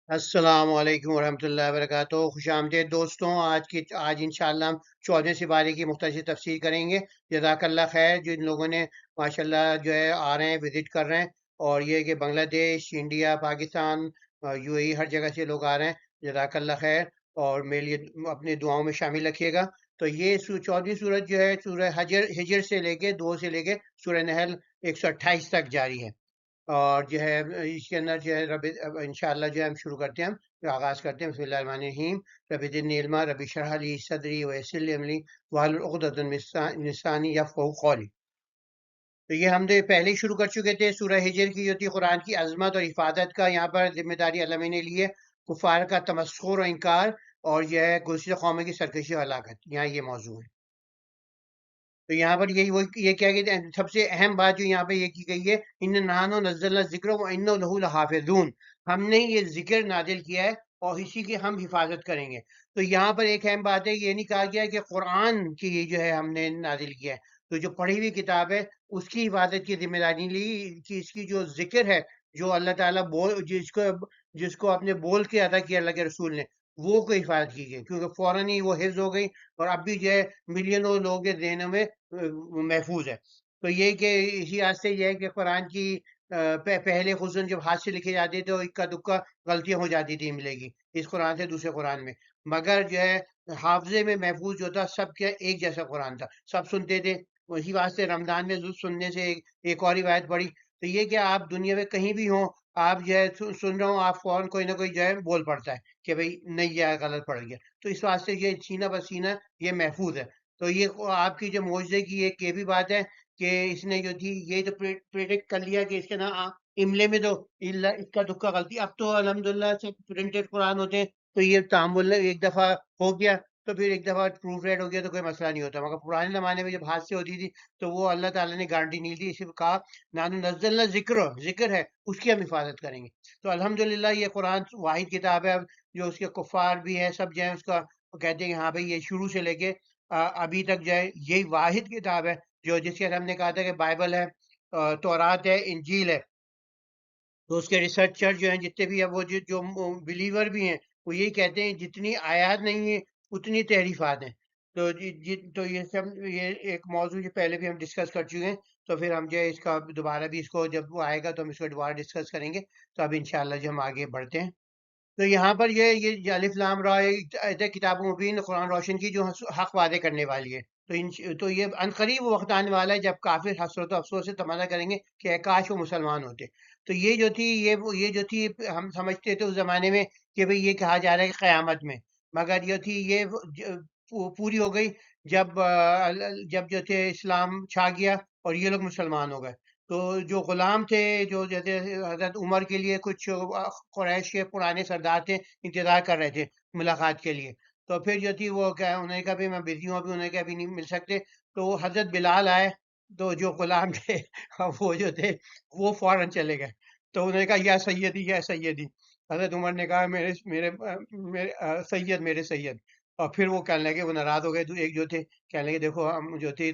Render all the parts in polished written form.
السلام علیکم ورحمۃ اللہ وبرکاتہ، خوش آمدید دوستوں۔ آج انشاءاللہ ہم 14 سپارے کی مختصر تفسیر کریں گے۔ جزاک اللہ خیر جن لوگوں نے ماشاءاللہ جو ہے آ رہے ہیں، وزٹ کر رہے ہیں، اور یہ کہ بنگلہ دیش، انڈیا، پاکستان، یو اے ای، ہر جگہ سے لوگ آ رہے ہیں، جزاک اللہ خیر، اور میرے لیے اپنے دعاؤں میں شامل رکھیے گا۔ تو یہ 14ویں سورت جو ہے سورہ ہجر سے لے کے 2 سے لے کے سورہ نحل 128 تک جاری ہے، اور جو ہے اس کے اندر جو ہے انشاءاللہ جو ہے ہم شروع کرتے ہیں، ہم آغاز کرتے ہیں۔ بسم اللہ الرحمن الرحیم۔ رب زدنی علما، رب اشرح لی صدری ویسر لی امری واحلل عقدۃ من لسانی یفقہوا قولی۔ تو یہ ہم نے پہلے ہی شروع کر چکے تھے۔ سورہ ہجر کی جو تھی قرآن کی عظمت اور حفاظت کا یہاں پر ذمہ داری اللہ نے لی ہے، کفار کا تمسخر و انکار، اور یہ ہے گزشتہ قوموں کی سرکشی و ہلاکت، یہاں یہ موضوع ہے۔ تو یہاں پر یہ کیا گیا، سب سے اہم بات جو یہاں پہ یہ کی گئی ہے، ان نحن نزلنا الذکر وانہ لہ لحافظون، ہم نے یہ ذکر نازل کیا ہے اور اسی کی ہم حفاظت کریں گے۔ تو یہاں پر ایک اہم بات ہے، یہ نہیں کہا گیا کہ قرآن کی جو ہے ہم نے نازل کیا ہے، تو جو پڑھی ہوئی کتاب ہے اس کی حفاظت کی ذمہ داری لی، کہ اس کی جو ذکر ہے، جو اللہ تعالیٰ جس کو اپنے بول کے ادا کیا اللہ کے رسول نے، وہ کوئی حفاظت کی گئی، کیونکہ فوراً ہی وہ حفظ ہو گئی، اور اب بھی جو ہے ملینوں لوگوں کے ذہنوں میں محفوظ ہے۔ تو یہ کہ اسی واسطے یہ ہے کہ قرآن کی پہلے خصوصاً جب ہاتھ سے لکھے جاتے تھے تو اکا دکا غلطیاں ہو جاتی تھی ملے گی اس قرآن سے دوسرے قرآن میں، مگر جو ہے حافظے میں محفوظ جو تھا سب کے ایک جیسا قرآن تھا، سب سنتے تھے۔ اسی واسطے رمضان میں سننے سے ایک اور روایت پڑی، تو یہ کہ آپ دنیا میں کہیں بھی ہوں، آپ جو ہے سن رہا ہوں، آپ فوراً کوئی نہ کوئی جو ہے بول پڑتا ہے کہ بھئی نہیں، یہ غلط پڑ گیا، تو اس واسطے یہ سینہ بسینہ یہ محفوظ ہے۔ تو یہ آپ کی جو معجزے کی ایک یہ بھی بات ہے کہ اس نے جو تھی یہ تو پریڈکٹ کر لیا کہ اس کے نا املے میں تو اس کا دکا غلطی، اب تو الحمدللہ سب پرنٹڈ قرآن ہوتے ہیں، تو یہ تعامل ایک دفعہ ہو گیا تو پھر ایک دفعہ پروف ریڈ ہو گیا تو کوئی مسئلہ نہیں ہوتا، مگر پرانے زمانے میں جب ہاتھ سے ہوتی تھی تو وہ اللہ تعالیٰ نے گارنٹی نہیں دی، اسے کہا نانو نزلنا ذکر ہے، اس کی ہم حفاظت کریں گے۔ تو الحمدللہ یہ قرآن واحد کتاب ہے، اب جو اس کے کفار بھی ہیں سب جو ہے اس کا کہتے ہیں کہ ہاں بھائی یہ شروع سے لے کے ابھی تک جو ہے یہی واحد کتاب ہے، جو جس کے ہم نے کہا تھا کہ بائبل ہے، تورات ہے، انجیل ہے۔ تو اس کے ریسرچر جو ہیں جتنے بھی ہیں، وہ جو بلیور بھی ہیں، وہ یہی کہتے ہیں جتنی آیات نہیں ہیں اتنی تحریفات ہیں۔ تو تو یہ سب یہ ایک موضوع جو پہلے بھی ہم ڈسکس کر چکے ہیں، تو پھر ہم جو ہے اس کا دوبارہ بھی اس کو جب وہ آئے گا تو ہم اس کو دوبارہ ڈسکس کریں گے۔ تو اب انشاءاللہ جو ہم آگے بڑھتے ہیں، تو یہاں پر یہ الف لام را کتاب مبین، قرآن روشن کی جو حق وعدے کرنے والی ہے۔ تو یہ عنقریب وقت آنے والا ہے جب کافر حسرت و افسوس سے تمنا کریں گے کہ اے کاش وہ مسلمان ہوتے۔ تو یہ جو تھی یہ جو تھی ہم سمجھتے تھے اس زمانے میں کہ بھئی یہ کہا جا رہا ہے کہ قیامت میں، مگر یہ تھی یہ پوری ہو گئی جب جو تھے اسلام چھا گیا اور یہ لوگ مسلمان ہو گئے۔ تو جو غلام تھے، جو جیسے حضرت عمر کے لیے کچھ قریش کے پرانے سردار تھے، انتظار کر رہے تھے ملاقات کے لیے، تو پھر جو تھی وہ کیا، انہوں نے کہا بھی میں بزی ہوں، ابھی انہوں نے کہا ابھی نہیں مل سکتے، تو وہ حضرت بلال آئے، تو جو غلام تھے وہ جو تھے وہ فوراً چلے گئے، تو انہوں نے کہا یا سیدی یا سیدی، حضرت عمر نے کہا میرے میرے میرے سید، میرے سید، اور پھر وہ کہنے لگے، وہ ناراض ہو گئے، ایک جو تھے کہنے لگے دیکھو ہم جو تھی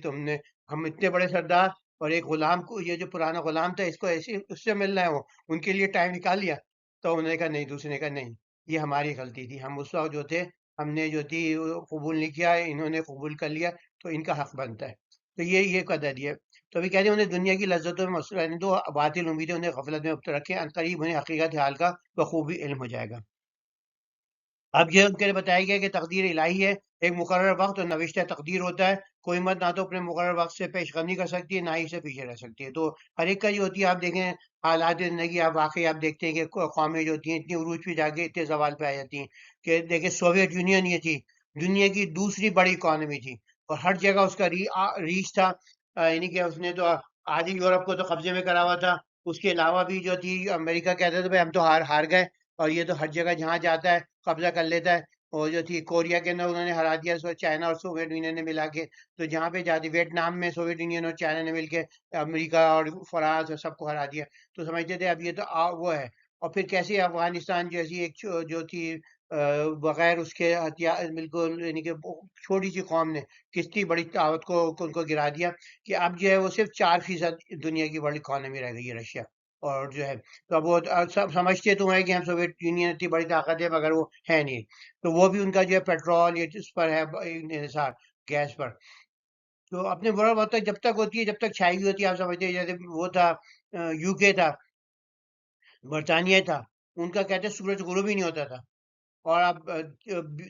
ہم اتنے بڑے سردار اور ایک غلام کو، یہ جو پرانا غلام تھا اس کو ایسی اس سے ملنا ہے، وہ ان کے لیے ٹائم نکال لیا۔ تو انہوں نے کہا نہیں، دوسرے نے کہا نہیں، یہ ہماری غلطی تھی، ہم اس وقت جو تھے ہم نے جو تھی قبول نہیں کیا، انہوں نے قبول کر لیا، تو ان کا حق بنتا ہے۔ تو یہ قدر ہے۔ تو ابھی کہتے ہیں انہیں دنیا کی لذتوں میں مصروف رہنے دو، باطل امیدیں انہیں غفلت میں مبتلا رکھیں، عنقریب انہیں حقیقت حال کا بخوبی علم ہو جائے گا۔ اب یہ ان کے لیے بتایا گیا کہ تقدیر الہی ہے، ایک مقرر وقت اور نوشتہ تقدیر ہوتا ہے، کوئی مت نہ تو اپنے مقرر وقت سے پیش قدمی کر سکتی ہے، نہ ہی سے پیچھے رہ سکتی ہے۔ تو ہر ایک کا یہ ہوتی ہے، آپ دیکھیں حالات زندگی، آپ واقعی آپ دیکھتے ہیں کہ قومیں جو ہوتی ہیں اتنی عروج پہ جا کے اتنے زوال پہ آ جاتی ہیں، کہ دیکھیں سوویت یونین یہ تھی دنیا کی دوسری بڑی اکانومی تھی، اور ہر جگہ اس کا ریچ تھا، یعنی کہ اس نے تو آدھی یورپ کو تو قبضے میں کرا ہوا تھا، اس کے علاوہ بھی جو تھی امریکہ کہتا تھا بھائی ہم تو ہار گئے، اور یہ تو ہر جگہ جہاں جاتا ہے قبضہ کر لیتا ہے، اور جو تھی کوریا کے اندر انہوں نے ہرا دیا، چائنا اور سوویت یونین نے ملا کے، تو جہاں پہ جاتی ویتنام میں سوویت یونین اور چائنا نے مل کے امریکہ اور فرانس اور سب کو ہرا دیا، تو سمجھتے تھے اب یہ تو وہ ہے۔ اور پھر کیسے افغانستان جیسی ایک جو تھی بغیر اس کے ہتھیار، بالکل یعنی کہ چھوٹی سی قوم نے کتنی بڑی طاقت کو ان کو گرا دیا، کہ اب جو ہے وہ صرف 4% دنیا کی ورلڈ اکانومی رہ گئی ہے، رشیا۔ اور جو ہے تو اب وہ سب سمجھتے تو ہیں کہ ہم سوویت یونین اتنی بڑی طاقت ہے مگر وہ ہے نہیں، تو وہ بھی ان کا جو ہے پیٹرول یہ اس پر ہے انحصار، گیس پر. تو اپنے ورلڈ وار تک جب تک ہوتی ہے، جب تک چھائی ہوئی ہوتی ہے، آپ سمجھتے ہیں جیسے وہ تھا یو کے تھا، برطانیہ تھا، ان کا کہتے ہیں سورج غروب ہی نہیں ہوتا تھا. اور اب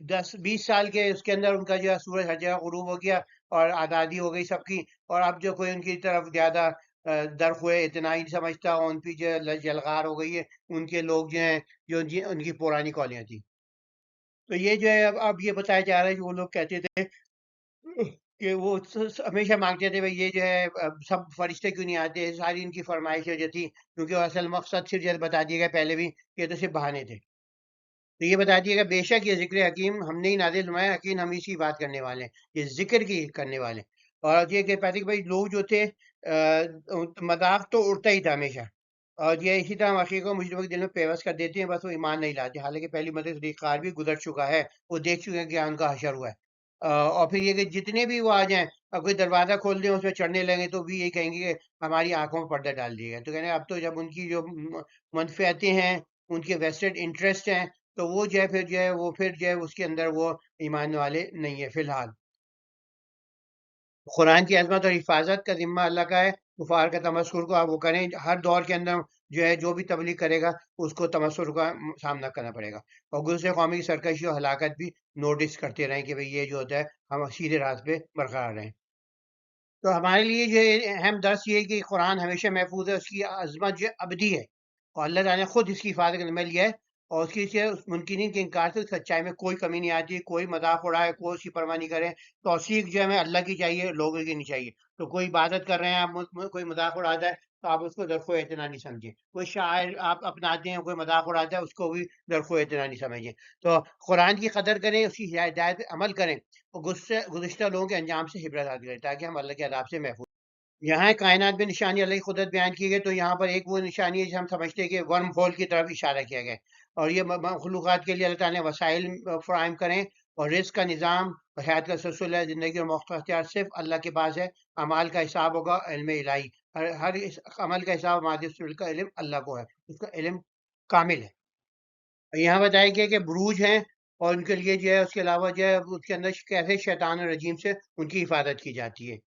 10-20 سال کے اس کے اندر ان کا جو ہے سورج ہر جگہ غروب ہو گیا اور آزادی ہو گئی سب کی. اور اب جو کوئی ان کی طرف زیادہ درخوے اتنا ہی نہیں سمجھتا، ان پہ جو ہے جلغار ہو گئی ہے ان کے لوگ جو ہیں جو ان کی پرانی کالیاں تھیں. تو یہ جو ہے اب یہ بتایا جا رہا ہے کہ وہ لوگ کہتے تھے کہ وہ ہمیشہ مانگتے تھے بھائی یہ جو ہے سب فرشتے کیوں نہیں آتے، ساری ان کی فرمائشیں جو تھی، کیونکہ وہ اصل مقصد صرف جیسے بتا دیا گیا پہلے بھی کہ یہ تو صرف بہانے تھے. تو یہ بتا دیا گیا بے شک یہ ذکر حکیم ہم نے ہی نازل فرمایا، یقین ہم اسی بات کرنے والے ہیں، یہ ذکر کی کرنے والے ہیں. اور یہ کہ پتہ کہ بھائی لوگ جو تھے مذاق تو اڑتا ہی تھا ہمیشہ. اور یہ اسی طرح حقیقت کو مجرموں کے دل میں پیوست کر دیتے ہیں، بس وہ ایمان نہیں لاتے، حالانکہ پہلی مدد صدیق کار بھی گزر چکا ہے، وہ دیکھ چکے ہیں کہ ان کا حشر ہوا ہے. اور پھر یہ کہ جتنے بھی وہ آ جائیں، اب کوئی دروازہ کھول دیں اس میں چڑھنے لگیں تو بھی یہ کہیں گے کہ ہماری آنکھوں میں پردہ ڈال دیے گا. تو کہنے اب تو جب ان کی جو منفعتیں ہیں، ان کے ویسٹڈ انٹرسٹ ہیں، تو وہ جو ہے پھر جو ہے وہ پھر جو ہے اس کے اندر وہ ایمان والے نہیں ہیں فی الحال. قرآن کی عظمت اور حفاظت کا ذمہ اللہ کا ہے، کفار کا تمسخر کو آپ وہ کریں، ہر دور کے اندر جو ہے جو بھی تبلیغ کرے گا اس کو تمسخر کا سامنا کرنا پڑے گا. اور دوسرے قومی کی سرکشی اور ہلاکت بھی نوٹس کرتے رہیں کہ بھئی یہ جو ہوتا ہے ہم سیدھے راست پہ برقرار رہیں. تو ہمارے لیے جو اہم درس یہ ہے کہ قرآن ہمیشہ محفوظ ہے، اس کی عظمت جو ابدی ہے، اور اللہ تعالیٰ نے خود اس کی حفاظت کا ذمہ لیا ہے. اور اس کی منکرین کے انکار سے سچائی میں کوئی کمی نہیں آتی، کوئی مذاق اڑائے، کوئی اس کی پرواہ نہیں کرے. توثیق جو ہے ہمیں اللہ کی چاہیے، لوگوں کی نہیں چاہیے. تو کوئی عبادت کر رہے ہیں آپ، کوئی مذاق اڑاتا ہے تو آپ اس کو درخو اعتنا نہیں سمجھیں. کوئی شاعر آپ اپناتے ہیں، کوئی مذاق اڑاتا ہے، اس کو بھی درخو اعتنا نہیں سمجھیں. تو قرآن کی قدر کریں، اس کی ہدایت پہ عمل کریں، اور گزشتہ لوگوں کے انجام سے عبرت حاصل کریں تاکہ ہم اللہ کے عذاب سے محفوظ. یہاں کائنات میں نشانی اللہ کی قدرت بیان کی گئی، تو یہاں پر ایک وہ نشانی ہے جسے ہم سمجھتے ہیں کہ ورم ہول کی طرف اشارہ کیا گیا ہے. اور یہ مخلوقات کے لیے اللہ تعالیٰ نے وسائل فراہم کریں، اور رزق کا نظام اور حیات کا سلسلہ زندگی اور مختلف اختیار صرف اللہ کے پاس ہے. اعمال کا حساب ہوگا علم الہی، ہر عمل کا حساب مادی کا علم اللہ کو ہے، اس کا علم کامل ہے. یہاں بتایا گیا کہ بروج ہیں، اور ان کے لیے جو ہے اس کے علاوہ جو ہے اس کے اندر کیسے شیطان الرجیم سے ان کی حفاظت کی جاتی ہے.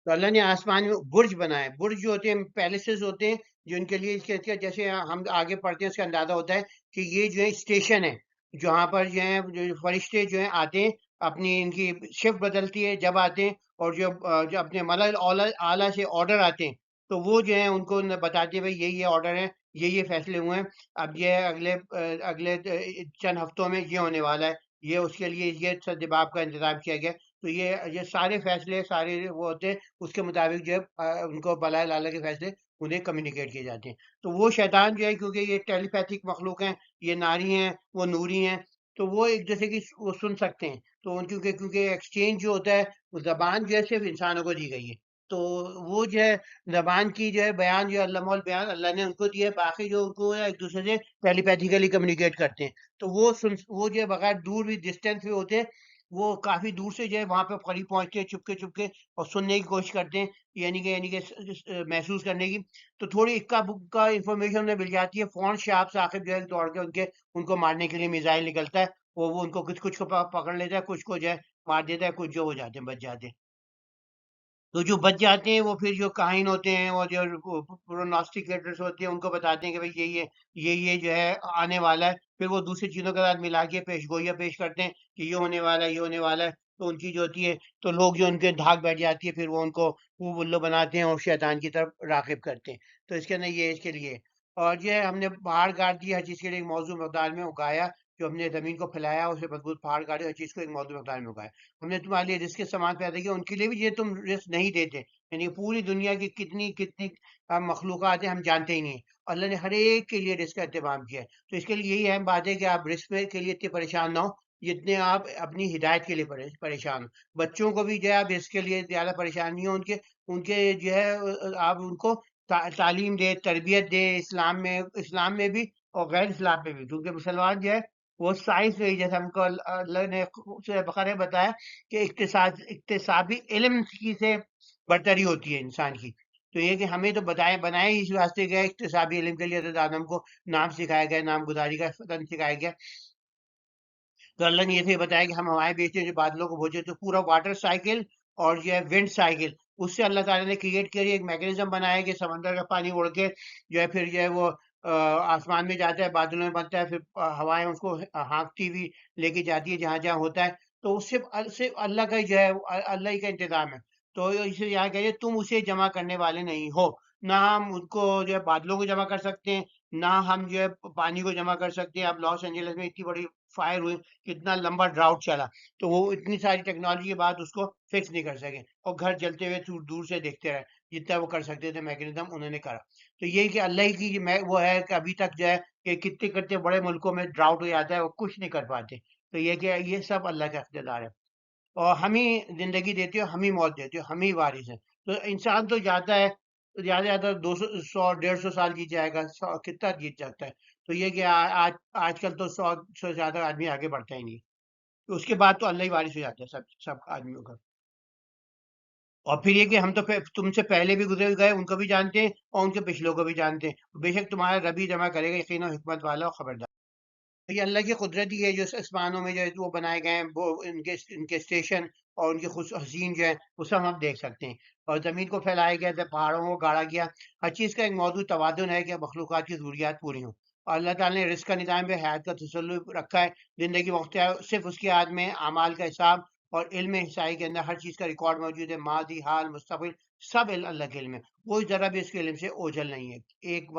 تو اللہ نے آسمان میں برج بنائے. برج جو ہوتے ہیں پیلسز ہوتے ہیں، جو ان کے لیے جیسے ہم آگے پڑھتے ہیں اس کا اندازہ ہوتا ہے کہ یہ جو ہے اسٹیشن ہے جہاں پر جو ہے جو فرشتے جو ہیں آتے ہیں، اپنی ان کی شفٹ بدلتی ہے جب آتے ہیں، اور جو اپنے ملل اعلیٰ سے آرڈر آتے ہیں تو وہ جو ہے ان کو بتاتے ہیں بھائی یہ آرڈر ہیں، یہ فیصلے ہوئے ہیں، اب یہ اگلے چند ہفتوں میں یہ ہونے والا ہے، یہ اس کے لیے یہ سدباب کا انتظام کیا گیا. تو یہ سارے فیصلے سارے وہ ہوتے ہیں، اس کے مطابق جو ہے ان کو بلائے لالہ کے فیصلے انہیں کمیونیکیٹ کیے جاتے ہیں. تو وہ شیطان جو ہے کیونکہ یہ ٹیلی پیتھک مخلوق ہیں، یہ ناری ہیں وہ نوری ہیں، تو وہ ایک دوسرے کی وہ سن سکتے ہیں. تو کیونکہ ایکسچینج جو ہوتا ہے وہ زبان جو ہے صرف انسانوں کو دی گئی ہے. تو وہ جو ہے زبان کی جو ہے بیان جو علامہ البیان اللہ نے ان کو دیا ہے، باقی جو ان کو ایک دوسرے سے ٹیلی پیتھیکلی کمیونیکیٹ کرتے ہیں. تو وہ جو ہے بغیر دور بھی ڈسٹینس بھی ہوتے ہیں، وہ کافی دور سے جو ہے وہاں پہ قریب پہنچتے ہیں چپکے چپکے اور سننے کی کوشش کرتے ہیں، یعنی کہ محسوس کرنے کی. تو تھوڑی اکا بکا انفارمیشن انہیں مل جاتی ہے، فون شاپ ثاقب جو ہے دوڑ کے ان کو مارنے کے لیے میزائل نکلتا ہے، وہ ان کو کچھ کو پکڑ لیتا ہے، کچھ کو جو ہے مار دیتا ہے، کچھ جو ہو جاتے ہیں بچ جاتے ہیں. تو جو بچ جاتے ہیں وہ پھر جو کاہن ہوتے ہیں اور جو پروناسٹیکیٹرز ہوتے ہیں ان کو بتاتے ہیں کہ بھئی یہ جو ہے آنے والا ہے. پھر وہ دوسری چیزوں کے ساتھ ملا کے پیش گوئیاں پیش کرتے ہیں کہ یہ ہونے والا ہے، یہ ہونے والا ہے. تو ان کی جو ہوتی ہے تو لوگ جو ان کے دھاک بیٹھ جاتی ہے، پھر وہ ان کو بلو بناتے ہیں اور شیطان کی طرف راغب کرتے ہیں. تو اس کے اندر یہ اس کے لیے. اور یہ ہم نے پہاڑ کاٹ دیا، ہر چیز کے لیے ایک موضوع مقدار میں اگایا. جو ہم نے زمین کو پھیلایا، اسے مضبوط پہاڑ کاٹے، ہر چیز کو ایک موضوع مقدار میں اگایا. ہم نے تمہارے لیے رزق کے سامان پیدا کیا، ان کے لیے بھی یہ تم رزق نہیں دیتے. یعنی پوری دنیا کی کتنی کتنی مخلوقات ہیں ہم جانتے ہی نہیں ہیں. اللہ نے ہر ایک کے لیے رزق کا اہتمام کیا ہے. تو اس کے لیے یہی اہم بات ہے کہ آپ رزق کے لیے اتنے پریشان نہ ہو جتنے آپ اپنی ہدایت کے لیے پریشان ہو. بچوں کو بھی جو ہے آپ رزق کے لیے زیادہ پریشان نہیں ہو، ان کے جو ہے آپ ان کو تعلیم دے، تربیت دے، اسلام میں بھی اور غیر اسلام میں بھی. کیونکہ مسلمان جو ہے وہ سائنس میں، جیسے ہم کو اللہ نے سورہ بقرہ میں بتایا کہ اکتسابی علم کی سے برتری ہوتی ہے انسان کی. تو یہ کہ ہمیں تو بنائے اس واسطے گئے اقتصابی علم کے لیے، حضرت آدم کو نام سکھایا گیا، نام گزاری کا فن سکھایا گیا. تو اللہ نے یہ سے بتایا کہ ہم ہوائیں بیچتے ہیں جو بادلوں کو بھیجے، تو پورا واٹر سائیکل اور جو ہے ونڈ سائیکل، اس سے اللہ تعالیٰ نے کریٹ کری ایک میکینزم بنایا کہ سمندر کا پانی اڑ کے جو ہے پھر جو ہے وہ آسمان میں جاتا ہے، بادلوں میں بنتا ہے، پھر ہوائیں اس کو ہانکتی ہوئی لے کے جاتی ہے جہاں جہاں ہوتا ہے. تو اس سے صرف اللہ کا جو ہے اللہ ہی کا انتظام ہے. تو اسے یہاں کہیے تم اسے جمع کرنے والے نہیں ہو. نہ ہم ان کو جو ہے بادلوں کو جمع کر سکتے ہیں، نہ ہم جو ہے پانی کو جمع کر سکتے ہیں. اب لاس اینجلس میں اتنی بڑی فائر ہوئی، کتنا لمبا ڈراؤٹ چلا، تو وہ اتنی ساری ٹیکنالوجی کے بعد اس کو فکس نہیں کر سکے، اور گھر جلتے ہوئے دور سے دیکھتے رہے. جتنا وہ کر سکتے تھے میکینزم انہوں نے کرا. تو یہی کہ اللہ کی وہ ہے کہ ابھی تک جو ہے کہ کتنے کرتے بڑے ملکوں میں ڈراؤٹ ہو جاتا ہے، وہ کچھ نہیں کر پاتے. تو یہ کہ یہ سب اللہ کا اقتدار ہے، اور ہم ہی زندگی دیتے ہو، ہم ہی موت دیتے ہو، ہم ہی وارث ہیں. تو انسان تو جاتا ہے زیادہ سے زیادہ 200 100 150 سال جیت جائے گا، کتنا جیت سکتا ہے. تو یہ کہ آج کل تو 100 سے زیادہ آدمی آگے بڑھتا ہی نہیں. تو اس کے بعد تو اللہ ہی وارث ہو جاتا ہے سب آدمیوں کا. اور پھر یہ کہ ہم تو تم سے پہلے بھی گزرے گئے ان کو بھی جانتے ہیں، اور ان کے پچھلوں کو بھی جانتے ہیں. بے شک تمہارا ربی جمع کرے گا یقین و حکمت والا اور خبردار. یہ اللہ کی قدرت ہی ہے جو آسمانوں میں جو ہے وہ بنائے گئے ہیں، وہ ان کے اسٹیشن اور ان کی حسین جو ہے وہ سب ہم دیکھ سکتے ہیں. اور زمین کو پھیلایا گیا تھا، پہاڑوں کو گاڑا گیا. ہر چیز کا ایک موضوع توازن ہے کہ مخلوقات کی ضروریات پوری ہوں. اور اللہ تعالیٰ نے رزق کا نظام پہ حیات کا تسلط رکھا ہے. زندگی مختلف صرف اس کے ہاتھ میں اعمال کا حساب اور علم حسائی کے اندر ہر چیز کا ریکارڈ موجود ہے، ماضی حال مستقبل سب اللہ کے علم ہے. کوئی ذرا بھی اس کے علم سے اوجھل نہیں ہے. ایک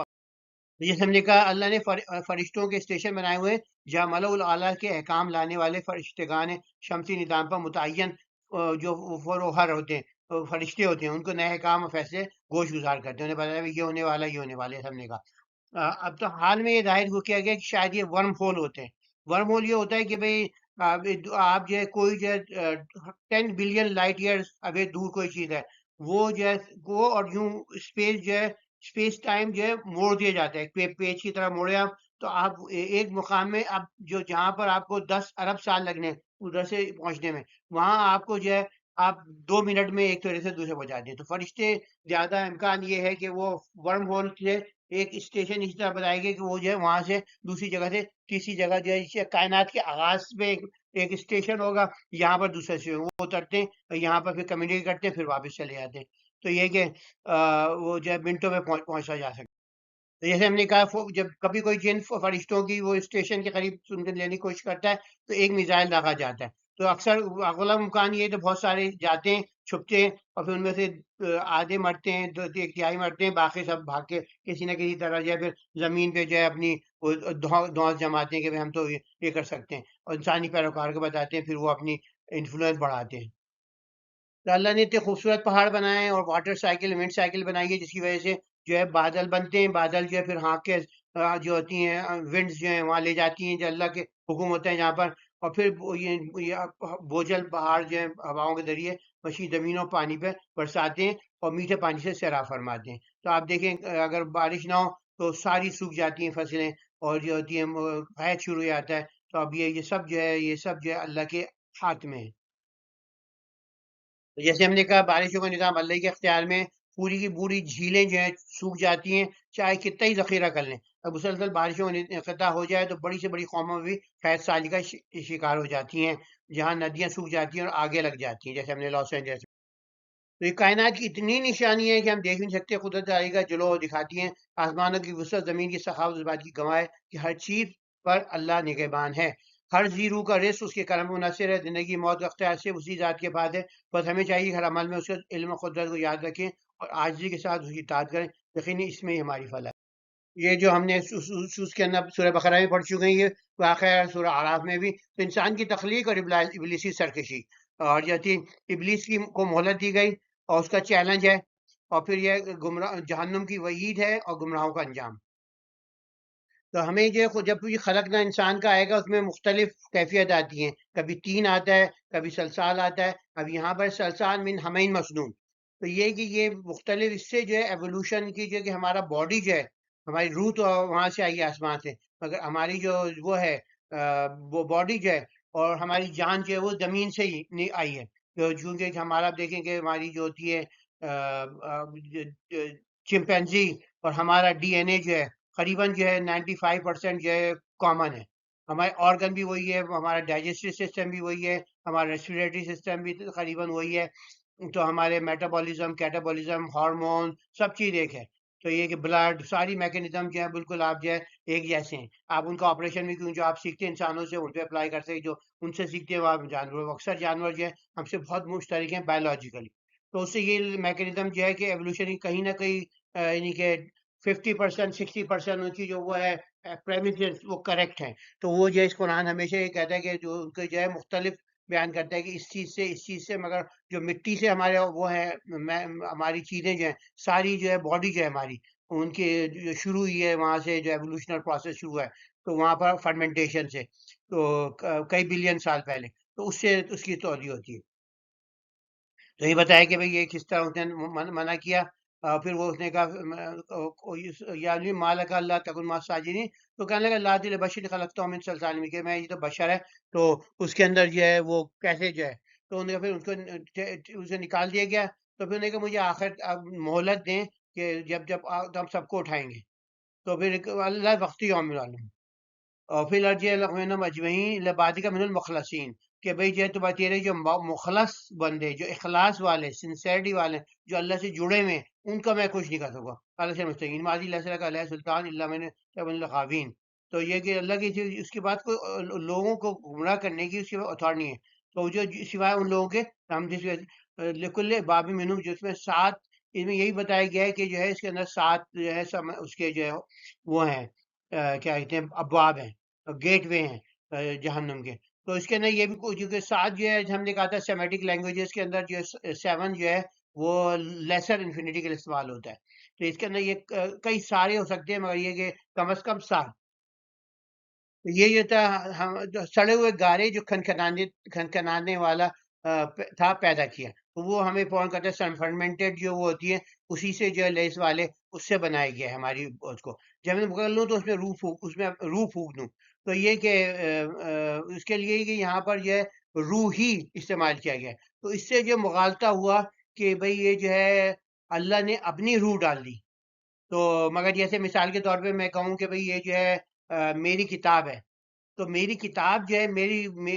جیسے ہم نے کہا اللہ نے فرشتوں کے اسٹیشن بنائے ہوئے جہاں ملأ الاعلیٰ کے احکام لانے والے فرشتگان شمسی نظام پر متعین جو فروہر ہوتے ہیں، فرشتے ہوتے ہیں، ان کو نئے احکام اور فیصلے گوش گزار کرتے ہیں. انہیں بتایا یہ ہونے والا یہ ہونے والے ہم نے کہا. اب تو حال میں یہ ظاہر ہو کیا گیا کہ شاید یہ ورم ہول ہوتے ہیں. ورم ہول یہ ہوتا ہے کہ بھئی آپ جو ہے کوئی جو ہے 10 بلین لائٹ ایئرز اوے دور کوئی چیز ہے، وہ جو ہے وہ اور یوں اسپیس جو ہے اسپیس ٹائم جو ہے موڑ دیا جاتا ہے، پیج کی طرح موڑے آپ. تو آپ ایک مقام میں اب جو جہاں پر آپ کو 10 ارب سال لگنے ادھر سے پہنچنے میں، وہاں آپ کو جو ہے آپ 2 منٹ میں ایک طرح سے دوسرے پہنچا دیں. تو فرشتے زیادہ امکان یہ ہے کہ وہ ورم ہول سے ایک اسٹیشن اس طرح بتائے گے کہ وہ جو ہے وہاں سے دوسری جگہ سے تیسری جگہ جو ہے کائنات کے آغاز پہ ایک اسٹیشن ہوگا، یہاں پر دوسرے سے وہ اترتے ہیں، یہاں پر پھر کمیونیکیٹ کرتے ہیں، پھر واپس چلے جاتے ہیں. تو یہ کہ وہ جو ہے منٹوں میں پہنچا جا سکتا. تو جیسے ہم نے کہا جب کبھی کوئی جن فرشتوں کی وہ اسٹیشن کے قریب لینے کی کوشش کرتا ہے تو ایک میزائل داغا جاتا ہے. تو اکثر اغلب امکان یہ ہے تو بہت سارے جاتے ہیں چھپتے ہیں، اور پھر ان میں سے آدھے مرتے ہیں، 1/3 مرتے ہیں، باقی سب بھاگ کے کسی نہ کسی طرح جو ہے پھر زمین پہ جو ہے اپنی دھونس جماتے ہیں کہ ہم تو یہ کر سکتے ہیں، اور انسانی پیروکار کو بتاتے ہیں، پھر وہ اپنی انفلوئنس بڑھاتے ہیں. تو اللہ نے اتنے خوبصورت پہاڑ بنائے ہیں اور واٹر سائیکل ونڈ سائیکل بنائی ہے جس کی وجہ سے جو ہے بادل بنتے ہیں. بادل جو ہے پھر ہانک کے جو ہوتی ہیں ونڈز جو ہیں وہاں لے جاتی ہیں، جو اللہ کے حکم ہوتے ہیں جہاں پر. اور پھر یہ بوجھل پہاڑ جو ہیں ہواؤں کے ذریعے وسیع زمینوں پانی پہ برساتے ہیں اور میٹھے پانی سے سیراب فرماتے ہیں. تو آپ دیکھیں اگر بارش نہ ہو تو ساری سوکھ جاتی ہیں فصلیں، اور جو ہوتی ہیں قحط شروع ہو جاتا ہے. تو اب یہ سب جو ہے اللہ کے ہاتھ میں ہے. جیسے ہم نے کہا بارشوں کا نظام اللہ کے اختیار میں، پوری کی پوری جھیلیں جو ہیں سوکھ جاتی ہیں چاہے کتنا ہی ذخیرہ کر لیں. اب مسلسل بارشوں کا انقطاع ہو جائے تو بڑی سے بڑی قوموں میں بھی قحط سالی کا شکار ہو جاتی ہیں، جہاں ندیاں سوکھ جاتی ہیں اور آگے لگ جاتی ہیں، جیسے ہم نے لاس اینجلس. تو یہ کائنات کی اتنی نشانی ہے کہ ہم دیکھ نہیں سکتے. قدرت علی کا جلوہ دکھاتی ہیں، آسمانوں کی وسعت، زمین کی سخاوت، اس بات کی گواہ ہے کہ ہر چیز پر اللہ نگہبان ہے. ہر زی روح کا رزق اس کے کرم منحصر ہے. زندگی موت کا اختیار سے اسی ذات کے پاس ہے. بس ہمیں چاہیے کہ ہر عمل میں اس کے علم و قدرت کو یاد رکھیں اور عاجزی کے ساتھ اس کی اطاعت کریں. یقینی اس میں ہی ہماری فلاح ہے. یہ جو ہم نے اس کے اندر سورہ بقرہ میں پڑھ چکے ہیں، یہ واقعہ ہے سورہ اعراف میں بھی. تو انسان کی تخلیق اور ابلیسی سرکشی، اور یہ تھی ابلیس کو مہلت دی گئی اور اس کا چیلنج ہے، اور پھر یہ گمراہ جہنم کی وعید ہے اور گمراہوں کا انجام. تو ہمیں جو جب بھی خلقنا انسان کا آئے گا اس میں مختلف کیفیت آتی ہیں. کبھی تین آتا ہے، کبھی سلسال آتا ہے. اب یہاں پر سلسال من ہمین مسنون. تو یہ کہ یہ مختلف اس سے جو ہے ایوولوشن کی جو کہ ہمارا باڈی جو ہے، ہماری روح تو وہاں سے آئی ہے آسمان سے، مگر ہماری جو وہ ہے وہ باڈی جو ہے اور ہماری جان جو ہے وہ زمین سے ہی آئی ہے. چونکہ ہمارا دیکھیں کہ ہماری جو ہوتی ہے چمپینزی اور ہمارا ڈی این اے جو ہے قریباً جو ہے 95% جو ہے کامن ہے. ہمارے آرگن بھی وہی ہے، ہمارا ڈائجسٹو سسٹم بھی وہی ہے، ہمارا ریسپریٹری سسٹم بھی قریباً وہی ہے. تو ہمارے میٹابولزم، کیٹابولزم، ہارمون سب چیز ایک ہے. تو یہ کہ بلڈ، ساری میکینزم جو ہے بالکل آپ جو ہے ایک جیسے ہیں. آپ ان کا آپریشن بھی کیوں جو آپ سیکھتے ہیں انسانوں سے ان پہ اپلائی کرتے ہیں، جو ان سے سیکھتے ہیں وہ آپ جانور، اکثر جانور جو ہے ہم سے بہت مشترک ہیں بایولوجیکلی. تو اس سے یہ میکینزم جو ہے کہ ایولیوشن کہیں نہ کہیں یعنی کہ 50% 60% ان کی جو وہ ہے پریمیسز وہ کریکٹ ہیں. تو وہ جو ہے اس قرآن ہمیشہ یہ کہتا ہے کہ جو ان کے جو ہے مختلف بیان کرتا ہے کہ اس چیز سے مگر جو مٹی سے ہمارے وہ ہے ہماری چیزیں جو ہیں ساری جو ہے باڈی جو ہے ہماری ان کی جو شروع ہوئی ہے وہاں سے جو ایولیوشنل پروسیس شروع ہے تو وہاں پر فرمنٹیشن سے تو کئی بلین سال پہلے تو اس سے اس کی توضیع ہوتی ہے. تو یہ بتایا کہ بھئی یہ کس طرح اس نے منع کیا. پھر وہ اس نے کہا یا مالک اللہ تکن مع الساجدین، تو کہنے لگا لا دل بشر خلقتہ من صلصال کہ میں یہ تو بشر ہے تو اس کے اندر جو ہے وہ کیسے جو ہے. تو انہوں نے پھر اس کو اسے نکال دیا گیا. تو پھر انہوں نے کہا مجھے آخر اب مہلت دیں کہ جب ہم سب کو اٹھائیں گے. تو پھر اللہ وقتی یوم العالم اور پھر ارجع لقمینم اجمعین لبادی کا من المخلصین کہ بھئی جو تمہارے تیرے جو مخلص بندے جو اخلاص والے سنسیرٹی والے جو اللہ سے جڑے ہوئے ان کا میں کچھ نہیں کر سکوں. اللہ سے مستقین ماضی اللہ کا علیہ سلطان اللہ میں نے الغاوین. تو یہ کہ اللہ کی اس کے بعد کوئی لوگوں کو گمراہ کرنے کی اس کی اتھارٹی نہیں ہے. تو جو سوائے ان لوگوں کے ہم جس لکل باب منہم جس میں 7 اس میں یہی بتایا گیا ہے کہ جو ہے اس کے اندر 7 جو ہے اس کے جو ہے وہ ہیں کیا کہتے ہیں ابواب ہیں، گیٹ وے ہیں جہنم کے. تو اس کے اندر یہ بھی کچھ کیونکہ 7 جو ہے ہم نے کہا تھا سیمیٹک لینگویجز کے اندر جو ہے 7 جو ہے وہ لیسر انفینٹی کے لیے استعمال ہوتا ہے. تو اس کے اندر یہ کئی سارے ہو سکتے ہیں مگر یہ کہ کم از کم 7. یہ تھا سڑے ہوئے گارے جو کھنکھنانے والا تھا پیدا کیا. تو وہ ہمیں فون کرتا ہے فرمنٹڈ جو وہ ہوتی ہے اسی سے جو ہے لیس والے اس سے بنایا گیا ہے ہماری اس کو. جب میں پکڑ لوں تو اس میں روح پھونک دوں. تو یہ کہ اس کے لیے کہ یہاں پر جو ہے روح ہی استعمال کیا گیا. تو اس سے جو مغالطہ ہوا کہ بھئی یہ جو ہے اللہ نے اپنی روح ڈال دی. تو مگر جیسے مثال کے طور پہ میں کہوں کہ بھئی یہ جو ہے میری کتاب ہے تو میری کتاب جو ہے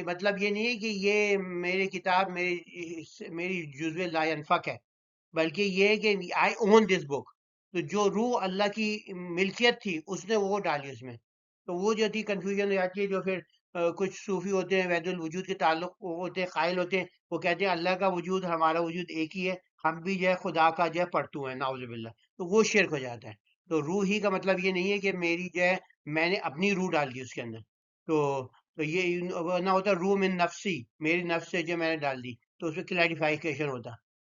مطلب یہ نہیں ہے کہ یہ میری کتاب میری جزو لا ينفک ہے، بلکہ یہ ہے کہ آئی اون دس بک. تو جو روح اللہ کی ملکیت تھی اس نے وہ ڈالی اس میں. تو وہ جو تھی کنفیوژن ہو جاتی ہے. جو پھر کچھ صوفی ہوتے ہیں وحید الوجود کے تعلق وہ ہوتے ہیں قائل ہوتے ہیں، وہ کہتے ہیں اللہ کا وجود ہمارا وجود ایک ہی ہے، ہم بھی جو ہے خدا کا جو ہے پرتو ہے نعوذ باللہ. تو وہ شرک ہو جاتا ہے. تو روح ہی کا مطلب یہ نہیں ہے کہ میری جو ہے میں نے اپنی روح ڈال دی اس کے اندر. تو یہ نہ ہوتا روح من نفسی، میری نفس سے جو میں نے ڈال دی تو اس میں کلیریفیکیشن ہوتا.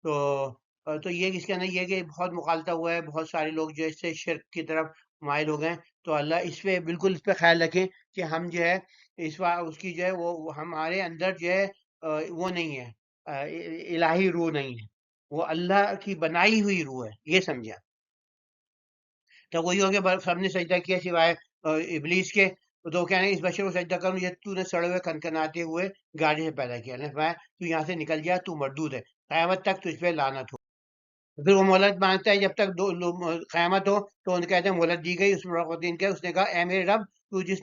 تو یہ اس کے اندر یہ کہ بہت مغالطہ ہوا ہے، بہت سارے لوگ جو اس سے شرک کی طرف مائل ہو گئے. تو اللہ اس پہ بالکل اس پہ خیال رکھیں کہ ہم جو ہے اس کی جو ہے وہ ہمارے اندر جو ہے وہ نہیں ہے الہی روح نہیں ہے، وہ اللہ کی بنائی ہوئی روح ہے، یہ سمجھا. تو وہی ہو گیا سب نے سجدہ کیا سوائے ابلیس کے. تو کہنے اس بشر کو سجدہ کروں یہ تو نے سڑے ہوئے کھنکھناتے ہوئے گاڑی سے پیدا کیا. نے فرمایا تو یہاں سے نکل جا، تو مردود ہے، قیامت تک تجھ پہ لعنت ہو. پھر وہ مہلت مانگتا ہے جب تک قیامت ہو. تو ان کہتے ہیں مہلت دی گئی. اس نے کہا اے میرے رب تو جس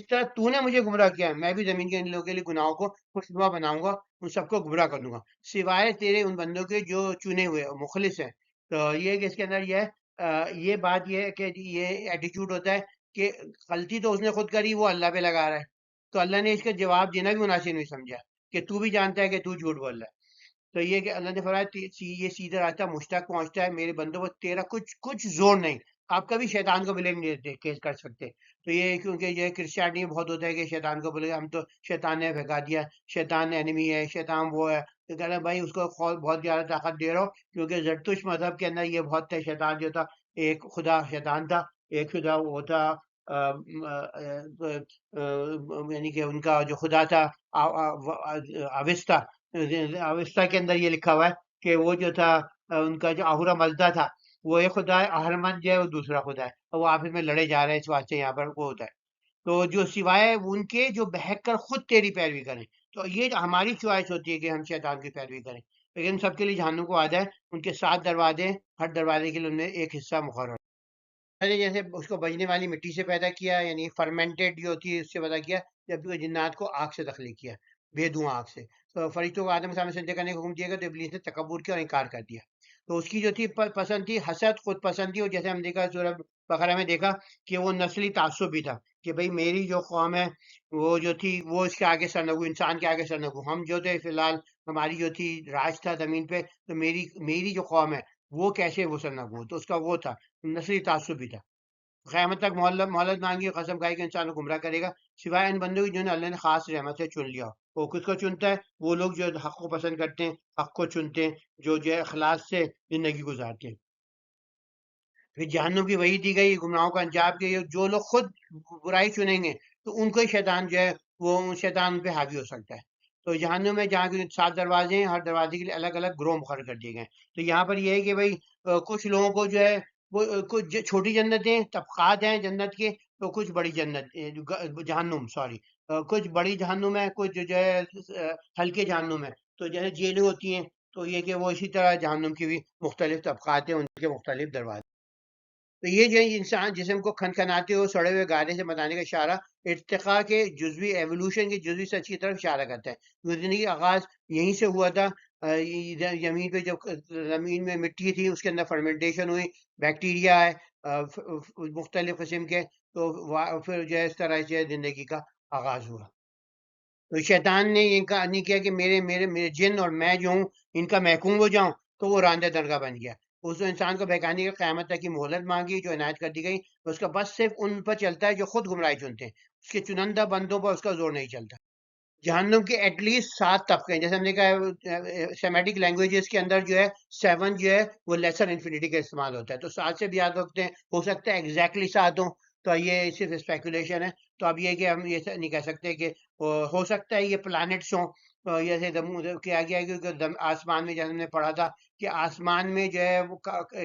طرح تو نے مجھے گمراہ کیا میں بھی زمین کے ان لوگوں کے لیے گناہوں کو خوشنما بناؤں گا، ان سب کو گمراہ کر دوں گا سوائے تیرے ان بندوں کے جو چنے ہوئے مخلص ہیں. تو یہ کہ اس کے اندر یہ بات یہ ہے کہ یہ ایٹیچیوڈ ہوتا ہے کہ غلطی تو اس نے خود کری، وہ اللہ پہ لگا رہا ہے. تو اللہ نے اس کا جواب دینا بھی مناسب نہیں سمجھا کہ تو بھی جانتا ہے کہ تو جھوٹ بول رہا ہے. تو یہ کہ اللہ نے فرمایا یہ سیدھا راستہ مشتاق پہنچتا ہے میرے بندوں کو، تیرا کچھ زور نہیں. آپ کبھی شیطان کو بلیم نہیں دیتے کر سکتے. تو یہ کیونکہ یہ کرسچینٹی میں بہت ہوتا ہے کہ شیطان کو بولے ہم تو شیطان نے بھگا دیا، شیطان انیمی ہے، شیطان وہ ہے. تو کہہ رہے ہیں بھائی اس کو بہت زیادہ طاقت دے رہا ہو کیونکہ زرتشت مذہب کے اندر یہ بہت تھا. شیطان جو تھا ایک خدا شیطان تھا، ایک خدا وہ تھا یعنی کہ ان کا جو خدا تھا اوستا. اوستا کے اندر یہ لکھا ہوا ہے کہ وہ جو تھا ان کا جو آہورا مزدا تھا وہ ایک خدا ہے، اہرمن جو ہے وہ دوسرا خدا ہے، اور وہ آپس میں لڑے جا رہے ہیں اس واسطے یہاں پر وہ ہوتا ہے. تو جو سوائے ان کے جو بہک کر خود تیری پیروی کریں. تو یہ ہماری چوائس ہوتی ہے کہ ہم شیطان کی پیروی کریں. لیکن سب کے لیے جہنم کو وعدہ ہے، ان کے 7 دروازے، ہر دروازے کے لیے انہیں ایک حصہ مقرر، جیسے اس کو بجنے والی مٹی سے پیدا کیا، یعنی فرمنٹیڈ جو ہوتی ہے اس سے پیدا کیا، جبکہ وہ جنات کو آگ سے تخلیق کیا، بے دھواں آگ سے. تو فرشتوں کو آدم کے سامنے سجدہ کرنے کا حکم دیا گیا، تو ابلیس نے تکبر کیا اور انکار کر دیا. تو اس کی جو تھی پسند تھی حسد، خود پسند تھی، اور جیسے ہم دیکھا سورہ بقرہ میں دیکھا کہ وہ نسلی تعصب بھی تھا کہ بھئی میری جو قوم ہے وہ جو تھی وہ اس کے آگے سرنگو، انسان کے آگے سرنگو، ہم جو تھے فی الحال ہماری جو تھی راج تھا زمین پہ، تو میری جو قوم ہے وہ کیسے وہ سرنگو، تو اس کا وہ تھا نسلی تعصب بھی تھا. قیامت تک مہلت مانگی اور قسم کھائی کہ انسان کو گمراہ کرے گا سوائے ان بندوں کی جنہوں نے اللہ نے خاص رحمت سے چن لیا. وہ کس کو چنتا ہے؟ وہ لوگ جو حق کو پسند کرتے ہیں، حق کو چنتے ہیں، جو ہے اخلاص سے زندگی گزارتے ہیں. پھر جہنم کی وہی دی گئی، گمراہوں کا انجام دیا گیا، جو لوگ خود برائی چنیں گے تو ان کو ہی شیطان جو ہے وہ شیطان ان پہ حاوی ہو سکتا ہے. تو جہنم میں جہاں کے 7 دروازے ہیں، ہر دروازے کے لیے الگ الگ گروہ مقرر کر دیے گئے. تو یہاں پر یہ ہے کہ بھائی کچھ لوگوں کو جو ہے وہ کچھ چھوٹی جنتیں طبقات ہیں جنت کے، تو کچھ بڑی جنت جہنم سوری کچھ بڑی جہنم ہے، کچھ جو ہے ہلکے جہنم ہے. تو جیسے جیلیں ہوتی ہیں تو یہ کہ وہ اسی طرح جہنم کی بھی مختلف طبقات ہیں، ان کے مختلف دروازے. تو یہ جو ہے انسان جسم کو کھنکھناتے ہو سڑے ہوئے گارے سے بتانے کا اشارہ ارتقاء کے جزوی ایوولوشن کی جزوی سچ کی طرف اشارہ کرتا ہے. زندگی کا آغاز یہیں سے ہوا تھا. زمین پہ جب زمین میں مٹی تھی اس کے اندر فرمنٹیشن ہوئی، بیکٹیریا ہے مختلف قسم کے، تو پھر جو ہے اس طرح سے زندگی کا آغاز ہوا. تو شیطان نے یہ نہیں کیا کہ میرے جن اور میں جو ہوں ان کا محکوم ہو جاؤں، تو وہ راندہ درگاہ بن گیا. اس نے انسان کو بہکانے کی قیامت تک کی مہلت مانگی جو عنایت کر دی گئی. اس کا بس صرف ان پر چلتا ہے جو خود گمراہی چنتے ہیں، اس کے چنندہ بندوں پر اس کا زور نہیں چلتا. جہنم کے ایٹ لیسٹ 7 طبقے ہیں، جیسے ہم نے کہا سیمیٹک لینگویجز کے اندر جو ہے 7 جو ہے وہ لیسر انفینٹی کا استعمال ہوتا ہے، تو 7 سے بھی یاد رکھتے ہیں، ہو سکتا ہے ایگزیکٹلی 7 ہوں، تو یہ صرف اسپیکولیشن ہے. تو اب یہ کہ ہم یہ نہیں کہہ سکتے کہ ہو سکتا ہے یہ پلانٹس ہوں، جیسے کیا گیا ہے کہ آسمان میں جیسے ہم نے پڑھا تھا کہ آسمان میں جو ہے وہ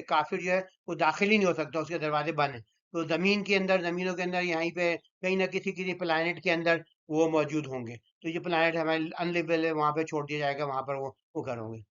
کافر جو ہے وہ داخل ہی نہیں ہو سکتا، اس کے دروازے بند ہیں. تو زمین کے اندر، زمینوں کے اندر یہیں پہ کہیں نہ کسی پلانٹ کے اندر وہ موجود ہوں گے. تو یہ پلانٹ ہمیں انلیبل ہے، وہاں پہ چھوڑ دیا جائے گا، وہاں پر وہ کروں گے.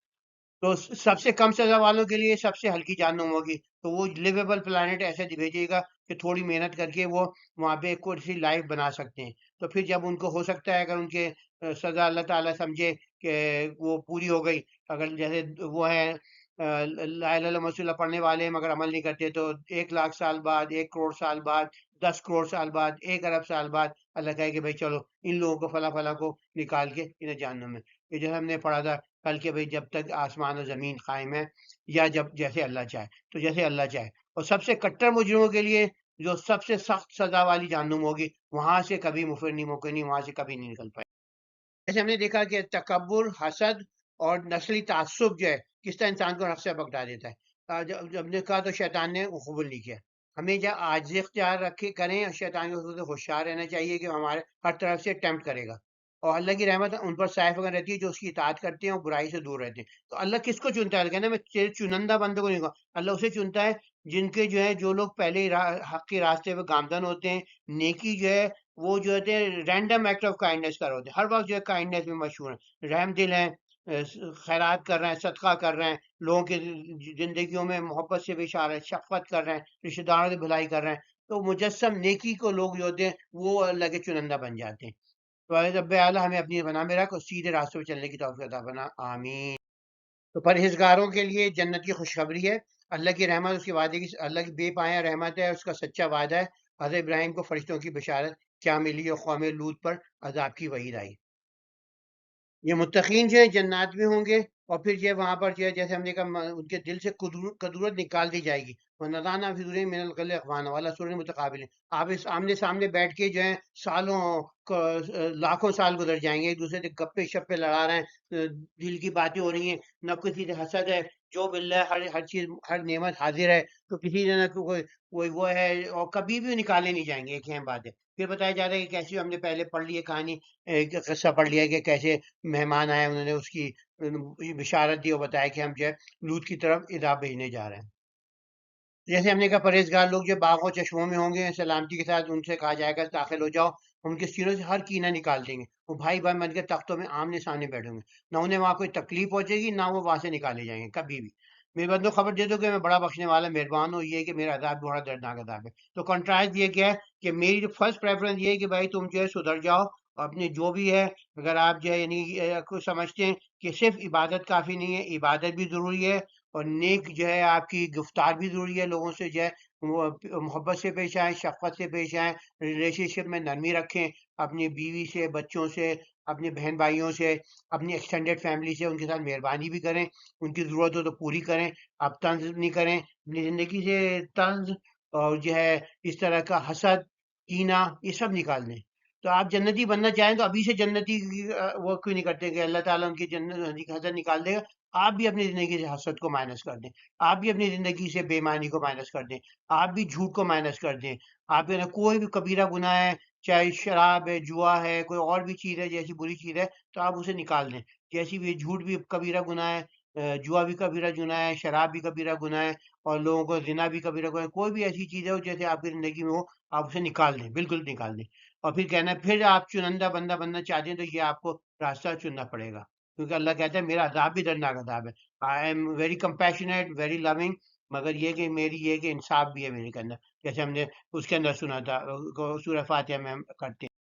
تو سب سے کم سزا والوں کے لیے سب سے ہلکی جہنم ہوگی، تو وہ لیویبل پلانٹ ایسے بھیجے گا کہ تھوڑی محنت کر کے وہ وہاں پہ کوئی سی لائف بنا سکتے ہیں. تو پھر جب ان کو ہو سکتا ہے اگر ان کے سزا اللہ تعالیٰ سمجھے کہ وہ پوری ہو گئی، اگر جیسے وہ ہے لا الہ الا اللہ محمد پڑھنے والے ہیں مگر عمل نہیں کرتے، تو 1,00,000 سال بعد، 1 کروڑ سال بعد، 10 کروڑ سال بعد، 1 ارب سال بعد اللہ کہے کہ بھائی چلو ان لوگوں کو فلاں فلاں کو نکال کے انہیں جہنم میں. یہ جو ہم نے پڑھا تھا کل کے بھائی جب تک آسمان و زمین قائم ہے، یا جب جیسے اللہ چاہے، تو جیسے اللہ چاہے. اور سب سے کٹر مجرموں کے لیے جو سب سے سخت سزا والی جہنم ہوگی، وہاں سے کبھی مفر نہیں ممکن نہیں، وہاں سے کبھی نہیں نکل پائے. جیسے ہم نے دیکھا کہ تکبر، حسد اور نسلی تعصب جو ہے کس طرح انسان کو حق سے بگڑا دیتا ہے. جب نے کہا تو شیطان نے وہ قبول نہیں کیا. ہمیں جب عاجزی اختیار رکھے کریں، اور شیطان کو ہوشیار رہنا چاہیے کہ ہمارے ہر طرف سے ٹیمپٹ کرے گا. اور اللہ کی رحمت ان پر سائف وغیرہ رہتی ہے جو اس کی اطاعت کرتے ہیں اور برائی سے دور رہتے ہیں. تو اللہ کس کو چنتا ہے؟ کہنا میں چنندہ بندوں کو نہیں کہا، اللہ اسے چنتا ہے جن کے جو ہے جو لوگ پہلے ہی حق کے راستے پہ گامزن ہوتے ہیں. نیکی جو ہے وہ جو ہوتے ہیں رینڈم ایکٹ آف کائنڈنس کر ہوتے ہیں، ہر وقت جو ہے کائنڈنس میں مشہور ہیں، رحم دل ہیں، خیرات کر رہے ہیں، صدقہ کر رہے ہیں، لوگوں کی زندگیوں میں محبت سے پیش آ رہے ہیں، شفقت کر رہے ہیں، رشتہ داروں کی بھلائی کر رہے ہیں. تو مجسم نیکی کو لوگ جو ہوتے ہیں وہ اللہ کے چنندہ بن جاتے ہیں. تو رب اعلیٰ ہمیں اپنی بنا میں رکھ اور سیدھے راستے پہ چلنے کی توفیق عطا فرما، آمین. تو پرہیزگاروں کے لیے جنت کی خوشخبری ہے. اللہ کی رحمت، اس کے وعدے کی، اللہ کی بے پایا رحمت ہے، اس کا سچا وعدہ ہے. حضرت ابراہیم کو فرشتوں کی بشارت کیا ملی اور قوم لوط پر عذاب کی وعید آئی. یہ متقین جو ہے جنات میں ہوں گے، اور پھر جو ہے وہاں پر جو ہے جیسے ہم نے کہا ان کے دل سے قدورت نکال دی جائے گی. وَنَزَعْنَا فِي صُدُورِهِم مِّنَ الْغِلِّ إِخْوَانًا وَعَلَىٰ سُرُرٍ مُّتَقَابِلِينَ. آپ اس آمنے سامنے بیٹھ کے جو ہے سالوں لاکھوں سال گزر جائیں گے، ایک دوسرے سے گپے شپے لڑا رہے ہیں، دل کی باتیں ہو رہی ہیں، نہ کسی سے حسد ہے، جو مل رہا ہے ہر چیز ہر نعمت حاضر ہے، تو کسی نے نہ کوئی وہ ہے، اور کبھی بھی نکالے نہیں جائیں گے. ایک اہم بات ہے. پھر بتایا جا رہا ہے کہ کیسی ہم نے پہلے پڑھ لی ہے کہانی، ایک قصہ پڑھ لیا کہ کیسے مہمان آئے، انہوں نے اس کی بشارت دی اور بتایا کہ ہم جو ہے لوط کی طرف عذاب بھیجنے جا رہے ہیں. جیسے ہم نے کہا پرہیزگار لوگ جو باغوں چشموں میں ہوں گے، سلامتی کے ساتھ ان سے کہا جائے گا داخل ہو جاؤ ان کے سینوں سے ہر کینہ نکال دیں گے، وہ بھائی بھائی بن کے تختوں میں آمنے سامنے بیٹھیں گے، نہ انہیں وہاں کوئی تکلیف پہنچے گی، نہ وہ وہاں سے نکالے جائیں گے کبھی بھی۔ میرے بندوں خبر دے دو کہ میں بڑا بخشنے والا مہربان ہوں، یہ ہے کہ میرا عذاب بڑا دردناک عذاب ہے۔ تو کنٹراسٹ یہ کیا ہے کہ میری جو فرسٹ پریفرنس یہ ہے کہ بھائی تم جو ہے سدھر جاؤ اپنے جو بھی ہے، اگر آپ جو ہے یعنی کچھ سمجھتے ہیں کہ صرف عبادت کافی نہیں ہے، عبادت بھی ضروری ہے، اور نیک جو ہے آپ کی گفتار بھی ضروری ہے، لوگوں سے جو ہے وہ محبت سے پیش آئیں، شفقت سے پیش آئیں، ریلیشن شپ میں نرمی رکھیں، اپنی بیوی سے، بچوں سے، اپنے بہن بھائیوں سے، اپنی ایکسٹینڈیڈ فیملی سے ان کے ساتھ مہربانی بھی کریں، ان کی ضرورت ہو تو پوری کریں، آپ طنز نہیں کریں اپنی زندگی سے، طنز اور جو ہے اس طرح کا حسد، کینہ، یہ سب نکال دیں۔ تو آپ جنتی بننا چاہیں تو ابھی سے جنتی وہ کیوں نہیں کرتے کہ اللہ تعالیٰ ان کی جنت حسد نکال دے گا۔ آپ بھی اپنی زندگی سے حسد کو مائنس کر دیں، آپ بھی اپنی زندگی سے بے ایمانی کو مائنس کر دیں، آپ بھی جھوٹ کو مائنس کر دیں، آپ کے کوئی بھی کبیرہ گناہ ہے، چاہے شراب ہے، جوا ہے، کوئی اور بھی چیز ہے جیسی بری چیز ہے، تو آپ اسے نکال دیں۔ جیسی بھی جھوٹ بھی کبیرہ گناہ ہے، جوا بھی کبیرہ گناہ ہے، شراب بھی کبیرہ گناہ ہے، اور لوگوں کو زنا بھی کبیرہ گناہ ہے، کوئی بھی ایسی چیز ہے جیسے آپ کی زندگی میں ہو، آپ اسے نکال دیں، بالکل نکال دیں۔ اور پھر کہنا ہے پھر آپ چنندہ بندہ بننا چاہتے ہیں تو یہ آپ کو راستہ چننا پڑے گا، کیونکہ اللہ کہتا ہے میرا عذاب بھی دردناک عذاب ہے۔ I am very compassionate, very loving, مگر یہ کہ میری یہ کہ انصاف بھی ہے میرے کے اندر، جیسے ہم نے اس کے اندر سنا تھا سورہ فاتحہ میں ہم کرتے ہیں۔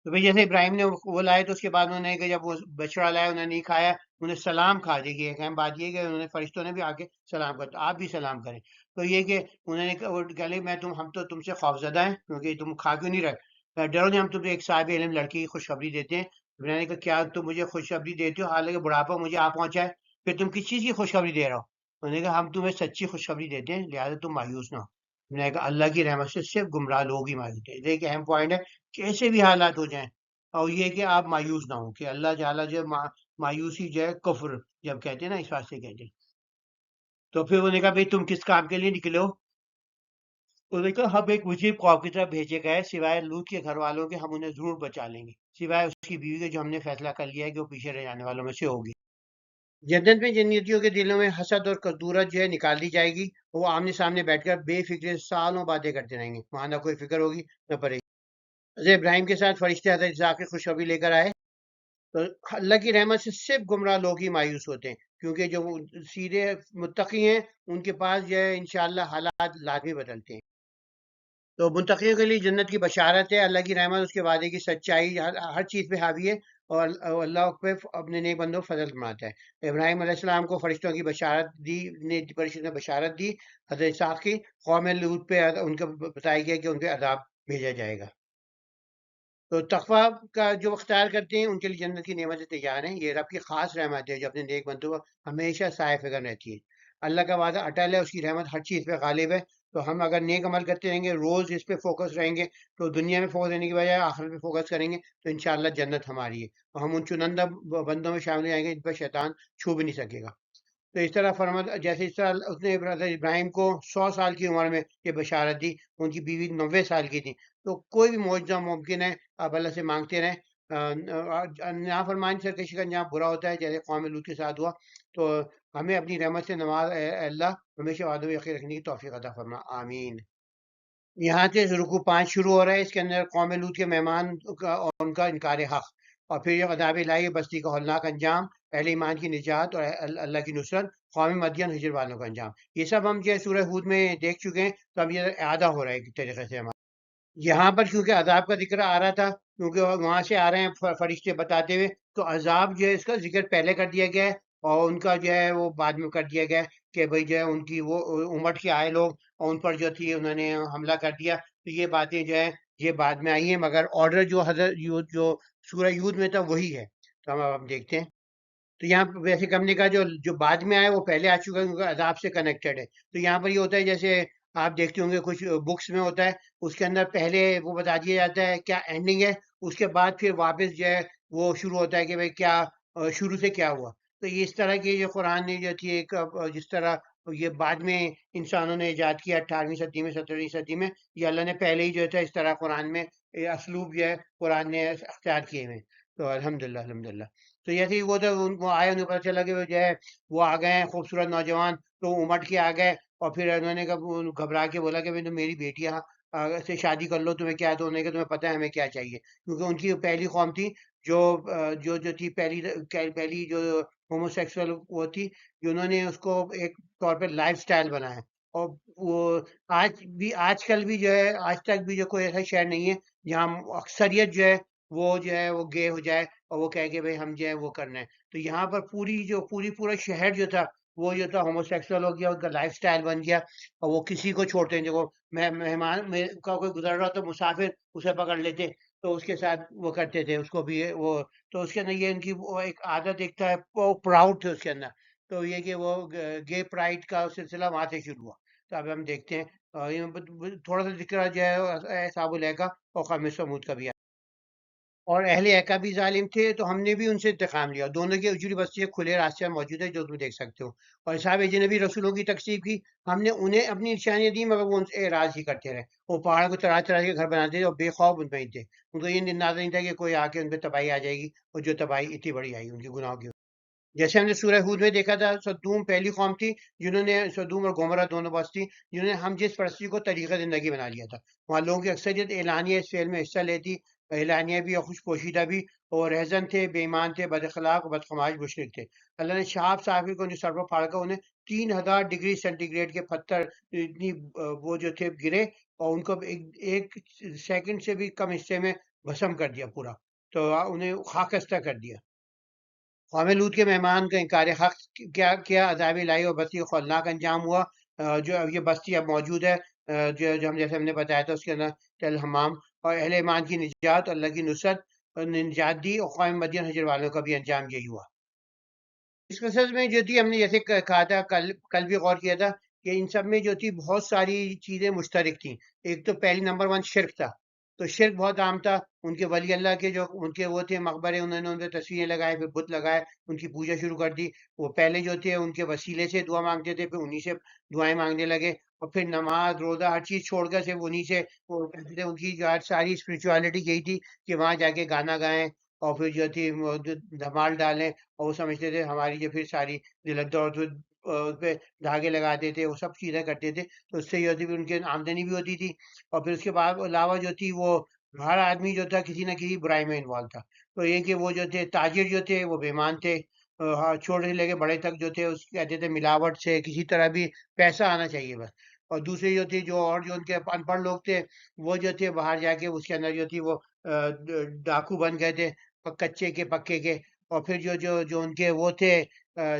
تو بھئی جیسے ابراہیم نے وہ لائے تو اس کے بعد انہوں نے کہ جب وہ بچڑا لائے انہوں نے نہیں کھایا، انہیں سلام کھا دی کہ ایک اہم بات یہ کہ انہوں نے فرشتوں نے بھی آ کے سلام کہا، تو آپ بھی سلام کریں۔ تو یہ کہ انہوں نے کہا لے میں ہم تو تم سے خوفزدہ ہیں کیونکہ تم کھا کیوں نہیں رہے، ڈرو نہیں، ہم تمہیں ایک صاحب علم لڑکی کی خوشخبری دیتے ہیں۔ ابراہیم نے کہا کیا تم مجھے خوشخبری دیتے ہو حالانکہ بڑھاپا مجھے آ پہنچا ہے، پھر تم کس چیز کی خوشخبری دے رہا ہو؟ انہوں نے کہا ہم تمہیں سچی خوشخبری دیتے ہیں لہٰذا تم مایوس نہ ہو۔ میں نے کہا اللہ کی رحمت سے صرف گمراہ لوگ ہی مایوس ہوتے ہیں، یہ ایک اہم پوائنٹ ہے، کیسے بھی حالات ہو جائیں، اور یہ کہ آپ مایوس نہ ہوں، کہ اللہ تعالیٰ جو مایوسی جو ہے کفر جب کہتے ہیں نا اس واسطے کہتے ہیں۔ تو پھر انہوں نے کہا بھئی تم کس کام کے لیے نکلے ہو؟ انہوں نے کہا ہم ایک مجرم قوم کی طرف بھیجے گئے، سوائے لوط کے گھر والوں کے ہم انہیں ضرور بچا لیں گے، سوائے اس کی بیوی کے جو ہم نے فیصلہ کر لیا ہے کہ وہ پیچھے رہ جانے والوں میں سے ہوگی۔ جنت میں جنتیوں کے دلوں میں حسد اور کدورت جو ہے نکال دی جائے گی، وہ آمنے سامنے بیٹھ کر بے فکر سالوں باتیں کرتے رہیں گے، وہاں نہ کوئی فکر ہوگی نہ پریشانی۔ حضرت ابراہیم کے ساتھ فرشتے حضرت اسحاق کی خوشخبری لے کر آئے، تو اللہ کی رحمت سے صرف گمراہ لوگ ہی مایوس ہوتے ہیں، کیونکہ جو سیدھے متقی ہیں ان کے پاس جو ہے انشاءاللہ حالات لازمی بدلتے ہیں۔ تو متقیوں کے لیے جنت کی بشارت ہے، اللہ کی رحمت اس کے وعدے کی سچائی ہر چیز پہ حاوی ہے، اور اللہ پہ اپنے نیک بندوں فضل فرماتا ہے۔ ابراہیم علیہ السلام کو فرشتوں کی بشارت دی، فرشتوں نے بشارت دی، حضرت اسحاق کی قوم لوط پہ ان کو بتایا گیا کہ ان پہ عذاب بھیجا جائے گا۔ تو تقویٰ کا جو اختیار کرتے ہیں ان کے لیے جنت کی نعمتیں تیار ہیں، یہ رب کی خاص رحمت ہے جو اپنے نیک بندوں کو ہمیشہ سائے فکر رہتی ہے۔ اللہ کا وعدہ اٹل ہے، اس کی رحمت ہر چیز پہ غالب ہے، تو ہم اگر نیک عمل کرتے رہیں گے، روز اس پہ فوکس رہیں گے، تو دنیا میں فوکس رہنے کی بجائے آخرت پہ فوکس کریں گے، تو انشاءاللہ جنت ہماری ہے، اور ہم ان چنندہ بندوں میں شامل ہو جائیں گے جن پہ شیطان چھو بھی نہیں سکے گا۔ تو اس طرح جیسے اس طرح اس نے حضرت ابراہیم کو 100 سال کی عمر میں یہ بشارت دی، ان کی بیوی 90 سال کی تھی، تو کوئی بھی معجزہ ممکن ہے، آپ اللہ سے مانگتے رہیں۔ نافرمانی سرکشی کا انجام برا ہوتا ہے جیسے قوم لوط کے ساتھ ہوا، تو ہمیں اپنی رحمت سے نواز، اے اللہ ہمیشہ وعدہ و یقین رکھنے کی توفیق عطا فرما، آمین۔ یہاں سے رکوع 5 شروع ہو رہا ہے، اس کے اندر قوم لوط کے مہمان اور ان کا انکار حق، اور پھر یہ عذاب الہی، بستی کا ہولناک انجام، اہل ایمان کی نجات اور اللہ کی نصرت، قوم مدین ہجر والوں کا انجام، یہ سب ہم جو سورہ ہود میں دیکھ چکے ہیں، تو اب یہ اعادہ ہو رہا ہے ایک طریقے سے ہمارا۔ یہاں پر کیونکہ عذاب کا ذکر آ رہا تھا، کیونکہ وہاں سے آ رہے ہیں فرشتے بتاتے ہوئے، تو عذاب جو ہے اس کا ذکر پہلے کر دیا گیا ہے، اور ان کا جو ہے وہ بعد میں کر دیا گیا ہے، کہ بھئی جو ہے ان کی وہ امٹ کے آئے لوگ اور ان پر جو تھی انہوں نے حملہ کر دیا، تو یہ باتیں جو ہے یہ بعد میں آئی ہیں، مگر آرڈر جو حضرت جو سورہ یود میں تھا وہی ہے۔ تو ہم اب دیکھتے ہیں، تو یہاں پہ ویسے کمنے کا جو بعد میں آیا وہ پہلے آ چکا ہے کیونکہ عذاب سے کنیکٹڈ ہے۔ تو یہاں پر یہ ہوتا ہے جیسے آپ دیکھتے ہوں گے کچھ بکس میں ہوتا ہے، اس کے اندر پہلے وہ بتا دیا جاتا ہے کیا اینڈنگ ہے، اس کے بعد پھر واپس جو ہے وہ شروع ہوتا ہے کہ بھئی کیا شروع سے کیا ہوا۔ تو یہ اس طرح کی جو قرآن نے جو تھی ایک جس طرح یہ بعد میں انسانوں نے ایجاد کیا 18ویں صدی میں 17ویں صدی میں، یہ اللہ نے پہلے ہی جو تھا اس طرح قرآن میں اسلوب جو ہے قرآن نے اختیار کیے ہوئے ہیں۔ تو الحمدللہ الحمدللہ۔ تو جیسے ہی وہ تو وہ آئے، انہیں پتہ چلا کہ وہ جو ہے وہ آ گئے ہیں خوبصورت نوجوان، تو امٹ کے آ گئے، اور پھر انہوں نے گھبرا کے بولا کہ تو میری بیٹیاں سے شادی کر لو، تمہیں کیا ہے؟ تو انہوں نے کہا تمہیں پتہ ہے ہمیں کیا چاہیے، کیونکہ ان کی پہلی قوم تھی جو جو تھی پہلی جو ہومو سیکسول وہ تھی، جنہوں نے اس کو ایک طور پہ لائف سٹائل بنایا۔ اور وہ آج کل بھی جو ہے، آج تک بھی جو کوئی ایسا شہر نہیں ہے جہاں اکثریت جو ہے وہ گے ہو جائے اور وہ کہے کہ بھائی ہم جو ہے وہ کرنا ہے۔ تو یہاں پر پورا شہر جو تھا وہ جو تھا ہومو سیکسول ہو گیا، ان کا لائف سٹائل بن گیا، اور وہ کسی کو چھوڑتے ہیں۔ دیکھو مہمان کا کوئی گزر رہا تو مسافر اسے پکڑ لیتے، تو اس کے ساتھ وہ کرتے تھے اس کو بھی وہ۔ تو اس کے اندر یہ ان کی وہ ایک عادت ایک تھا، وہ پراؤڈ تھے اس کے اندر۔ تو یہ کہ وہ گے پرائڈ کا سلسلہ وہاں سے شروع ہوا۔ تو اب ہم دیکھتے ہیں تھوڑا سا ذکر جو ہے اصحاب الایکا اور قوم ثمود کا بھی ہے۔ اور اہل ایکا بھی ظالم تھے، تو ہم نے بھی ان سے انتقام لیا۔ دونوں کی اجڑی بستیاں کھلے راستے میں موجود ہے، جو تم دیکھ سکتے ہو۔ اور اصحاب جن نے بھی رسولوں کی تکذیب کی، ہم نے انہیں اپنی نشانیاں دی، مگر وہ ان سے اعراض ہی کرتے رہے۔ وہ پہاڑوں کو تراش تراش کے گھر بناتے تھے اور بے خوف ان پہ ہی تھے۔ ان کو یہ اندازہ نہیں تھا کہ کوئی آ کے ان پہ تباہی آ جائے گی، اور جو تباہی اتنی بڑی آئی ان کے گناہوں کی۔ جیسے ہم نے سورہ ہود میں دیکھا تھا، سدوم پہلی قوم تھی جنہوں نے، سدوم اور گومرہ دونوں بس تھی، جنہوں نے ہم جس پرستی کو طریقہ زندگی بنا لیا تھا۔ وہاں لوگوں کی اکثریت اعلانیہ اس فعل میں حصہ لیتی، اعلانیہ بھی اور خوش پوشیدہ بھی، اور رہزن تھے، بے ایمان تھے، بد اخلاق اور بدخماش مشرک تھے۔ اللہ نے شہاب صافی کو سر پر پھاڑ کر انہیں 3000 ڈگری سینٹی گریڈ کے پتھر اتنی وہ جو تھے گرے، اور ان کو ایک سیکنڈ سے بھی کم حصے میں بھسم کر دیا پورا، تو انہیں خاکستہ کر دیا۔ قوم لوط کے مہمان کا انکار حق کیا کیا، عذاب الہی اور بستی کو خولناک انجام ہوا۔ جو اب یہ بستی اب موجود ہے، جو ہم جیسے ہم نے بتایا تھا، اس کے اندر تل حمام، اور اہل ایمان کی نجات اور اللہ کی نصرت اور نجات دی، اور قوم مدین حجر والوں کا بھی انجام یہی ہوا۔ اس قصص میں جو تھی، ہم نے جیسے کہا تھا، کل بھی غور کیا تھا کہ ان سب میں جو تھی بہت ساری چیزیں مشترک تھیں۔ ایک تو پہلی نمبر ون شرک تھا، تو شرک بہت عام تھا۔ ان کے ولی اللہ کے جو ان کے وہ تھے مقبرے، انہوں نے ان پہ تصویریں لگائے، پھر بت لگائے، ان کی پوجا شروع کر دی۔ وہ پہلے جو تھے ان کے وسیلے سے دعا مانگتے تھے، پھر انہی سے دعائیں مانگنے لگے، اور پھر نماز روزہ ہر چیز چھوڑ کر صرف انہی سے وہ کہتے تھے۔ ان کی جو ساری اسپرچوالٹی یہی تھی کہ وہاں جا کے گانا گائیں، اور پھر جو تھی وہ دھمال ڈالیں، اور وہ سمجھتے تھے ہماری جو پھر ساری دور اس پہ دھاگے لگاتے تھے، وہ سب چیزیں کرتے تھے، تو اس سے یہ ہوتی پھر ان کی آمدنی بھی ہوتی تھی۔ اور پھر اس کے بعد علاوہ جو تھی وہ ہر آدمی جو تھا کسی نہ کسی برائی میں انوالو تھا۔ تو یہ کہ وہ جو تھے تاجر جو تھے وہ بےمان تھے، چھوٹے سے لے کے بڑے تک جو تھے اس کہتے تھے ملاوٹ سے کسی طرح بھی پیسہ آنا چاہیے بس۔ اور دوسری جو تھی جو ان کے ان پڑھ لوگ تھے، وہ جو تھے باہر جا کے اس کے اندر جو تھی وہ ڈاکو بن گئے تھے، کچے کے پکے کے۔ اور پھر جو ان کے وہ تھے،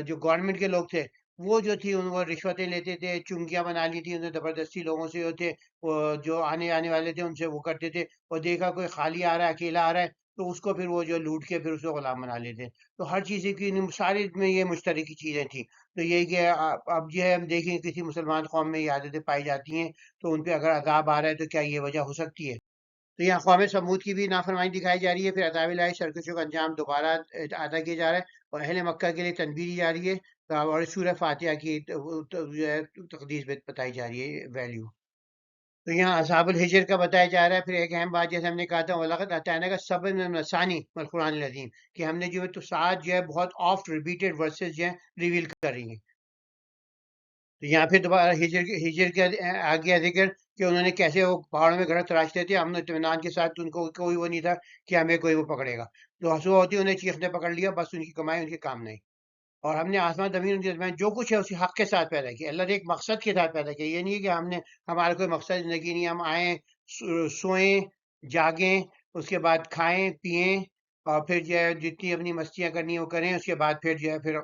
جو گورنمنٹ کے لوگ تھے، وہ جو تھی ان کو رشوتیں لیتے تھے، چنگیاں بنا لی تھی انہیں زبردستی، لوگوں سے جو تھے وہ جو آنے والے تھے ان سے وہ کرتے تھے، اور دیکھا کوئی خالی آ رہا ہے، اکیلا آ رہا ہے، تو اس کو پھر وہ جو لوٹ کے پھر اس کو غلام بنا لیتے۔ تو ہر چیز کی ساری میں یہ مشترکی چیزیں تھیں۔ تو یہی کہ اب جو ہے ہم دیکھیں کسی مسلمان قوم میں یہ عادتیں پائی جاتی ہیں، تو ان پہ اگر عذاب آ رہا ہے تو کیا یہ وجہ ہو سکتی ہے؟ تو یہاں قوم سمود کی بھی نافرمانی دکھائی جا رہی ہے، پھر عذاب الہی سرکشوں کا انجام دوبارہ ادا کیا جا رہا ہے، اور اہل مکہ کے لیے تنبیہ دی جا رہی ہے، اور سورہ فاتحہ کی جو ہے تقدیس بتائی جا رہی ہے، ویلیو۔ تو یہاں اصحاب الحجر کا بتایا جا رہا ہے۔ پھر ایک اہم بات جیسے ہم نے کہا تھا، وَلَقَدْ آتَيْنَاكَ سَبْعًا مِنَ الْمَثَانِي وَالْقُرْآنِ الْعَظِيمِ، کہ ہم نے جو ہے تو 7 جو ہے بہت آفٹ ریپیٹڈ ورسز جو ہیں ریویل کر رہی ہیں۔ تو یہاں پھر دوبارہ ہجر کے آ گیا ذکر کہ انہوں نے کیسے وہ پہاڑوں میں گھر تراشتے تھے، امن و اطمینان کے ساتھ، ان کو کوئی وہ نہیں تھا کہ ہمیں کوئی وہ پکڑے گا۔ جو حسوہ ہوتی انہیں چیخنے پکڑ لیا، بس ان کی کمائی ان کے کام نہیں۔ اور ہم نے آسمان زمین ان کے درمیان جو کچھ ہے اسی حق کے ساتھ پیدا کیا۔ اللہ نے ایک مقصد کے ساتھ پیدا کیا، یہ نہیں ہے کہ ہمارا کوئی مقصد زندگی نہیں، ہم آئیں، سوئیں، جاگیں، اس کے بعد کھائیں پئیں، اور پھر جو ہے جتنی اپنی مستیاں کرنی ہے وہ کریں، اس کے بعد پھر جو ہے پھر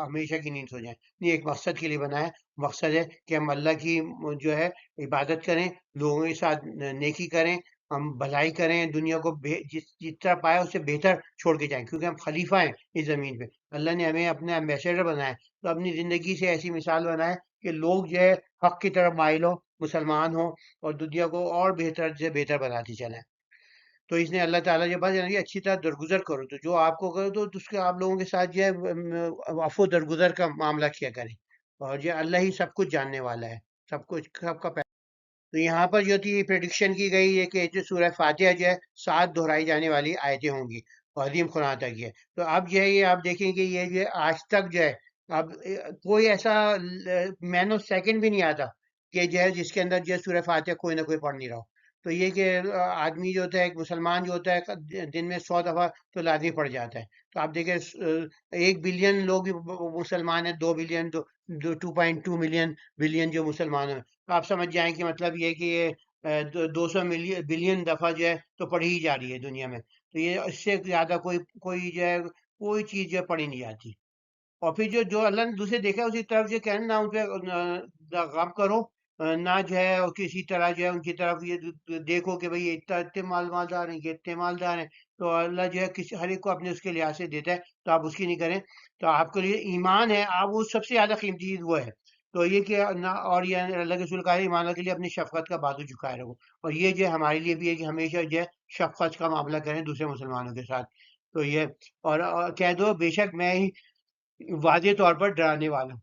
ہمیشہ کی نیند سو جائیں۔ یہ ایک مقصد کے لیے بنا ہے۔ مقصد ہے کہ ہم اللہ کی جو ہے عبادت کریں، لوگوں کے ساتھ نیکی کریں، ہم بھلائی کریں، دنیا کو جس طرح پایا اس سے بہتر چھوڑ کے جائیں، کیونکہ ہم خلیفہ ہیں اس زمین پہ۔ اللہ نے ہمیں اپنے ایمبیسڈر بنایا، تو اپنی زندگی سے ایسی مثال بنائے کہ لوگ جو ہے حق کی طرف مائل ہوں، مسلمان ہوں، اور دنیا کو اور بہتر سے بہتر بناتی چلیں۔ تو اس نے اللہ تعالیٰ کے پاس یعنی اچھی طرح درگزر کرو، تو جو آپ کو کرو تو اس کے آپ لوگوں کے ساتھ جو ہے عفو درگزر کا معاملہ کیا کریں، اور جو اللہ ہی سب کچھ جاننے والا ہے، سب کچھ سب کا تو یہاں پر جو تھی پریڈکشن کی گئی ہے کہ جو سورہ فاتحہ جو ہے 7 دہرائی جانے والی آیتیں ہوں گی، اور عظیم قرآن تک یہ۔ تو اب جو ہے یہ آپ دیکھیں کہ یہ جو ہے آج تک جو ہے اب کوئی ایسا مینو سیکنڈ بھی نہیں آتا کہ جو ہے جس کے اندر جو ہے سورہ فاتحہ کوئی نہ کوئی پڑھ نہیں رہا ہو۔ تو یہ کہ آدمی جو ہوتا ہے، ایک مسلمان جو ہوتا ہے دن میں 100 دفعہ تو لازمی پڑ جاتا ہے. تو آپ دیکھیں 1 بلین لوگ مسلمان ہیں، 2 بلین، 2.2 ملین بلین جو مسلمان ہیں. تو آپ سمجھ جائیں کہ مطلب یہ کہ یہ 200 بلین دفعہ جو ہے تو پڑھی ہی جا رہی ہے دنیا میں. تو یہ اس سے زیادہ کوئی جو ہے کوئی چیز جو ہے پڑھی نہیں جاتی. اور پھر جو اللہ نے دوسرے دیکھا اسی طرف جو کہنا نہ ان پہ غم کرو، نہ جو ہے اور کسی طرح جو ہے ان کی طرف یہ دیکھو کہ بھئی یہ اتنے مالدار ہیں، یہ اتنے مالدار ہیں. تو اللہ جو ہے کسی ہر ایک کو اپنے اس کے لحاظ سے دیتا ہے، تو آپ اس کی نہیں کریں. تو آپ کے لیے ایمان ہے، آپ وہ سب سے زیادہ قیمتی چیز وہ ہے. تو یہ کہ نہ، اور یہ اللہ کے رسول کا ہے، ایمان کے لیے اپنی شفقت کا بازو جھکائے رکھو. اور یہ جو ہے ہمارے لیے بھی ہے کہ ہمیشہ جو ہے شفقت کا معاملہ کریں دوسرے مسلمانوں کے ساتھ. تو یہ اور کہہ دو بے شک میں ہی واضح طور پر ڈرانے والا.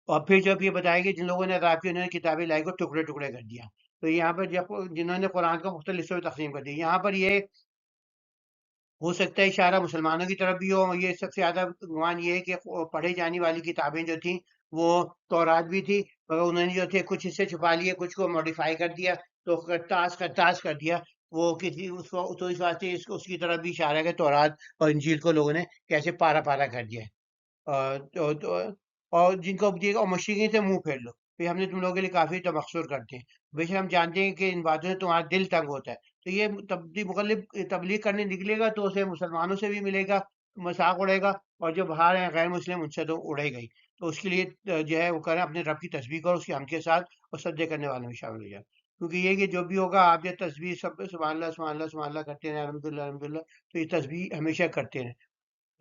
اور پھر جب یہ بتایا کہ جن لوگوں نے رات کو انہوں نے کتابیں لائی کو ٹکڑے ٹکڑے کر دیا. تو یہاں پر جب جنہوں نے قرآن کو مختلف حصوں میں تقسیم کر دیا، یہاں پر یہ ہو سکتا ہے اشارہ مسلمانوں کی طرف بھی ہو. یہ سب سے زیادہ گمان یہ ہے کہ پڑھے جانے والی کتابیں جو تھیں وہ تورات بھی تھی، مگر انہوں نے جو تھے کچھ حصے چھپا لیے، کچھ کو ماڈیفائی کر دیا، تو کرتاس کر دیا. وہ کسی اس کو تو اس واسطے اس کی طرف بھی اشارہ ہے کہ تورات اور انجیل کو لوگوں نے کیسے پارا پارا کر دیا. اور جن کو اور مشرقین سے منہ پھیر لو، پھر ہم نے تم لوگوں کے لیے کافی تبخصر کرتے ہیں. بے شک ہم جانتے ہیں کہ ان باتوں سے تمہارا دل تنگ ہوتا ہے. تو یہ تبلیغ کرنے نکلے گا تو اسے مسلمانوں سے بھی ملے گا، مذاق اڑے گا، اور جو باہر ہیں غیر مسلم ان سے تو اڑے گئی. تو اس کے لیے جو ہے وہ کریں اپنے رب کی تسبیح کرو، اس کی حمد کے ساتھ، اور سجدے کرنے والوں میں شامل ہو جائے. کیونکہ یہ کہ جو بھی ہوگا آپ یہ تسبیح سب سبحان اللہ سبحان اللہ سبحان اللہ کرتے ہیں، الحمدللہ الحمدللہ. تو یہ تسبیح ہمیشہ کرتے ہیں،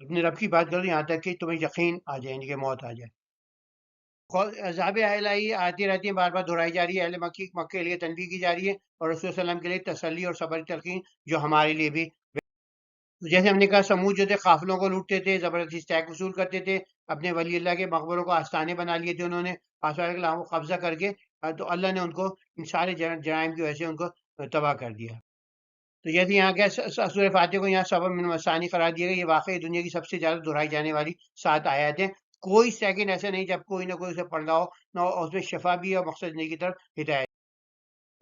اپنے رب کی بات کرو یہاں تک کہ تمہیں یقین آ جائے، یعنی کہ موت آ جائے. عذاب الہی آتی رہتی ہیں، بار بار دہرائی جا رہی ہے. اہل مکہ کے لیے تنبیہ کی جا رہی ہے، اور رسول صلی اللہ علیہ وسلم کے لیے تسلی اور صبر کی تلقین، جو ہمارے لیے بھی. جیسے ہم نے کہا سمود جو تھے قافلوں کو لوٹتے تھے، زبردستی اسٹیک وصول کرتے تھے، اپنے ولی اللہ کے مقبروں کو آستانے بنا لیے تھے انہوں نے آثار کو قبضہ کر کے. تو اللہ نے ان کو ان سارے جرائم کی وجہ سے ان کو تباہ کر دیا. تو جیسے یہاں کیا سورہ فاتحہ کو یہاں سبب من مسانی قرار دیا گیا. یہ واقعی دنیا کی سب سے زیادہ دہرائی جانے والی 7 آیات ہیں. کوئی سیکنڈ ایسا نہیں جب کوئی نہ کوئی اسے پڑھ رہا ہو نہ اس میں شفا بھی ہے اور مقصد نہیں کی طرف ہدایت.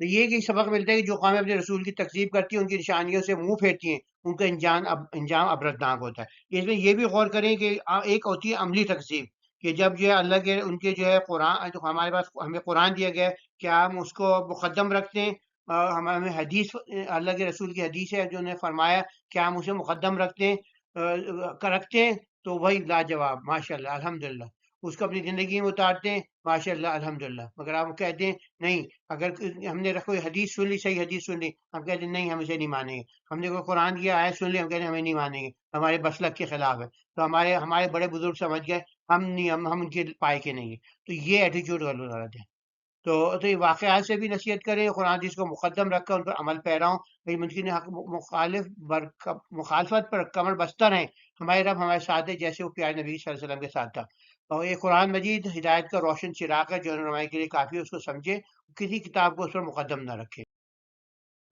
تو یہ کہ سبق ملتا ہے کہ جو قومیں اپنے رسول کی تکذیب کرتی ہیں، ان کی نشانیوں سے منہ پھیرتی ہیں، ان کا انجام عبرتناک ہوتا ہے. اس میں یہ بھی غور کریں کہ ایک ہوتی ہے عملی تکذیب، کہ جب جو ہے اللہ کے ان کے جو ہے قرآن، جو ہمارے پاس ہمیں قرآن دیا گیا ہے، کیا ہم اس کو مقدم رکھتے ہیں؟ ہمیں حدیث، اللہ کے رسول کی حدیث ہے جو نے فرمایا، کیا ہم اسے مقدم رکھتے ہیں؟ رکھتے ہیں تو وہی لاجواب، ماشاء اللہ الحمدللہ. اس کو اپنی زندگی میں اتارتے ہیں، ماشاء اللہ الحمدللہ. مگر آپ کہتے ہیں نہیں، اگر ہم نے کوئی حدیث سن لی، صحیح حدیث سن لی، ہم کہتے ہیں نہیں ہم اسے نہیں مانیں گے. ہم نے کوئی قرآن کی آیت سن لی، ہم کہتے ہیں ہمیں نہیں مانیں گے، ہمارے مسلک کے خلاف ہے. تو ہمارے بڑے بزرگ سمجھ گئے ہم نہیں، ہم ان کے پائے کے نہیں ہیں. تو یہ ایٹیچیوڈ غلط ہے. تو یہ واقعات سے بھی نصیحت کریں، قرآن حدیث کو مقدم رکھ کر ان پر عمل پیرا ہوں. ممکن حق مخالفت پر کمر بستہ رہیں. ہمارے رب ہمارے ساتھ ہے، جیسے وہ پیارے نبی صلی اللہ علیہ وسلم کے ساتھ تھا. اور یہ قرآن مجید ہدایت کا روشن چراغ ہے جو رہنمائی کے لیے کافی ہے. اس کو سمجھے، کسی کتاب کو اس پر مقدم نہ رکھے.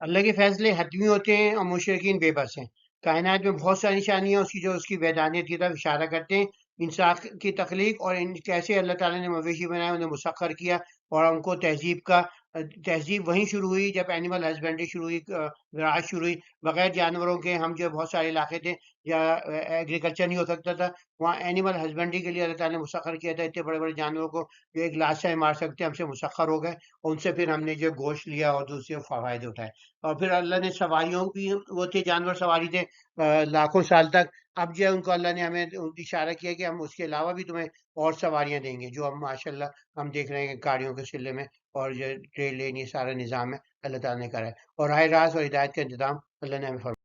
اللہ کے فیصلے حتمی ہوتے ہیں اور مشرکین بے بس ہیں. کائنات میں بہت ساری نشانیاں اس کی وحدانیت کی طرف اشارہ کرتے ہیں. انسان کی تخلیق اور کیسے اللہ تعالیٰ نے مویشی بنائے، انہیں مسخر کیا، اور ان کو تہذیب وہیں شروع ہوئی جب اینیمل ہسبینڈری شروع ہوئی، زراعت شروع ہوئی. بغیر جانوروں کے ہم جو بہت سارے علاقے تھے یا ایگریکلچر نہیں ہو سکتا تھا، وہاں اینیمل ہسبینڈری کے لیے اللہ تعالیٰ نے مسخر کیا تھا. اتنے بڑے بڑے جانوروں کو جو ایک لاش سے مار سکتے ہم سے مسخر ہو گئے، اور ان سے پھر ہم نے جو گوشت لیا اور دوسرے فوائد اٹھائے. اور پھر اللہ نے سواریوں بھی، وہ تھے جانور سواری تھے لاکھوں سال تک. اب جو ہے ان کو اللہ نے ہمیں اشارہ کیا کہ ہم اس کے علاوہ بھی تمہیں اور سواریاں دیں گے، جو ہم ماشاء اللہ ہم دیکھ رہے ہیں کہ گاڑیوں کے سلے میں اور جو ٹرین لین، یہ سارا نظام ہے اللہ تعالیٰ نے کرا ہے. اور راہ راست اور ہدایت کا انتظام اللہ نے ہمیں فرمایا.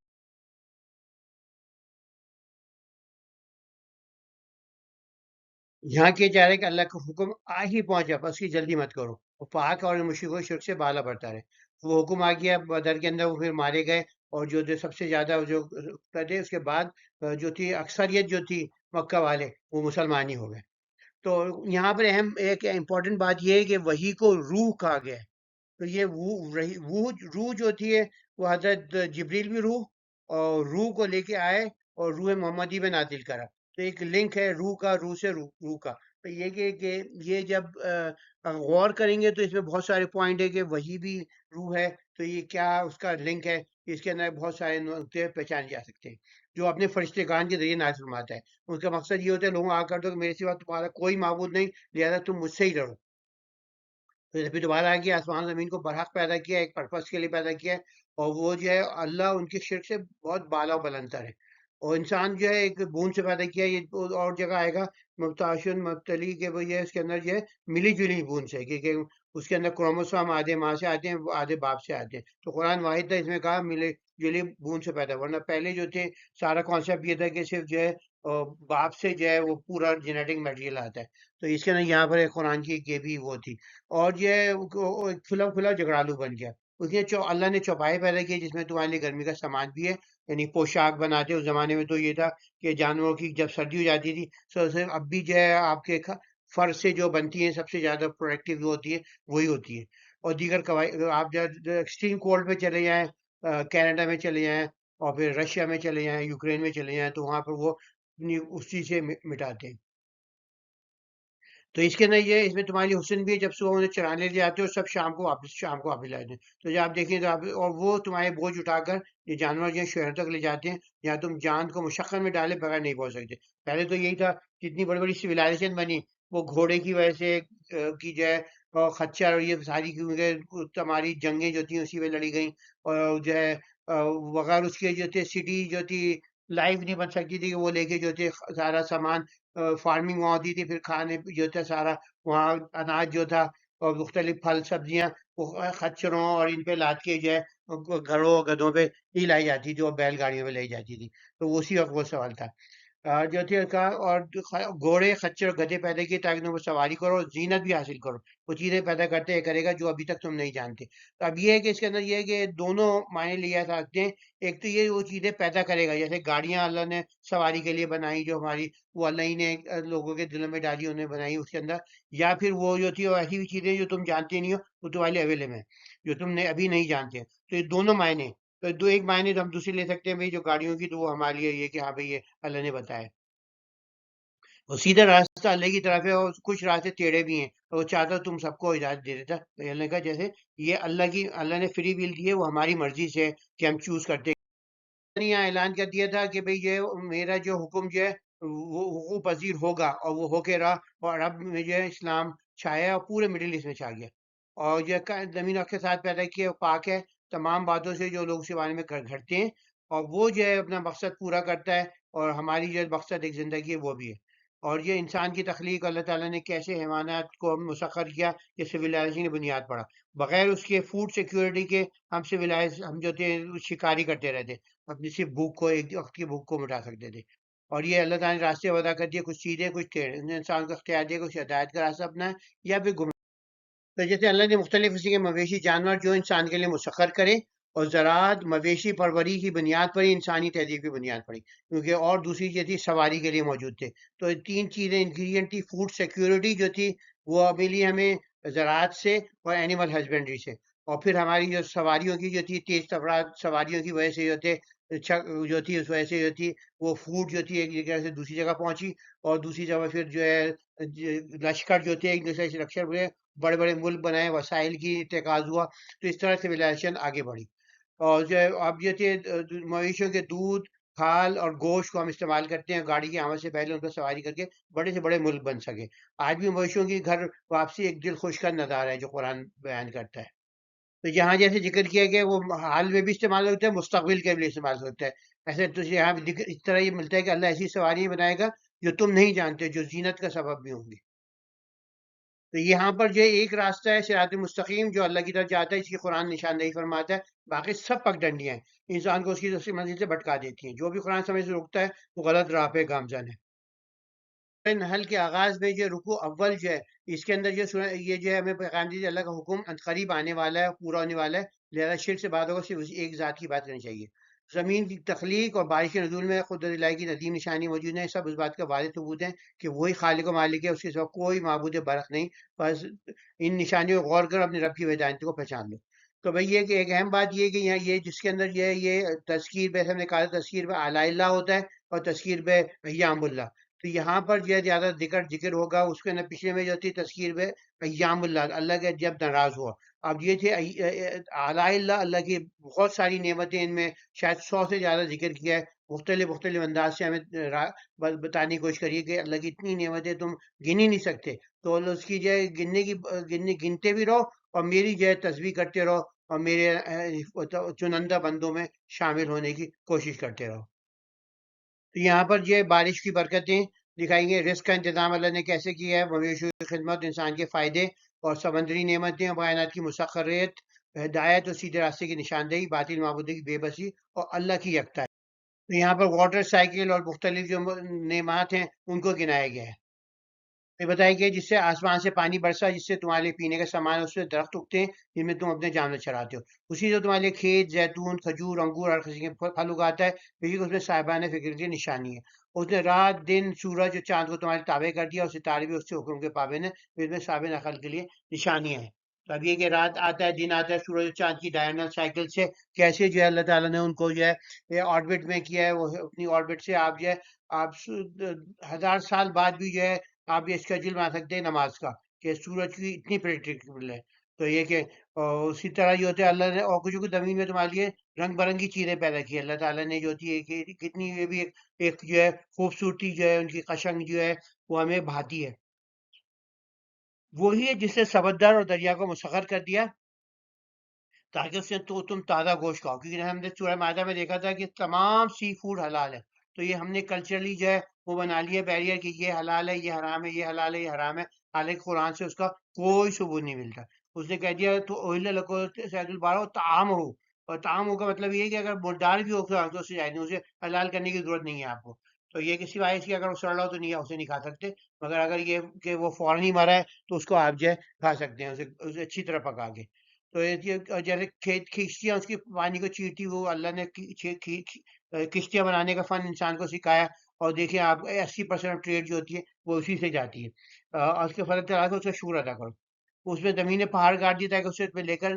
یہاں کیا جا رہا ہے کہ اللہ کا حکم آ ہی پہنچا، بس کی جلدی مت کرو، اور پاک اور مشرک و شرک سے بالا بڑھتا رہے. وہ حکم آ گیا بدر کے اندر، وہ پھر مارے گئے. اور جو سب سے زیادہ جو کرے اس کے بعد جو تھی اکثریت جو تھی مکہ والے، وہ مسلمان ہی ہو گئے. تو یہاں پر اہم ایک امپورٹنٹ بات یہ ہے کہ وحی کو روح کہا گیا ہے. تو یہ روح جو ہوتی ہے وہ حضرت جبریل بھی روح، اور روح کو لے کے آئے اور روح محمدی میں نازل کرا. تو ایک لنک ہے روح کا، روح سے روح کا. یہ کہ یہ جب غور کریں گے تو اس میں بہت سارے پوائنٹ ہے کہ وہی بھی روح ہے، تو یہ کیا اس کا لنک ہے؟ اس کے اندر بہت سارے نقطے پہچانے جا سکتے ہیں جو اپنے فرشتے گان کے ذریعے نازل فرماتا ہے۔ ان کا مقصد یہ ہوتا ہے لوگوں آ کر دو کہ میرے سوا تمہارا کوئی معبود نہیں، لہذا تم مجھ سے ہی ڈرو۔ پھر دوبارہ آ کے آسمان زمین کو برحق پیدا کیا، ایک پرپس کے لیے پیدا کیا ہے، اور وہ جو ہے اللہ ان کے شرک سے بہت بالا و بلندر ہے۔ اور انسان جو ہے ایک بوند سے پیدا کیا، یہ اور جگہ آئے گا مبتاشن مبتلی کے، وہ یہ اس کے اندر جو ہے ملی جلی بوند سے، کیونکہ اس کے اندر کروموسوم آدھے ماں سے آتے ہیں، آدھے باپ سے آتے ہیں، تو قرآن واحد تھا اس میں کہا ملی جلی بوند سے پیدا، ورنہ پہلے جو تھے سارا کانسیپٹ یہ تھا کہ صرف جو ہے باپ سے جو ہے وہ پورا جینیٹک میٹیریل آتا ہے۔ تو اس کے اندر یہاں پر ایک قرآن کی یہ بھی وہ تھی، اور یہ کھلا کھلا جھگڑالو بن گیا۔ اس نے اللہ نے چوپائے پیدا کیے جس میں تمہارے لیے گرمی کا سامان بھی ہے، یعنی پوشاک بناتے۔ اس زمانے میں تو یہ تھا کہ جانوروں کی جب سردی ہو جاتی تھی، اب بھی جو ہے آپ کے فر سے جو بنتی ہیں سب سے زیادہ پروڈکٹیو جو ہوتی ہے وہی ہوتی ہے۔ اور دیگر قواعد آپ جب ایکسٹریم کولڈ میں چلے جائیں، کینیڈا میں چلے جائیں، اور پھر رشیا میں چلے جائیں، یوکرین میں چلے جائیں، تو وہاں پر وہ اس چیز سے مٹاتے ہیں۔ تو اس کے اندر یہ اس میں تمہاری حسن بھی ہے، جب صبح انہیں چرانے لے جاتے ہو، سب شام کو واپس لاتے ہیں۔ تو جب آپ دیکھیں تو آپ اور وہ تمہارے بوجھ اٹھا کر یہ جانور جو شہر تک لے جاتے ہیں، جہاں تم جان کو مشقت میں ڈالے بغیر نہیں پہنچ سکتے۔ پہلے تو یہی تھا، جتنی بڑی بڑی سویلائزیشن بنی وہ گھوڑے کی وجہ سے کی جائے، اور خچر اور یہ ساری کیونکہ تمہاری جنگیں جو تھیں اسی میں لڑی گئیں، اور جو ہے وغیرہ اس کے جو تھے سٹی جو تھی لائف نہیں بن سکتی تھی، کہ وہ لے کے جو تھے سارا سامان فارمنگ وہاں ہوتی تھی، پھر کھانے جو تھا سارا وہاں اناج جو تھا اور مختلف پھل سبزیاں وہ خچروں اور ان پہ لاد کے جو ہے گھڑوں گدھوں پہ ہی لائی جاتی تھی، اور بیل گاڑیوں پہ لائی جاتی تھی۔ تو اسی وقت وہ سوال تھا جو تھی کہا، اور گھوڑے خچر اور گدھے پیدا کیے تاکہ تم سواری کرو اور زینت بھی حاصل کرو۔ وہ چیزیں پیدا کرتے ہیں کرے گا جو ابھی تک تم نہیں جانتے۔ تو اب یہ ہے کہ اس کے اندر یہ ہے کہ دونوں معنی لیا سکتے ہیں۔ ایک تو یہ وہ چیزیں پیدا کرے گا، جیسے گاڑیاں اللہ نے سواری کے لیے بنائی جو ہماری، وہ اللہ ہی نے لوگوں کے دلوں میں ڈالی، انہیں بنائی اس کے اندر، یا پھر وہ جو تھی وہ ایسی بھی چیزیں جو تم جانتے نہیں ہو، وہ تمہارے لیے اویلیبل ہیں جو تم نے ابھی نہیں جانتے۔ تو یہ دونوں معنی، تو دو ایک معنی تو ہم دوسری لے سکتے ہیں بھائی جو گاڑیوں کی، تو وہ ہمارے لیے یہ کہ ہاں بھائی یہ اللہ نے بتایا، اور سیدھا راستہ اللہ کی طرف ہے، اور کچھ راستے ٹیڑھے بھی ہیں، اور وہ چاہتا تم سب کو ہدایت دے دیتا۔ تو اللہ نے کہا جیسے یہ اللہ نے فری ویل دی ہے، وہ ہماری مرضی سے ہے کہ ہم چوز کرتے ہیں۔ نے یہاں اعلان کر دیا تھا کہ بھئی یہ میرا جو حکم جو ہے وہ وقوع پذیر ہوگا، اور وہ ہو کے رہا، اور عرب میں جو ہے اسلام چھایا اور پورے مڈل ایسٹ میں چھا گیا، اور یہ زمین کے ساتھ پیدا کیا پاک ہے تمام باتوں سے جو لوگ اس کے بارے میں گھڑتے ہیں، اور وہ جو ہے اپنا مقصد پورا کرتا ہے، اور ہماری جو مقصد ایک زندگی ہے وہ بھی ہے۔ اور یہ انسان کی تخلیق اللہ تعالیٰ نے کیسے حیوانات کو مسخر کیا، یہ سویلائزیشن کی بنیاد پڑا، بغیر اس کے فوڈ سیکیورٹی کے ہم جو تھے شکاری کرتے رہتے، اپنی صرف بھوک کو، ایک وقت کی بھوک کو مٹا سکتے تھے۔ اور یہ اللہ تعالیٰ نے راستے وضع کر دیے، کچھ سیدھے کچھ ٹیڑھے، انہیں انسان کو اختیار دیا کچھ ہدایت کا راستہ اپنا ہے یا پھر گمراہ۔ تو جیسے اللہ نے مختلف قسم کے مویشی جانور جو انسان کے لیے مسخر کرے، اور زراعت مویشی پروری کی بنیاد پر ہی انسانی تہذیب کی بنیاد پڑی، کیونکہ اور دوسری چیز تھی سواری کے لیے موجود تھے۔ تو یہ تین چیزیں انگریڈینٹ تھی، فوڈ سیکیورٹی جو تھی وہ ملی ہمیں زراعت سے اور اینیمل ہسبینڈری سے، اور پھر ہماری جو سواریوں کی جو تھی تیز تفرار سواریوں کی وجہ سے جو تھے جو تھی اس وجہ سے جو تھی وہ فوڈ جو تھی ایک جگہ سے دوسری جگہ پہنچی، اور دوسری جگہ پھر جو ہے لشکر جو تھے ایک دوسرے سے لشکر ہوئے، بڑے بڑے ملک بنائے، وسائل کی ارتکاز ہوا، تو اس طرح سویلائزیشن آگے بڑھی۔ اور جو ہے اب یہ تھے مویشیوں کے دودھ، کھال اور گوشت کو ہم استعمال کرتے ہیں، گاڑی کی آمد سے پہلے ان پر سواری کر کے بڑے سے بڑے ملک بن سکے۔ آج بھی مویشیوں کی گھر واپسی ایک دل خوش کا نظارہ ہے جو قرآن بیان کرتا ہے۔ تو یہاں جیسے ذکر کیا گیا وہ حال میں بھی استعمال ہوتا ہے، مستقبل کے بھی استعمال ہوتا ہے۔ ایسے تو یہاں اس طرح یہ ملتا ہے کہ اللہ ایسی سواریاں بنائے گا جو تم نہیں جانتے، جو زینت کا سبب بھی ہوں گی۔ تو یہاں پر جو ایک راستہ ہے صراط مستقیم جو اللہ کی طرف جاتا ہے، اس کی قرآن نشاندہی فرماتا ہے، باقی سب پگ ڈنڈیاں ہیں، انسان کو اس کی دوسری منزل سے بھٹکا دیتی ہیں۔ جو بھی قرآن سمجھ سے رکتا ہے وہ غلط راہ پہ گامزن ہے۔ نحل کے آغاز میں جو رکوع اول جو ہے اس کے اندر یہ جو ہے ہمیں پیغام دیجیے اللہ کا حکم قریب آنے والا ہے، پورا ہونے والا ہے، لہذا شرک سے بات ہوگا، صرف ایک ذات کی بات کرنی چاہیے۔ زمین کی تخلیق اور بارش کے نزول میں قدرت الہی کی ندیم نشانی موجود ہیں، سب اس بات کا واضح ثبوت ہے کہ وہی خالق و مالک ہے، اس کے سوا کوئی معبود برحق نہیں۔ بس ان نشانیوں کو غور کر اپنے رب کی وحدانیت کو پہچان لو۔ تو بھئی یہ کہ ایک اہم بات یہ ہے کہ یہاں یہ جس کے اندر یہ تذکیر بے، ہم نے کہا تذکیر بے اعلیٰ اللہ ہوتا ہے اور تذکیر بے ایام اللہ۔ تو یہاں پر جو ہے زیادہ ذکر ہوگا اس کے نا پچھلے میں جو تھی تذکیر میں ایام اللہ، اللہ کے جب ناراض ہوا. اب یہ تھے اعلیٰ اللہ، اللہ کی بہت ساری نعمتیں، ان میں شاید 100 سے زیادہ ذکر کیا ہے. مختلف مختلف انداز سے ہمیں بتانے کی کوشش کریے کہ اللہ کی اتنی نعمتیں تم گن ہی نہیں سکتے. تو اس کی جو ہے گنتے بھی رہو، اور میری جو ہے تسبیح کرتے رہو، اور میرے چنندہ بندوں میں شامل ہونے کی کوشش کرتے رہو. تو یہاں پر یہ بارش کی برکتیں دکھائیں گے، رزق کا انتظام اللہ نے کیسے کیا ہے، مویشیوں کی خدمت، انسان کے فائدے، اور سمندری نعمتیں اور کائنات کی مسخریت، ہدایت اور سیدھے راستے کی نشاندہی، باطل معبودی کی بے بسی اور اللہ کی یکتائی. تو یہاں پر واٹر سائیکل اور مختلف جو نعمات ہیں ان کو گنایا گیا ہے. یہ بتایا گیا جس سے آسمان سے پانی برسا، جس سے تمہارے لیے پینے کا سامان، اس سے درخت اگتے ہیں جن میں تم اپنے جانور چراتے ہو. اسی سے تمہارے لیے کھیت، زیتون، کھجور، انگور، ہر قسم کے پھل اگاتا ہے. بیشک اس میں صاحبان فکر کی نشانی ہے. اس نے رات دن سورج اور چاند کو تمہارے تابع کر دیا، اور ستارے بھی اس سے حکم کے پابند ہیں. اس میں صابن عقل کے لیے نشانیاں ہیں. تو اب یہ کہ رات آتا ہے دن آتا ہے، سورج اور چاند کی ڈائنل سائیکل سے کیسے جو ہے اللہ تعالیٰ نے ان کو جو ہے آربٹ میں کیا ہے. وہ اپنی آربٹ سے آپ جو ہے آپ 1000 سال بعد بھی جو ہے آپ یہ اسکیجول بنا سکتے ہیں نماز کا، کہ سورج کی اتنی پریڈکٹیبل ہے. تو یہ کہ اسی طرح جو ہوتے ہیں اللہ نے اور کچھ زمین میں تمہارے لیے رنگ برنگی چیزیں پیدا کی اللہ تعالیٰ نے، جو ہوتی ہے کہ کتنی یہ بھی ایک جو ہے خوبصورتی جو ہے ان کی قشنگ جو ہے وہ ہمیں بھاتی ہے. وہی ہے جس نے سمندر اور دریا کو مسخر کر دیا تاکہ اس سے تو تم تازہ گوشت کھاؤ، کیونکہ ہم نے سورہ مائدہ میں دیکھا تھا کہ تمام سی فوڈ حلال ہے. تو یہ ہم نے کلچرلی جو ہے وہ بنا لیا بیریئر کہ یہ حلال ہے، یہ حرام ہے، یہ حلال ہے، یہ حرام ہے. حالانکہ قرآن سے اس کا کوئی ثبوت نہیں ملتا. اس نے کہہ دیا تو اوہل لکو سید البارہ تعام ہو، اور تعام ہو کا مطلب یہ ہے کہ اگر مردار بھی ہو تو اسے جائز نہیں، اسے حلال کرنے کی ضرورت نہیں ہے آپ کو. تو یہ کہ سوائے اس کی اگر وہ سڑ رہا ہو تو نہیں، اسے نہیں کھا سکتے. مگر اگر یہ کہ وہ فوراً ہی مرا ہے تو اس کو آپ جو ہے کھا سکتے ہیں، اسے اچھی طرح پکا کے. تو جیسے کشتیاں اس کی پانی کو چیرتی، وہ اللہ نے کشتیاں بنانے کا فن انسان کو سکھایا. اور دیکھیں آپ 80% ٹریڈ جو ہوتی ہے وہ اسی سے جاتی ہے. اس کے فرق تعالیٰ کو اس کا شکر ادا کرو. اس میں زمین نے پہاڑ کاٹ دی تاکہ اسے پہ لے کر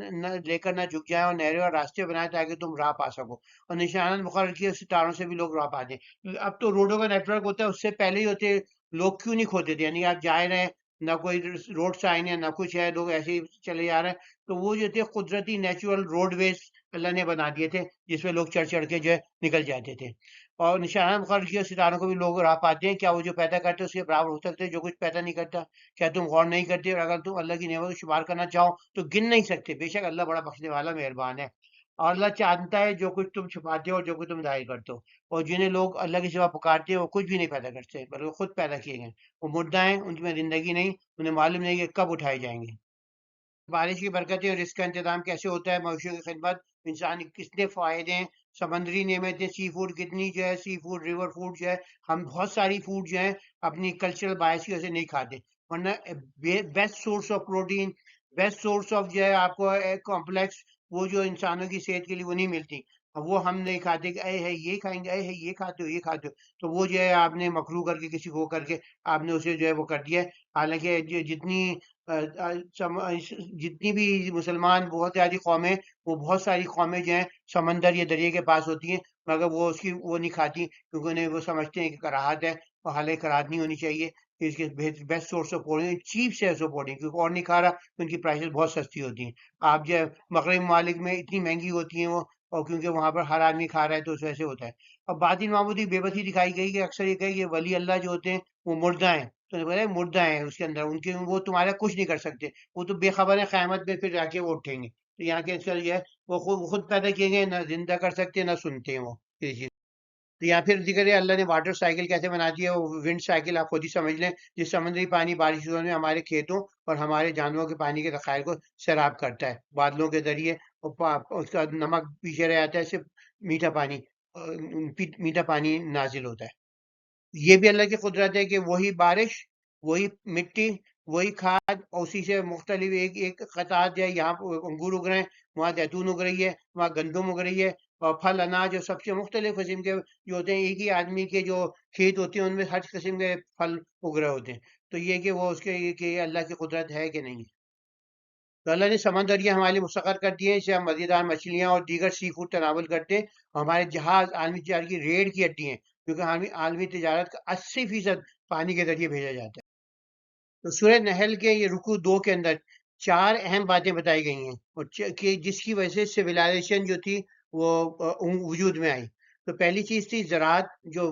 نہ جھک جائیں، اور نہریں اور راستے بنائے تاکہ تم راہ پا سکو، اور نشانات مقرر کیے ستاروں سے بھی لوگ راہ پاتے ہیں. اب تو روڈوں کا نیٹ ورک ہوتا ہے، اس سے پہلے ہی ہوتے لوگ کیوں نہیں کھوتے تھے؟ یعنی آپ جا رہے ہیں، نہ کوئی روڈ سائن ہے نہ کچھ ہے، لوگ ایسے ہی چلے جا رہے ہیں. تو وہ جو تھے قدرتی نیچرل روڈ ویز اللہ نے بنا دیے تھے جس پہ لوگ چڑھ چڑھ کے جو ہے نکل جاتے تھے. اور نشانات مقرر کیے ستاروں کو بھی لوگ راہ پاتے ہیں. کیا وہ جو پیدا کرتے ہیں اس کے برابر ہو سکتے جو کچھ پیدا نہیں کرتا؟ کیا تم غور نہیں کرتے؟ اور اگر تم اللہ کی نعمت کو شمار کرنا چاہو تو گن نہیں سکتے. بے شک اللہ بڑا بخشنے والا مہربان ہے. اور اللہ جانتا ہے جو کچھ تم چھپاتے ہو اور جو کچھ تم ظاہر کرتے ہو. اور جنہیں لوگ اللہ کے سوا پکارتے ہیں وہ کچھ بھی نہیں پیدا کرتے بلکہ وہ خود پیدا کیے گئے. وہ مردہ ہیں، ان میں زندگی نہیں، انہیں معلوم نہیں کہ کب اٹھائے جائیں گے. بارش کی برکتیں اور اس کا انتظام کیسے ہوتا ہے، مویشیوں کی خدمت، انسان کے کتنے فائدے ہیں، سمندری نعمتیں، سی فوڈ کتنی جو ہے، سی فوڈ ریور فوڈ جو ہے. ہم بہت ساری فوڈ جو ہے اپنی کلچرل بایس کی وجہ سے نہیں کھاتے، ورنہ best source of protein, best source of جو ہے آپ کو کمپلیکس، وہ جو انسانوں کی صحت کے لیے وہ نہیں ملتی. اب وہ ہم نہیں کھاتے کہ اے ہے یہ کھائیں گے، اے ہے یہ کھاتے ہو، یہ کھاتے ہو. تو وہ جو ہے آپ نے مکرو کر کے کسی کو کر کے آپ نے اسے جو ہے وہ کر دیا ہے. حالانکہ جتنی بھی مسلمان بہت زیادہ قومیں، وہ بہت ساری قومیں جو ہیں سمندر یا دریا کے پاس ہوتی ہیں، مگر وہ اس کی وہ نہیں کھاتی کیونکہ انہیں وہ سمجھتے ہیں کہ کراہت ہے. اور حالانکہ کراہت نہیں ہونی چاہیے. اس کے best source of protein, cheap source of protein, کیونکہ اور نہیں کھا رہا تو ان کی پرائسز بہت سستی ہوتی ہیں. آپ جو مغربی ممالک میں اتنی مہنگی ہوتی ہیں وہ، اور کیونکہ وہاں پر ہر آدمی کھا رہا ہے تو اس وجہ سے ہوتا ہے. اب باطن معبودی بے بسی دکھائی گئی کہ اکثر یہ کہ یہ ولی اللہ جو ہوتے ہیں وہ مردہ ہیں. تو بولے مردہ ہیں اس کے اندر، ان کے وہ تمہارا کچھ نہیں کر سکتے، وہ تو بے خبر ہے قیامت میں پھر جا کے وہ اٹھیں گے. تو یہاں کے یہ ہے وہ خود پیدا کیے گئے، نہ زندہ کر سکتے نہ سنتے ہیں وہ کسی چیز. تو یہاں پھر ذکر ہے اللہ نے واٹر سائیکل کیسے بنا دیا. وہ ونڈ سائیکل آپ خود ہی سمجھ لیں، جس سمندری پانی بارش میں ہمارے کھیتوں اور ہمارے جانوروں کے پانی کے ذخائر کو سیراب کرتا ہے بادلوں کے ذریعے. اس کا نمک پیچھے رہ جاتا ہے، صرف میٹھا پانی میٹھا پانی نازل ہوتا ہے. یہ بھی اللہ کی قدرت ہے کہ وہی بارش، وہی مٹی، وہی کھاد، اور اسی سے مختلف ایک ایک قطعہ ہے. یہاں انگور اگ رہے ہیں، وہاں زیتون اگ رہی ہے، وہاں گندم اگ رہی ہے، اور پھل اناج اور سب سے مختلف قسم کے جو ہوتے ہیں. ایک ہی آدمی کے جو کھیت ہوتے ہیں ان میں ہر قسم کے پھل اگ رہے ہوتے ہیں. تو یہ کہ وہ اس کے یہ کہ اللہ کی قدرت ہے کہ نہیں. تو اللہ نے سمندر یہ ہمارے لیے مسخر کر دیے، اسے ہم مزیدار مچھلیاں اور دیگر سی فوڈ تناول کرتے ہیں. ہمارے جہاز عالمی تجارت کی ریڑھ کی ہڈی ہیں کیونکہ عالمی تجارت کا 80% پانی کے ذریعے بھیجا جاتا ہے۔ تو سورہ نحل کے یہ رکوع 2 کے اندر 4 اہم باتیں بتائی گئی ہیں، اور کہ جس کی وجہ سے سویلائزیشن جو تھی وہ وجود میں آئی۔ تو پہلی چیز تھی زراعت، جو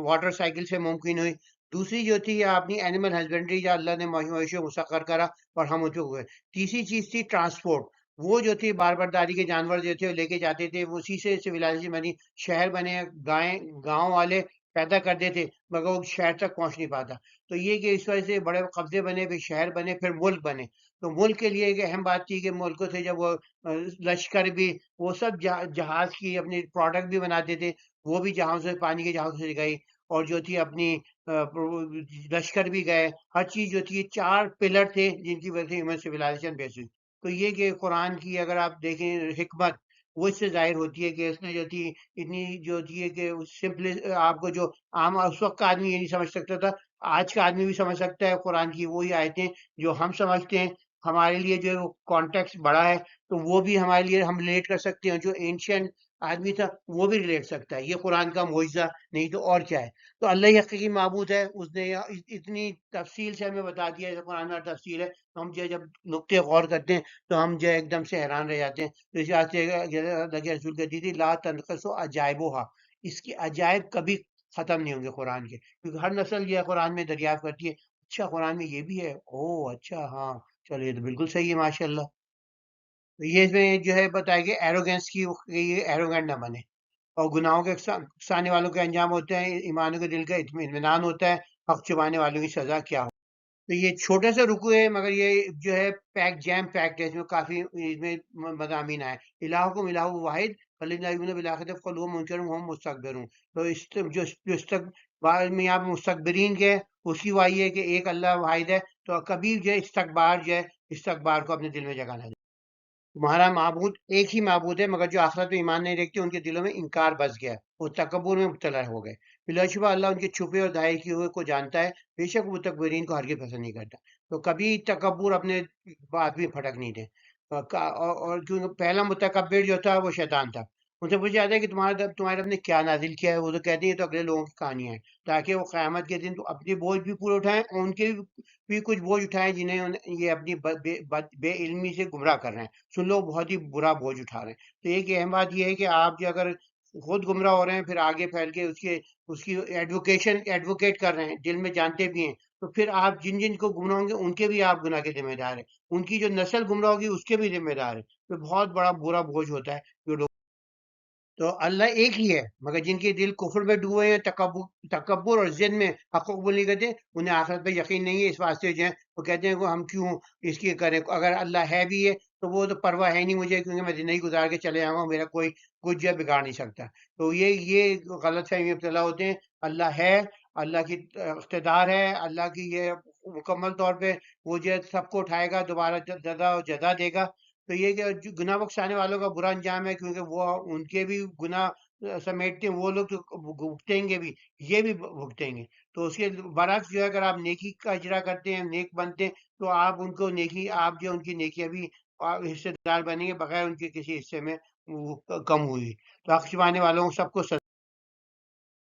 واٹر سائیکل سے ممکن ہوئی۔ دوسری جو تھی اپنی اینیمل ہسبینڈری، جو اللہ نے مویشیوں کو مسخر کرا اور ہم اس کو ہوئے۔ تیسری چیز تھی ٹرانسپورٹ، وہ جو تھی بار برداری کے جانور جو تھے وہ لے کے جاتے تھے، اسی سے سویلائزیشن بنی، شہر بنے، گاؤں والے پیدا کرتے تھے مگر وہ شہر تک پہنچ نہیں پاتا۔ تو یہ کہ اس وجہ سے بڑے قبضے بنے، پھر شہر بنے، پھر ملک بنے۔ تو ملک کے لیے ایک اہم بات تھی کہ ملکوں سے جب وہ لشکر بھی، وہ سب جہاز کی اپنی پروڈکٹ بھی بناتے تھے، وہ بھی جہازوں سے، پانی کے جہازوں سے گئی، اور جو تھی اپنی لشکر بھی گئے، ہر چیز جو تھی۔ 4 پلر تھے جن کی وجہ سے ہیومن سویلائزیشن بیس ہوئی۔ تو یہ کہ قرآن کی اگر آپ دیکھیں حکمت، وہ اس سے ظاہر ہوتی ہے کہ اس نے جو تھی اتنی جو تھی ہے کہ سمپل، آپ کو جو عام اس وقت کا آدمی یہ نہیں سمجھ سکتا تھا، آج کا آدمی بھی سمجھ سکتا ہے قرآن کی وہی آیتیں جو ہم سمجھتے ہیں۔ ہمارے لیے جو کانٹیکسٹ بڑا ہے تو وہ بھی ہمارے لیے ہم ریلیٹ کر سکتے ہیں، جو اینشینٹ آدمی تھا وہ بھی ریلیٹ سکتا ہے۔ یہ قرآن کا معجزہ نہیں تو اور کیا ہے؟ تو اللہ ہی حقیقی معبود ہے، اس نے اتنی تفصیل سے ہمیں بتا دیا ہے، قرآن میں تفصیل ہے، تو ہم جو جب نقطے غور کرتے ہیں تو ہم جو ایک دم سے حیران رہ جاتے ہیں۔ تو اس واسطے اللہ کے رسول کہتی تھی لا تنقص عجائبها، اس کی عجائب کبھی ختم نہیں ہوں گے قرآن کے، کیونکہ ہر نسل یہ قرآن میں دریافت کرتی ہے اچھا قرآن میں یہ بھی ہے، او اچھا ہاں چلو یہ تو بالکل صحیح ہے ماشاء اللہ۔ تو یہ اس میں جو ہے بتایا کہ ایروگینس کی، یہ ایروگینٹ نہ بنے، اور گناہوں کے اکسانے والوں کے انجام ہوتے ہیں، ایمانوں کے دل کا اطمینان ہوتا ہے، حق چھپانے والوں کی سزا کیا ہو۔ تو یہ چھوٹے سے رکوع ہے مگر یہ جو ہے پیک، جیم پیکڈ ہے، اس میں کافی اس میں مضامین آئے۔ الہکم الہ واحد فالذین لا یؤمنون بالآخرۃ فلہم منکرون وہم مستکبرون۔ تو جو استقبال میں آپ مستکبرین کے، اس کی وہی ہے کہ ایک اللہ واحد ہے، تو کبھی جو ہے استکبار جو ہے، استکبار کو اپنے دل میں جگہ نہ دے۔ تمہارا معبود ایک ہی معبود ہے، مگر جو آخرت میں ایمان نہیں رکھتے ان کے دلوں میں انکار بس گیا، وہ تکبر میں مبتلا ہو گئے۔ بلا شبہ اللہ ان کے چھپے اور ظاہر کیے ہوئے کو جانتا ہے، بے شک وہ متکبرین کو ہرگز پسند نہیں کرتا۔ تو کبھی تکبر اپنے بات میں پھٹک نہیں دے۔ اور کیونکہ پہلا متکبر جو تھا وہ شیطان تھا، ان سے پوچھا جاتا ہے کہ تمہارے رب نے کیا نازل کیا ہے، وہ تو کہتے ہیں تو اگلے لوگوں کی کہانیاں ہیں، تاکہ وہ قیامت کے دن تو اپنی بوجھ بھی پورے اٹھائیں اور ان کے بھی کچھ بوجھ اٹھائیں جنہیں یہ اپنی بے علمی سے گمراہ کر رہے ہیں۔ سن لو بہت ہی برا بوجھ اٹھا رہے ہیں۔ تو ایک اہم بات یہ ہے کہ آپ جو اگر خود گمراہ ہو رہے ہیں، پھر آگے پھیل کے اس کی ایڈوکیٹ کر رہے ہیں، دل میں جانتے بھی ہیں، تو پھر آپ جن جن کو گمراہ ہوں گے ان کے بھی آپ گناہ کے ذمہ دار ہیں، ان کی جو نسل گمراہ ہوگی اس کے بھی ذمہ دار ہیں۔ تو بہت بڑا برا بوجھ ہوتا ہے جو لوگ۔ تو اللہ ایک ہی ہے، مگر جن کے دل کفر میں ڈوبے ہیں، تکبر اور ضد میں حق کو قبول نہیں کرتے، انہیں آخرت پہ یقین نہیں ہے، اس واسطے جو ہے وہ کہتے ہیں کہ ہم کیوں اس کی کریں، اگر اللہ ہے بھی ہے تو وہ تو پرواہ ہے نہیں مجھے، کیونکہ میں زندگی گزار کے چلے جاؤں گا، میرا کوئی کچھ جو ہے بگاڑ نہیں سکتا۔ تو یہ غلط فہمی میں ابتلا ہوتے ہیں۔ اللہ ہے، اللہ کی اقتدار ہے، اللہ کی یہ مکمل طور پہ وہ جو ہے سب کو اٹھائے گا، دوبارہ جزا دے گا۔ تو یہ کہ گناہ بخشانے والوں کا برا انجام ہے، کیونکہ وہ ان کے بھی گناہ سمیٹتے ہیں، وہ لوگ تو بھگتیں گے بھی، یہ بھی بھگتیں گے۔ تو اس کے برعکس جو ہے اگر آپ نیکی کا اجرا کرتے ہیں، نیک بنتے ہیں، تو آپ ان کو نیکی، آپ جو ان کی نیکیاں بھی حصے دار بنیں گے بغیر ان کے کسی حصے میں کم ہوئی۔ تو حق چھپانے والوں سب کو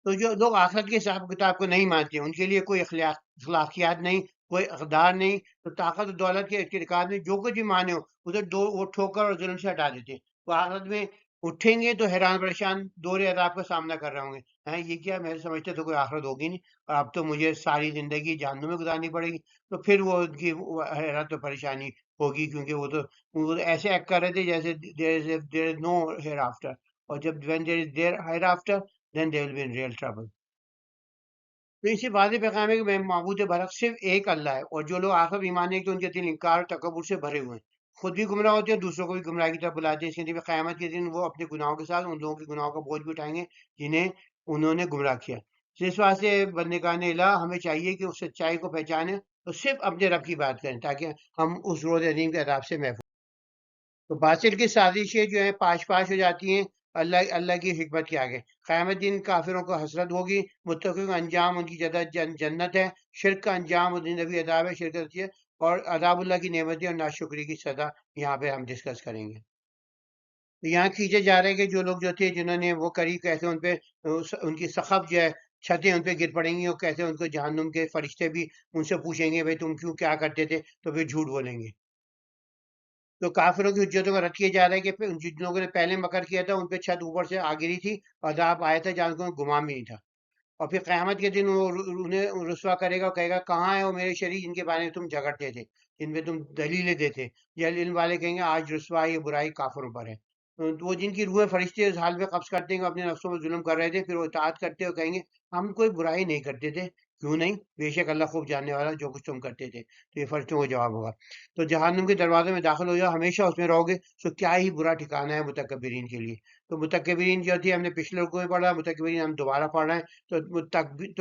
تو جو لوگ آخرت کے حساب کتاب کو نہیں مانتے، ان کے لیے کوئی اخلاقیات نہیں، کوئی اقدار نہیں، تو طاقت و دولت کے ارتکاب میں جو کچھ بھی مانے ہو ادھر وہ ٹھوکر اور ظلم سے ہٹا دیتے ہیں۔ تو آخرت میں اٹھیں گے تو حیران پریشان دور عذاب کا سامنا کر رہے ہوں گے، ہیں یہ کیا، میں سمجھتے تو کوئی آخرت ہوگی نہیں، اور اب تو مجھے ساری زندگی جہنم میں گزارنی پڑے گی۔ تو پھر وہ ان کی حیرت و پریشانی ہوگی، کیونکہ وہ تو ایسے ایکٹ کر رہے تھے جیسے there is no hereafter، اور جب when there is there hereafter then they will be in real trouble۔ تو اسی واضح پیغام ہے کہ میں معبود برحق صرف ایک اللہ ہے، اور جو لوگ آخر ایمان نہیں تو ان کے دل انکار اور تکبر سے بھرے ہوئے ہیں، خود بھی گمراہ ہوتے ہیں، دوسروں کو بھی گمراہی کی طرف بلاتے ہیں۔ اس لیے قیامت کے دن وہ اپنے گناہوں کے ساتھ ان لوگوں کے گناہوں کا بوجھ بھی اٹھائیں گے جنہیں انہوں نے گمراہ کیا۔ اس واسطے بندگان الہ ہمیں چاہیے کہ اس سچائی کو پہچانیں اور صرف اپنے رب کی بات کریں، تاکہ ہم اس روز عظیم کے عذاب سے محفوظ۔ تو باطل کی سازشیں جو ہیں پاش پاش ہو جاتی ہیں اللہ کی حکمت کے آگے۔ قیامت دن کافروں کو حسرت ہوگی، متقیوں کا انجام ان کی جنت ہے، شرک کا انجام اور زندگی عذاب ہے، شرکت ہے، اور عذاب اللہ کی نعمتیں اور ناشکری کی سزا یہاں پہ ہم ڈسکس کریں گے۔ تو یہاں کھینچے جا رہے ہیں کہ جو لوگ جو تھے جنہوں نے وہ کری، کیسے ان پہ ان کی سخت جو ہے چھتیں ان پہ گر پڑیں گی اور کیسے ان کو جہنم کے فرشتے بھی ان سے پوچھیں گے بھائی تم کیوں کیا کرتے تھے، تو پھر جھوٹ بولیں گے۔ تو کافروں کی حجتوں کو رد کیا جا رہا ہے کہ پھر جن لوگوں نے پہلے مکر کیا تھا ان پہ چھت اوپر سے آ گری تھی، عذاب آیا تھا جہاں کو گمان بھی نہیں تھا۔ اور پھر قیامت کے دن وہ انہیں رسوا کرے گا اور کہے گا کہاں ہے وہ میرے شریک جن کے بارے میں تم جھگڑتے تھے، جن پہ تم دلیلیں دیتے۔ جہل علم والے کہیں گے آج رسوائی اور برائی کافروں پر ہے۔ تو وہ جن کی روحیں فرشتے اس حال میں قبض کرتے ہیں کہ اپنے نفسوں میں ظلم کر رہے تھے، پھر وہ اطاعت کرتے اور کہیں گے ہم کوئی برائی نہیں کرتے تھے، کیوں نہیں، بے شک اللہ خوب جاننے والا جو کچھ تم کرتے تھے۔ تو یہ فرشتوں کو جواب ہوگا۔ تو جہنم کے دروازے میں داخل ہو جاؤ، ہمیشہ اس میں رہو گے، سو کیا ہی برا ٹھکانہ ہے متکبرین کے لیے۔ تو متکبرین جو تھی ہم نے پچھلے رکوع میں پڑھا، متکبرین ہم دوبارہ پڑھ رہے ہیں۔ تو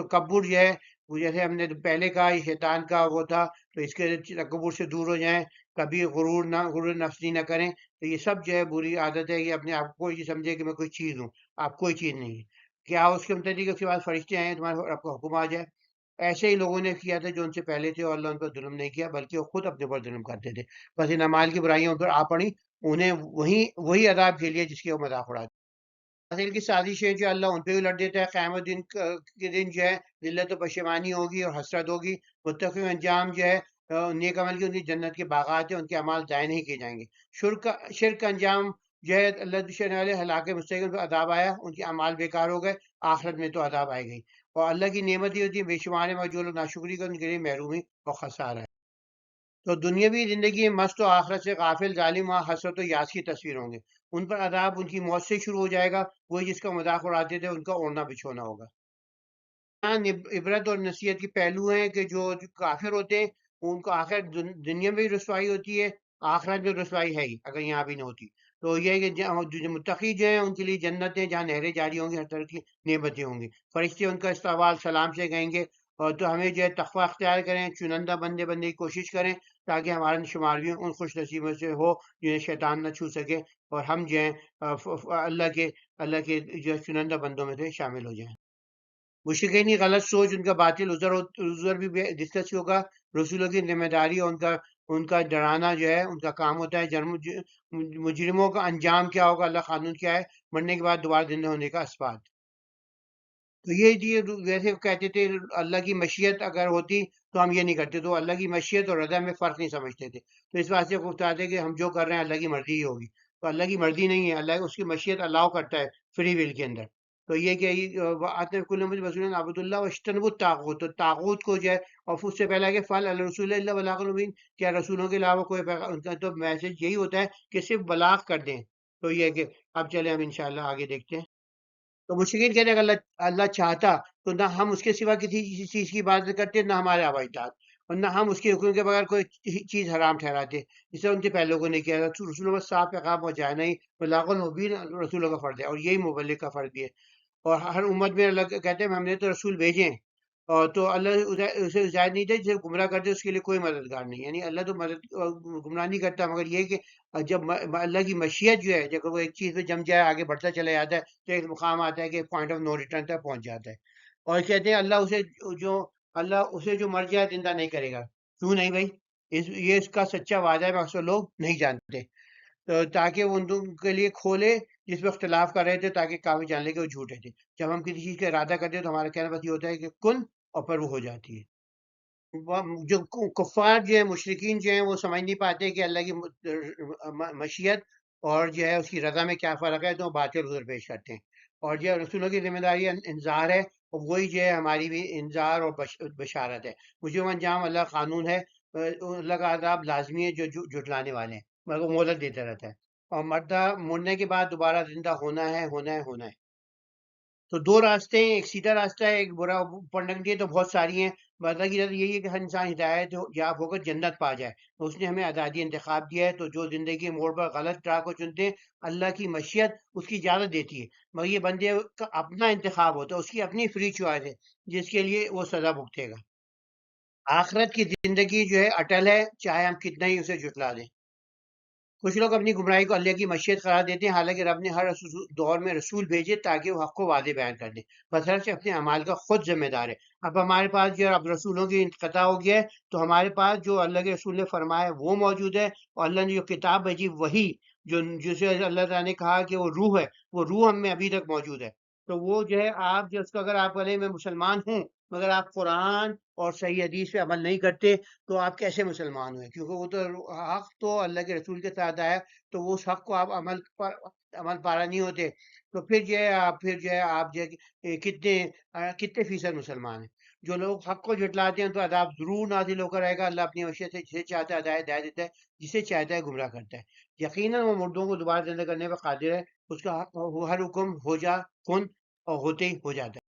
تکبر جو ہے وہ جیسے ہم نے پہلے کہا یہ شیطان کا وہ تھا، تو اس کے تکبر سے دور ہو جائیں، کبھی غرور نفسی نہ کریں۔ تو یہ سب جو ہے بری عادت ہے کہ اپنے آپ کو یہ سمجھے کہ میں کوئی چیز ہوں، آپ کوئی چیز نہیں ہے۔ کیا اس کے متعلق اس کے بعد فرشتے آئے ہیں تمہارے آپ کو حکم آ جائے؟ ایسے ہی لوگوں نے کیا تھا جو ان سے پہلے تھے، اور اللہ ان پر ظلم نہیں کیا بلکہ وہ خود اپنے پر ظلم کرتے تھے۔ بس ان اعمال کی برائیوں پر آ پڑی، انہیں وہی عذاب کے لیے جس کی وہ مذاق اڑاتے۔ باطل کی سازشیں جو اللہ ان پہ بھی لڑ دیتا ہے، قیامت کے دن جو ہے ذلت و پشیمانی ہوگی اور حسرت ہوگی۔ متقی انجام جو ہے نیک عمل کی ان کی جنت کے باغات ہیں، ان کے اعمال ضائع نہیں کیے جائیں گے۔ شرک کا انجام جو ہے اللہ دشمن والے ہلاک مستقل ان پہ عذاب آیا، ان کے اعمال بیکار ہو گئے، آخرت میں تو عذاب آئے گئی۔ اور اللہ کی نعمت ہی ہوتی ہے بے شمار ہے، جو لوگ ناشکری کا ان کے لیے محرومی اور خسارہ ہے۔ تو دنیاوی زندگی میں مست و آخرت سے غافل ظالم و حسرت و یاس کی تصویر ہوں گے، ان پر عذاب ان کی موت سے شروع ہو جائے گا، وہی جس کا مذاق اڑاتے تھے ان کا اوڑھنا بچھونا ہوگا۔ ہاں، عبرت اور نصیحت کی پہلو ہیں کہ جو کافر ہوتے ہیں ان کو آخر دنیا میں بھی رسوائی ہوتی ہے، آخرت میں رسوائی ہے ہی اگر یہاں بھی نہ ہوتی۔ تو یہ ہے کہ جو متقی جو ہیں ان کے لیے جنتیں جہاں نہریں جاری ہوں گی، ہر طرح کی نعمتیں ہوں گی، فرشتے ان کا استقبال سلام سے کہیں گے۔ اور تو ہمیں جو ہے تقویٰ اختیار کریں، چنندہ بننے کی کوشش کریں تاکہ ہمارا شمار بھی ان خوش نصیبوں سے ہو جنہیں شیطان نہ چھو سکے، اور ہم جو ہیں اللہ کے جو ہے چنندہ بندوں میں سے شامل ہو جائیں۔ مشرکین کی غلط سوچ، ان کا باطل عذر بھی ڈسکس ہوگا۔ رسولوں کی ذمہ داری اور ان کا ڈرانا جو ہے ان کا کام ہوتا ہے۔ مجرموں کا انجام کیا ہوگا، اللہ قانون کیا ہے، مرنے کے بعد دوبارہ زندہ ہونے کا اثبات۔ تو یہ ویسے کہتے تھے اللہ کی مشیت اگر ہوتی تو ہم یہ نہیں کرتے، تو اللہ کی مشیت اور رضا میں فرق نہیں سمجھتے تھے، تو اس واسطے وہ بتاتے کہ ہم جو کر رہے ہیں اللہ کی مرضی ہی ہوگی۔ تو اللہ کی مرضی نہیں ہے، اللہ اس کی مشیت الاؤ کرتا ہے فری ول کے اندر۔ تو یہ کہ آتے کل رسول عبد اللہ وشتنب الطاغوت، تو طاغوت کو جو ہے، اور اس سے پہلا کہ فل الرسول اللہ بلاغ المبین، کیا رسولوں کے علاوہ کوئی ان کا تو میسج یہی ہوتا ہے کہ صرف بلاغ کر دیں۔ تو یہ کہ اب چلیں ہم انشاءاللہ آگے دیکھتے ہیں۔ تو مشرکین کہتے ہیں کہ اللہ چاہتا تو نہ ہم اس کے سوا کسی چیز کی عبادت کرتے، نہ ہمارے آبائی اجداد، اور نہ ہم اس کے حکم کے بغیر کوئی چیز حرام ٹھہراتے، جسے ان کے پہلوں کو نہیں کیا تھا۔ رسولوں پر صاف پیغام پہنچایا نہیں، بلاغ المبین رسولوں کا فرض ہے، اور یہی مبلغ کا فرض بھی ہے۔ اور ہر امت میں اللہ کہتے ہیں ہم نے تو رسول بھیجے ہیں، اور تو اللہ اسے زائد نہیں تھے جسے گمراہ کرتے اس کے لیے کوئی مددگار نہیں، یعنی اللہ تو گمراہ نہیں کرتا، مگر یہ کہ جب اللہ کی مشیت جو ہے جب وہ ایک چیز پہ جم جائے آگے بڑھتا چلا جاتا ہے، تو ایک مقام آتا ہے کہ پوائنٹ آف نو ریٹرن تک پہنچ جاتا ہے۔ اور کہتے ہیں اللہ اسے جو مر جائے زندہ نہیں کرے گا، کیوں نہیں بھائی؟ یہ اس کا سچا وعدہ ہے، اکثر لوگ نہیں جانتے۔ تاکہ وہ ان کے لیے کھولے جس میں اختلاف کر رہے تھے، تاکہ کافی جان لے کہ وہ جھوٹے تھے۔ جب ہم کسی چیز کا ارادہ کرتے ہیں تو ہمارا کہنا بس یہ ہوتا ہے کہ کن، اور پر وہ ہو جاتی ہے۔ جو کفار جو ہیں، مشرکین جو ہیں، وہ سمجھ نہیں پاتے کہ اللہ کی مشیت اور جو ہے اس کی رضا میں کیا فرق ہے، تو وہ باطل عذر پیش کرتے ہیں۔ اور جو رسولوں کی ذمہ داری انذار ہے، اور وہی جو ہے ہماری بھی انذار اور بشارت ہے۔ مجرم انجام اللہ قانون ہے، اللہ کا عذاب لازمی ہے جو جھٹلانے والے ہیں، مگر وہ مہلت دیتا رہتا ہے۔ اور مرنے کے بعد دوبارہ زندہ ہونا ہے، ہونا ہے، ہونا ہے۔ تو دو راستے ہیں، ایک سیدھا راستہ ہے، ایک برا پڑھنے کے لیے تو بہت ساری ہیں۔ بدلہ کی جاتی یہی ہے کہ ہر انسان ہدایت یاب ہو کر جنت پا جائے، تو اس نے ہمیں آزادی انتخاب دیا ہے۔ تو جو زندگی کے موڑ پر غلط راہ کو چنتے ہیں، اللہ کی مشیت اس کی اجازت دیتی ہے، مگر یہ بندے کا اپنا انتخاب ہوتا ہے، اس کی اپنی فری چوائس ہے، جس کے لیے وہ سزا بھگتے گا۔ آخرت کی زندگی جو ہے اٹل ہے، چاہے ہم کتنا ہی اسے جھٹلا دیں۔ کچھ لوگ اپنی گمراہی کو اللہ کی مشیت قرار دیتے ہیں، حالانکہ رب نے ہر دور میں رسول بھیجے تاکہ وہ حق کو واضح بیان کر دیں، بظاہر سے اپنے اعمال کا خود ذمہ دار ہے۔ اب ہمارے پاس جو اب رسولوں کی انقطاع ہو گیا ہے، تو ہمارے پاس جو اللہ کے رسول نے فرمایا وہ موجود ہے، اور اللہ نے جو کتاب بھیجی وہی، جسے اللہ تعالیٰ نے کہا کہ وہ روح ہے، وہ روح ہم میں ابھی تک موجود ہے۔ تو وہ جو ہے آپ جو اس کو اگر آپ بولے میں مسلمان ہوں مگر آپ قرآن اور صحیح حدیث پہ عمل نہیں کرتے تو آپ کیسے مسلمان ہوئے؟ کیونکہ وہ تو حق تو اللہ کے رسول کے ساتھ آیا، تو وہ اس حق کو آپ عمل پارا نہیں ہوتے، تو پھر جو ہے آپ جو ہے کتنے فیصد مسلمان ہیں؟ جو لوگ حق کو جھٹلاتے ہیں تو عذاب ضرور نازل ہو کر آئے گا۔ اللہ اپنی مشیت سے جسے چاہتا ہے ہدایت دیتا ہے، جسے چاہتا ہے گمراہ کرتا ہے۔ یقیناً وہ مردوں کو دوبارہ زندہ کرنے پر قادر ہے، اس کا ہر حکم ہو جا کن اور ہوتے ہی ہو جاتا ہے۔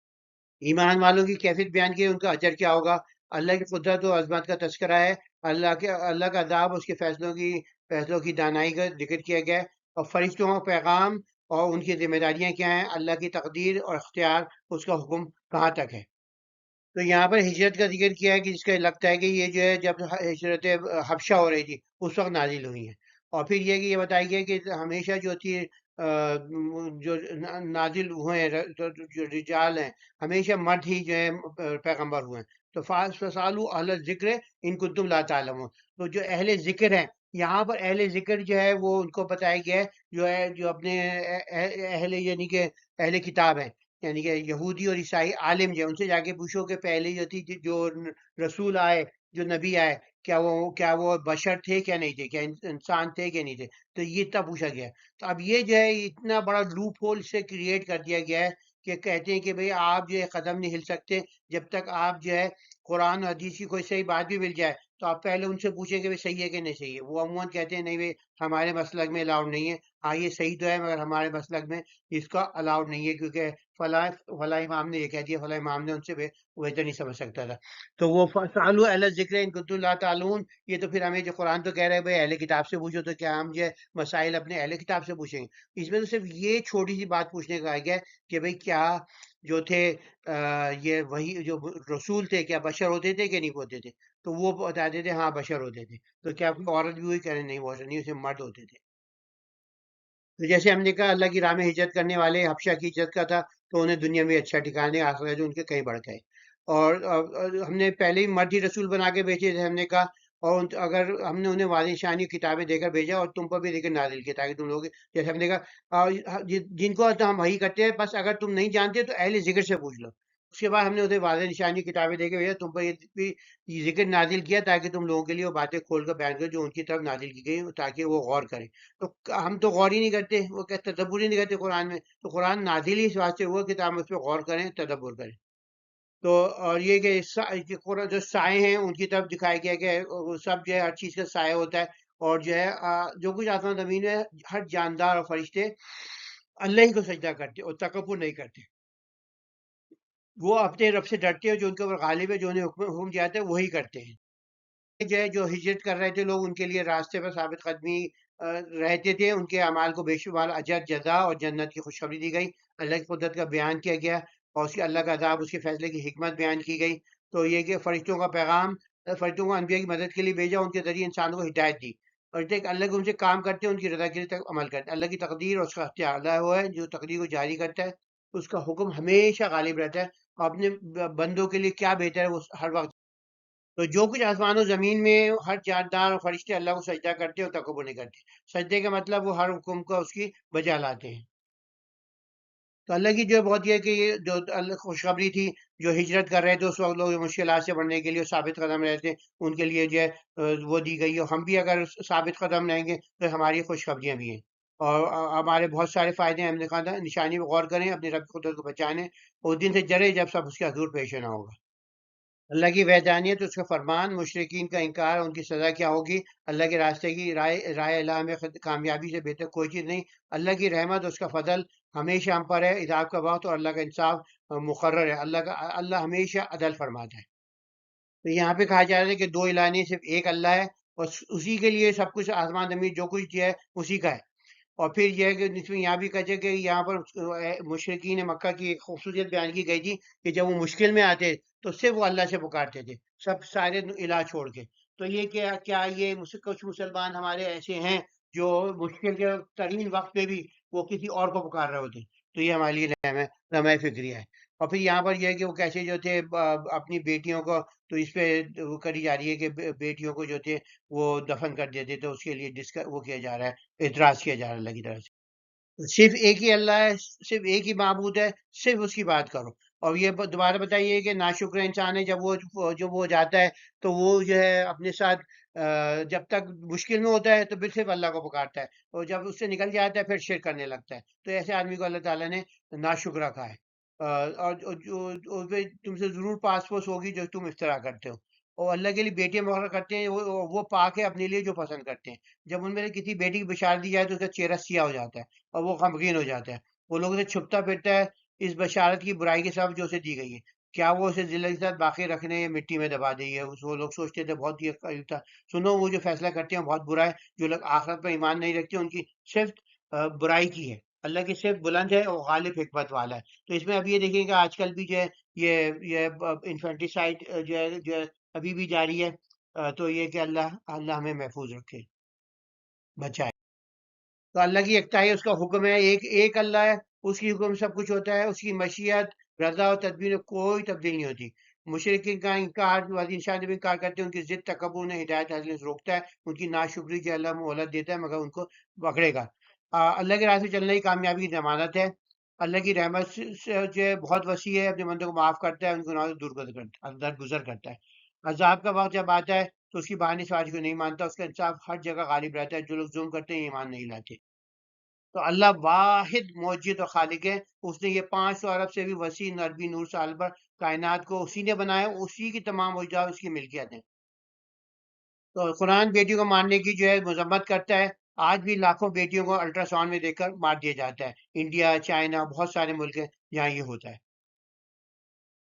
ایمان والوں کی کیفیت بیان کی، ان کا اجر کیا ہوگا؟ اللہ کی قدرت و عظمت کا تذکرہ ہے، اللہ کا عذاب، اس کے فیصلوں کی دانائی کا ذکر کیا گیا ہے، اور فرشتوں کا پیغام اور ان کی ذمہ داریاں کیا ہیں، اللہ کی تقدیر اور اختیار، اس کا حکم کہاں تک ہے۔ تو یہاں پر ہجرت کا ذکر کیا ہے کہ جس کا لگتا ہے کہ یہ جو ہے جب ہجرت حبشہ ہو رہی تھی اس وقت نازل ہوئی ہیں، اور پھر یہ کہ یہ بتایا گیا کہ ہمیشہ جو تھی جو نازل ہوئے ہیں جو رجال ہیں ہمیشہ مرد ہی جو ہے پیغمبر ہوئے ہیں۔ تو فَاسْأَلُوا اہل ذکر ان کنتم لا تعلمون، تو جو اہل ذکر ہیں یہاں پر اہل ذکر جو ہے وہ ان کو بتایا گیا ہے جو اپنے اہل یعنی کہ اہل کتاب ہیں، یعنی کہ یہودی اور عیسائی عالم جو ہے ان سے جا کے پوچھو کہ پہلے جو رسول آئے، جو نبی آئے، کیا وہ بشر تھے کیا نہیں تھے، کیا انسان تھے کیا نہیں تھے؟ تو یہ اتنا پوچھا گیا ہے۔ تو اب یہ جو ہے اتنا بڑا لوپ ہول سے کریٹ کر دیا گیا ہے کہ کہتے ہیں کہ بھئی آپ جو ہے قدم نہیں ہل سکتے جب تک آپ جو ہے قرآن و حدیث کی کوئی صحیح بات بھی مل جائے تو آپ پہلے ان سے پوچھیں کہ صحیح ہے کہ نہیں صحیح ہے۔ وہ عموماً کہتے ہیں نہیں بھائی ہمارے مسلک میں الاؤڈ نہیں ہے، ہاں یہ صحیح تو ہے مگر ہمارے مسلک میں اس کا الاؤڈ نہیں ہے، کیونکہ فلاں امام نے یہ کہہ دیا، فلاں امام نے ان سے بہتر نہیں سمجھ سکتا تھا۔ تو وہ فَاسْأَلُوا اہل الذکر ان کنتم لا تعلمون، یہ تو پھر ہمیں جو قرآن تو کہہ رہے ہیں بھائی اہل کتاب سے پوچھو، تو کیا ہم جو ہے مسائل اپنے اہل کتاب سے پوچھیں گے؟ اس میں تو صرف یہ چھوٹی سی بات پوچھنے کا آ گیا کہ بھئی کیا جو تھے یہ وہی جو رسول تھے کیا بشر ہوتے تھے کہ نہیں ہوتے تھے؟ تو وہ بتاتے تھے ہاں بشر ہوتے تھے۔ تو کیا کوئی عورت بھی ہوئی؟ کہہ رہے نہیں، وہ عورت نہیں، اسے مرد ہوتے تھے۔ تو جیسے ہم نے کہا اللہ کی راہ میں ہجرت کرنے والے حبشہ کی ہجرت کا تھا تو انہیں دنیا میں اچھا ٹھکانے آخرت جو ان کے کہیں بڑھ گئے، اور ہم نے پہلے ہی مرد ہی رسول بنا کے بھیجے تھے، ہم نے کہا، اور اگر ہم نے انہیں واضح نشانی کتابیں دے کر بھیجا اور تم پر بھی ذکر نازل کیا تاکہ تم لوگ جیسے ہم نے کہا جن کو ہم وحی کرتے ہیں بس اگر تم نہیں جانتے تو اہل ذکر سے پوچھ لو۔ اس کے بعد ہم نے انہیں واضح نشانی کتابیں دے کے بھیجا، تم پر یہ بھی یہ ذکر نازل کیا تاکہ تم لوگوں کے لیے وہ باتیں کھول کر بیان کرو جو ان کی طرف نازل کی گئی تاکہ وہ غور کریں۔ تو ہم تو غور ہی نہیں کرتے، وہ کہتے تدبر ہی نہیں کرتے قرآن میں، تو قرآن نازل ہی اس واسطے ہوا کہ ہم اس پہ غور کریں، تدبر کریں۔ تو اور یہ کہ قرآن جو سائے ہیں ان کی طرف دکھایا گیا کہ وہ سب جو ہے ہر چیز کا سایہ ہوتا ہے، اور جو ہے جو کچھ آسمان زمین میں ہر جاندار اور فرشتے اللہ ہی کو سجدہ کرتے اور تکبر نہیں کرتے، وہ اپنے رب سے ڈرتے ہیں، جو ان کے اوپر غالب ہے، جو انہیں حکم دیا جاتا ہے وہی کرتے ہیں۔ جو ہے جو ہجرت کر رہے تھے لوگ ان کے لیے راستے پر ثابت قدمی رہتے تھے، ان کے اعمال کو بے شمار اجر جزا اور جنت کی خوشخبری دی گئی، اللہ کی قدرت کا بیان کیا گیا، اور اس کے اللہ کا عذاب، اس کے فیصلے کی حکمت بیان کی گئی۔ تو یہ کہ فرشتوں کا پیغام، فرشتوں کو انبیاء کی مدد کے لیے بھیجا، ان کے ذریعے انسانوں کو ہدایت دی، اور ایک اللہ کے ان سے کام کرتے ہیں، ان کی رضا کے لیے تک عمل کرتے ہیں۔ اللہ کی تقدیر اور اس کا اختیار، اللہ وہ ہے جو تقدیر کو جاری کرتا ہے، اس کا حکم ہمیشہ غالب رہتا ہے، اور اپنے بندوں کے لیے کیا بہتر ہے وہ ہر وقت۔ تو جو کچھ آسمان و زمین میں ہر جاندار اور فرشتے اللہ کو سجدہ کرتے اور تکبر نہیں کرتے۔ سجدے کا مطلب وہ ہر حکم کا اس کی بجا لاتے ہیں۔ تو اللہ کی جو بہت یہ کہ یہ جو اللہ خوشخبری تھی، جو ہجرت کر رہے تھے اس وقت لوگ مشکلات سے بڑھنے کے لیے ثابت قدم رہتے ان کے لیے جو ہے وہ دی گئی، اور ہم بھی اگر ثابت قدم رہیں گے تو ہماری خوشخبریاں بھی ہیں، اور ہمارے بہت سارے فائدے ہیں۔ ہم نے کہا تھا نشانی پہ غور کریں، اپنے رب کی قدرت کو پہچانیں، اس دن سے جرے جب سب اس کے حضور پیش نہ ہوگا۔ اللہ کی وحدانیت، اس کا فرمان، مشرکین کا انکار، ان کی سزا کیا ہوگی، اللہ کے راستے کی راہ الہ میں کامیابی سے بہتر کوئی چیز نہیں۔ اللہ کی رحمت، اس کا فضل ہمیشہ ہم پر ہے، عذاب کا وقت اور اللہ کا انصاف مقرر ہے، اللہ ہمیشہ عدل فرماتا ہے۔ تو یہاں پہ کہا جا رہا ہے کہ دو الہ نہیں، صرف ایک اللہ ہے، اور اسی کے لیے سب کچھ آسمان زمین جو کچھ جو ہے اسی کا ہے۔ اور پھر یہ ہے کہ اس میں یہاں بھی کہتے کہ یہاں پر مشرکین مکہ کی ایک خوبصورت بیان کی گئی تھی کہ جب وہ مشکل میں آتے تو صرف وہ اللہ سے پکارتے تھے، سب سارے الہ چھوڑ کے۔ تو یہ کیا یہ کچھ مسلمان ہمارے ایسے ہیں جو مشکل کے ترین وقت پہ بھی وہ کسی اور کو پکار رہے ہوتے؟ تو یہ ہمارے لیے لمحہ فکریہ ہے۔ اور پھر یہاں پر یہ ہے کہ وہ کیسے جو تھے اپنی بیٹیوں کو، تو اس پہ وہ کری جا رہی ہے کہ بیٹیوں کو جو تھے وہ دفن کر دیتے، تو اس کے لیے وہ کیا جا رہا ہے، اعتراض کیا جا رہا ہے اللہ کی طرف سے۔ صرف ایک ہی اللہ ہے، صرف ایک ہی معبود ہے، صرف اس کی بات کرو۔ اور یہ دوبارہ بتائیے کہ ناشکر انسان ہے، جب وہ جاتا ہے تو وہ جو ہے اپنے ساتھ جب تک مشکل میں ہوتا ہے تو پھر صرف اللہ کو پکارتا ہے، اور جب اس سے نکل جاتا ہے پھر شرک کرنے لگتا ہے۔ تو ایسے آدمی کو اللہ تعالیٰ نے ناشکر رکھا ہے۔ اور پہ تم سے ضرور پاس پوس ہوگی جو تم افطرا کرتے ہو۔ اور اللہ کے لیے بیٹیاں مقرر کرتے ہیں، وہ پاک ہے اپنے لیے جو پسند کرتے ہیں۔ جب ان میں سے کسی بیٹی کی بشارت دی جائے تو اس کا چہرہ سیاہ ہو جاتا ہے اور وہ غمگین ہو جاتا ہے، وہ لوگوں سے چھپتا پھرتا ہے اس بشارت کی برائی کے سبب جو اسے دی گئی ہے۔ کیا وہ اسے ذلت کے ساتھ باقی رکھنے یا مٹی میں دبا دے گی؟ وہ لوگ سوچتے تھے بہت ہی قریب تھا، سنو وہ جو فیصلہ کرتے ہیں بہت برا ہے۔ جو لوگ آخرت پر ایمان نہیں رکھتے ان کی صرف برائی کی ہے۔ اللہ کی صرف بلند ہے اور غالب حکمت والا ہے۔ تو اس میں اب یہ دیکھیں کہ آج کل بھی جو ہے یہ انفینٹیسائڈ جو ہے ابھی بھی جاری ہے۔ تو یہ کہ اللہ ہمیں محفوظ رکھے، بچائے۔ تو اللہ کی یکتائی اس کا حکم ہے، ایک اللہ ہے، اس کی حکم سب کچھ ہوتا ہے، اس کی مشیت رضا اور تدبیر میں کوئی تبدیلی نہیں ہوتی۔ مشرکین کا انکار، انشاء بھی انکار کرتے ہیں، ان کی ضد تکبر انہیں ہدایت حاصل سے روکتا ہے، ان کی ناشکری جو اللہ مہلت دیتا ہے مگر ان کو پکڑے گا۔ اللہ کے راستے چلنے کی کامیابی کی ضمانت ہے۔ اللہ کی رحمت سے جو ہے بہت وسیع ہے، اپنے بندوں کو معاف کرتا ہے، ان گناہوں سے درگزر کرتا ہے۔ عذاب کا وقت جب آتا ہے تو اس کی بہانی ساری کو نہیں مانتا، اس کا انصاف ہر جگہ غالب رہتا ہے، جو لوگ ظلم کرتے ہیں ایمان نہیں لاتے۔ تو اللہ واحد موجد و خالق ہے۔ اس نے یہ 500 ارب سے بھی وسیع نربی نور سال پر کائنات کو اسی نے بنایا، اسی کی تمام موجودات اس کی ملکیت ہیں۔ تو قرآن بیٹیوں کو مارنے کی جو ہے مذمت کرتا ہے۔ آج بھی لاکھوں بیٹیوں کو الٹرا ساؤنڈ میں دیکھ کر مار دیا جاتا ہے، انڈیا، چائنا، بہت سارے ملک ہیں جہاں یہ ہوتا ہے۔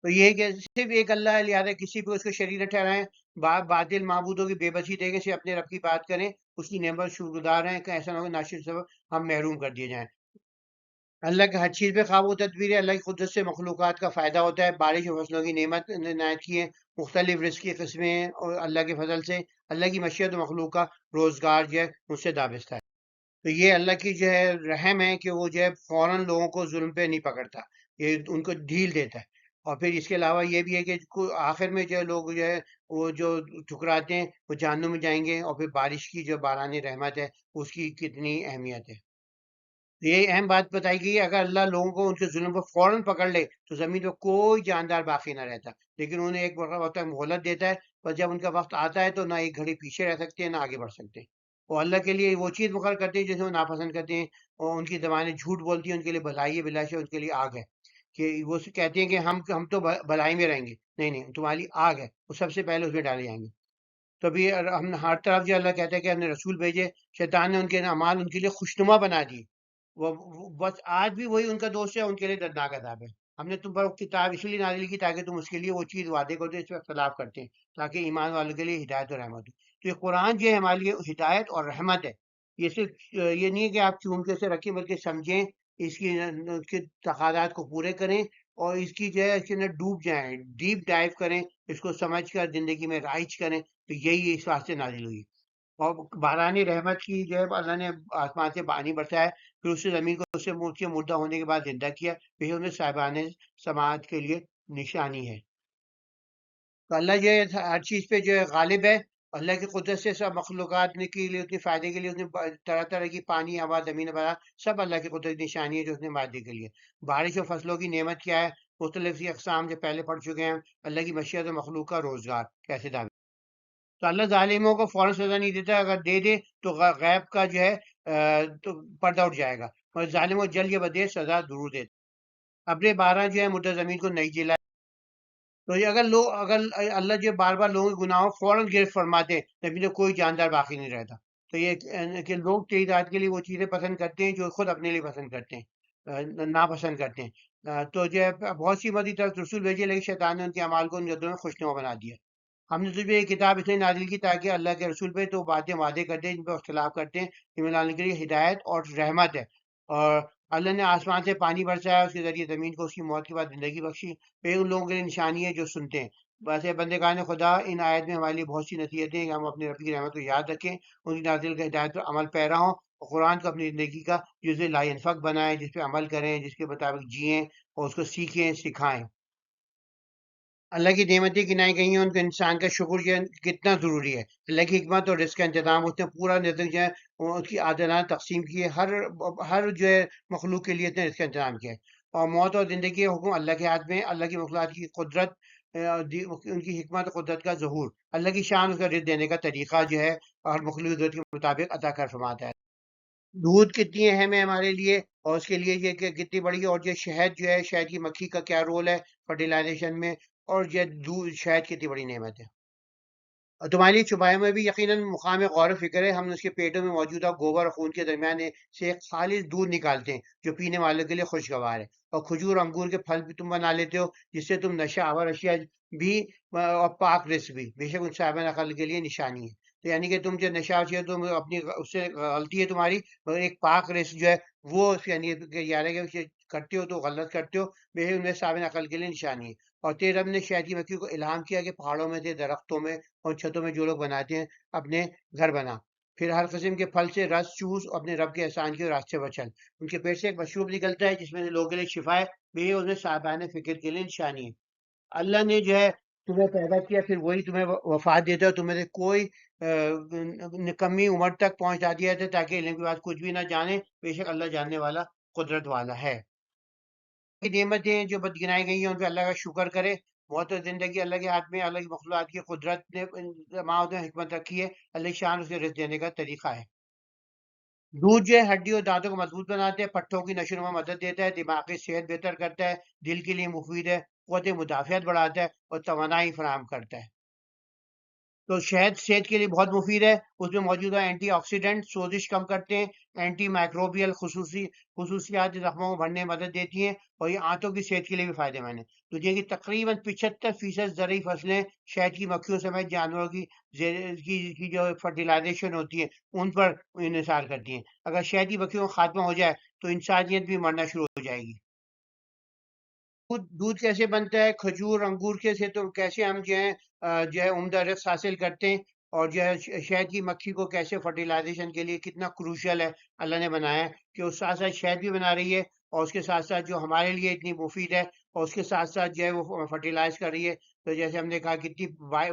تو یہ کہ صرف ایک اللہ ہے، لہٰذا کسی پہ اس کو شریک نہ ٹھہرائیں، باطل معبودوں کی بے بسی دیکھیں سے اپنے رب کی بات کریں، اس کی نعمت شکر گزار ہیں کہ ایسا نہ ہو ناشکر سے ہم محروم کر دیے جائیں۔ اللہ کے ہر چیز پہ قابو تدبیر ہے، اللہ کی قدرت سے مخلوقات کا فائدہ ہوتا ہے، بارش و فصلوں کی نعمت عنایت کی ہے، مختلف رزق کی قسمیں ہیں اور اللہ کے فضل سے اللہ کی مشیت و مخلوق کا روزگار جو ہے مجھ سے دابستہ ہے۔ تو یہ اللہ کی جو ہے رحم ہے کہ وہ جو ہے فوراً لوگوں کو ظلم پہ نہیں پکڑتا، یہ ان کو ڈھیل دیتا ہے۔ اور پھر اس کے علاوہ یہ بھی ہے کہ آخر میں جو ہے لوگ جو ہے وہ جو ٹھکراتے ہیں وہ جہنم میں جائیں گے، اور پھر بارش کی جو بارانی رحمت ہے اس کی کتنی اہمیت ہے۔ یہ اہم بات بتائی گئی ہے، اگر اللہ لوگوں کو ان کے ظلم کو فوراً پکڑ لے تو زمین پہ کوئی جاندار باقی نہ رہتا، لیکن انہیں ایک وقت مہلت دیتا ہے، پر جب ان کا وقت آتا ہے تو نہ ایک گھڑی پیچھے رہ سکتے ہیں نہ آگے بڑھ سکتے ہیں۔ وہ اللہ کے لیے وہ چیز مقرر کرتے ہیں جسے وہ ناپسند کرتے ہیں، اور ان کی زبانیں جھوٹ بولتی ہیں، ان کے لیے بھلائی ہے بلاش ہے، ان کے لیے آگ ہے۔ کہ وہ کہتے ہیں کہ ہم تو بھلائی میں رہیں گے، نہیں نہیں، تمہاری آگ ہے، وہ سب سے پہلے اس میں ڈالے جائیں گے۔ تو ابھی ہم ہر طرف جو اللہ کہتا ہے کہ ہم نے رسول بھیجے، شیطان نے ان کے اعمال ان کے لیے خوشنما بنا دی۔ بس آج بھی وہی ان کا دوست ہے، ان کے لیے دردناک عذاب ہے۔ ہم نے تم پر وہ کتاب اس لیے نازل کی تاکہ تم اس کے لیے وہ چیز وعدے کو دے اس پر اختلاف کرتے ہیں، تاکہ ایمان والوں کے لیے ہدایت اور رحمت ہو۔ تو یہ قرآن جو ہے ہمارے لیے ہدایت اور رحمت ہے۔ یہ صرف یہ نہیں ہے کہ آپ چونکے سے رکھیں، بلکہ سمجھیں، اس کے تقاضات کو پورے کریں، اور اس کی جو ہے اس کے اندر ڈوب جائیں، ڈیپ ڈائیو کریں، اس کو سمجھ کر زندگی میں رائج کریں۔ تو یہی اس واسطے نازل ہوئی۔ اور بارانی رحمت کی جو ہے اللہ نے آسمان سے پانی برسایا، پھر اس سے زمین کو اس سے مردہ ہونے کے بعد زندہ کیا، پھر ان میں صاحبان سماعت کے لیے نشانی ہے۔ تو اللہ جو ہے ہر چیز پہ جو ہے غالب ہے۔ اللہ کی قدرت سے سب مخلوقات نے کے لیے، اتنے فائدے کے لیے اس نے طرح طرح کی پانی، ہوا، زمین وغیرہ سب اللہ کی قدرت کی نشانی ہے جو اس نے فائدے کے لیے۔ بارش و فصلوں کی نعمت کیا ہے؟ مختلف سی اقسام جو پہلے پڑھ چکے ہیں۔ اللہ کی مشیت و مخلوق کا روزگار کیسے دعوی؟ تو اللہ ظالموں کو فوراً سزا نہیں دیتا، اگر دے دے تو غیب کا جو ہے تو پردہ اٹھ جائے گا، اور ظالموں جلد یا بدیر سزا ضرور دیتا۔ اپنے بارہ جو ہے مردہ زمین کو نہیں جلا۔ تو یہ اگر اللہ جو بار بار لوگوں کے گناہوں فوراً گرفت فرماتے ہیں، زمین میں کوئی جاندار باقی نہیں رہتا۔ تو یہ کہ لوگ تیری ذات کے لیے وہ چیزیں پسند کرتے ہیں جو خود اپنے لیے پسند کرتے ہیں، ناپسند کرتے ہیں۔ تو جو ہے بہت سی مدی طرف رسول بھیجے، لیکن شیطان نے ان کے اعمال کو ان جدوں میں خوشنما بنا دیا۔ ہم نے تجھے یہ کتاب اس لیے نازل کی تاکہ اللہ کے رسول پہ تو باتیں وعدے کرتے ہیں جن پہ اختلاف کرتے ہیں، ایمان لانے کے لیے ہدایت اور رحمت ہے۔ اور اللہ نے آسمان سے پانی برسایا، اس کے ذریعے زمین کو اس کی موت کے بعد زندگی بخشی، پھر ان لوگوں کے لیے نشانی ہے جو سنتے ہیں۔ ویسے بندگان خدا، ان آیت میں ہمارے لیے بہت سی نصیحتیں ہیں کہ ہم اپنے رب کی رحمت کو یاد رکھیں، ان کی نازل کا ہدایت پر عمل پیرا ہوں، اور قرآن کو اپنی زندگی کا جزء لا ینفک بنائیں، جس پہ عمل کریں، جس کے مطابق جئیں اور اس کو سیکھیں، سکھائیں۔ اللہ کی نعمتیں گنائی گئی ہیں، ان کو انسان کا شکر جو ہے کتنا ضروری ہے۔ اللہ کی حکمت اور رزق کا انتظام اس نے پورا نظم جو ہے اس کی عادلانہ تقسیم کی ہے، ہر جو ہے مخلوق کے لیے اس نے رزق کا انتظام کیا ہے۔ اور موت اور زندگی کا حکم اللہ کے ہاتھ میں ہے، اللہ کی مخلوقات کی قدرت، ان کی حکمت اور قدرت کا ظہور، اللہ کی شان، اس کا رزق دینے کا طریقہ جو ہے اور مخلوق ضرورت کے مطابق عطا کر فرماتا ہے۔ دودھ کتنی اہم ہے ہمارے لیے اور اس کے لیے یہ کہ کتنی بڑی ہے، اور یہ شہد جو ہے، شہد کی مکھی کا کیا رول ہے فرٹیلائزیشن میں، اور یہ دودھ شہد کتنی بڑی نعمت ہے۔ اور تمہارے لیے چھپائے میں بھی یقیناً مقام غور و فکر ہے، ہم نے اس کے پیٹوں میں موجودہ گوبر اور خون کے درمیان سے ایک خالص دودھ نکالتے ہیں جو پینے والوں کے لیے خوشگوار ہے، اور کھجور انگور کے پھل بھی تم بنا لیتے ہو جس سے تم نشہ آور اشیاء بھی اور پاک رزق بھی بے شک ان صاحب عقل کے لیے نشانی ہے۔ تو یعنی کہ تم جو نشہ اشیاء تم اپنی اس سے غلطی ہے تمہاری، مگر ایک پاک رزق جو ہے وہ یعنی کہ یعنی کہ کرتے ہو تو غلط کرتے ہو، بے شک ان میں صاحب عقل کے لیے نشانی ہے۔ اور تیرے رب نے شہد کی مکھی کو الہام کیا کہ پہاڑوں میں سے، درختوں میں اور چھتوں میں جو لوگ بناتے ہیں اپنے گھر بنا، پھر ہر قسم کے پھل سے رس چوس، اپنے رب کے احسان کے راستے پر چل، ان کے پیٹ سے ایک مشروب نکلتا ہے جس میں سے لوگوں کے لیے شفا ہے، بھی اس میں صاحبان فکر کے لیے نشانی ہے۔ اللہ نے جو ہے تمہیں پیدا کیا، پھر وہی تمہیں وفات دیتا ہے، تمہیں سے کوئی نکمی عمر تک پہنچا دیا تھا تاکہ علم کے بعد کچھ بھی نہ جانے، بے شک اللہ جاننے والا، قدرت والا ہے۔ کی نعمتیں جو بدگنائی گئی ہیں ان پہ اللہ کا شکر کرے۔ موت و زندگی اللہ کے ہاتھ میں، اللہ کی مخلوقات کی قدرت نے جماعت میں حکمت رکھی ہے، اللہ کی شان اسے رزق دینے کا طریقہ ہے۔ دودھ جو ہے ہڈی اور دانتوں کو مضبوط بناتے ہیں، پٹھوں کی نشو و نما مدد دیتا ہے، دماغی صحت بہتر کرتا ہے، دل کے لیے مفید ہے، قوت مدافعت بڑھاتا ہے اور توانائی فراہم کرتا ہے۔ تو شہد صحت کے لیے بہت مفید ہے، اس میں موجودہ اینٹی آکسیڈنٹ سوزش کم کرتے ہیں، اینٹی مائکروبیل خصوصیات زخموں کو بھرنے میں مدد دیتی ہیں، اور یہ آنتوں کی صحت کے لیے بھی فائدہ مند ہے۔ تو یہ کہ تقریباً 75% زرعی فصلیں شہد کی مکھیوں سمیت جانوروں کی جو فرٹیلائزیشن ہوتی ہے ان پر انحصار کرتی ہیں۔ اگر شہد کی مکھیوں کا خاتمہ ہو جائے تو انسانیت بھی مرنا شروع ہو جائے گی۔ دودھ کیسے بنتا ہے؟ کھجور انگور کے سے تو کیسے ہم جو ہے عمدہ رس حاصل کرتے ہیں، اور جو ہے شہد کی مکھی کو کیسے فرٹیلائزیشن کے لیے کتنا کروشل ہے اللہ نے بنایا ہے کہ اس ساتھ ساتھ شہد بھی بنا رہی ہے، اور اس کے ساتھ ساتھ جو ہمارے لیے اتنی مفید ہے، اور اس کے ساتھ ساتھ جو ہے وہ فرٹیلائز کر رہی ہے۔ تو جیسے ہم نے کہا کتنی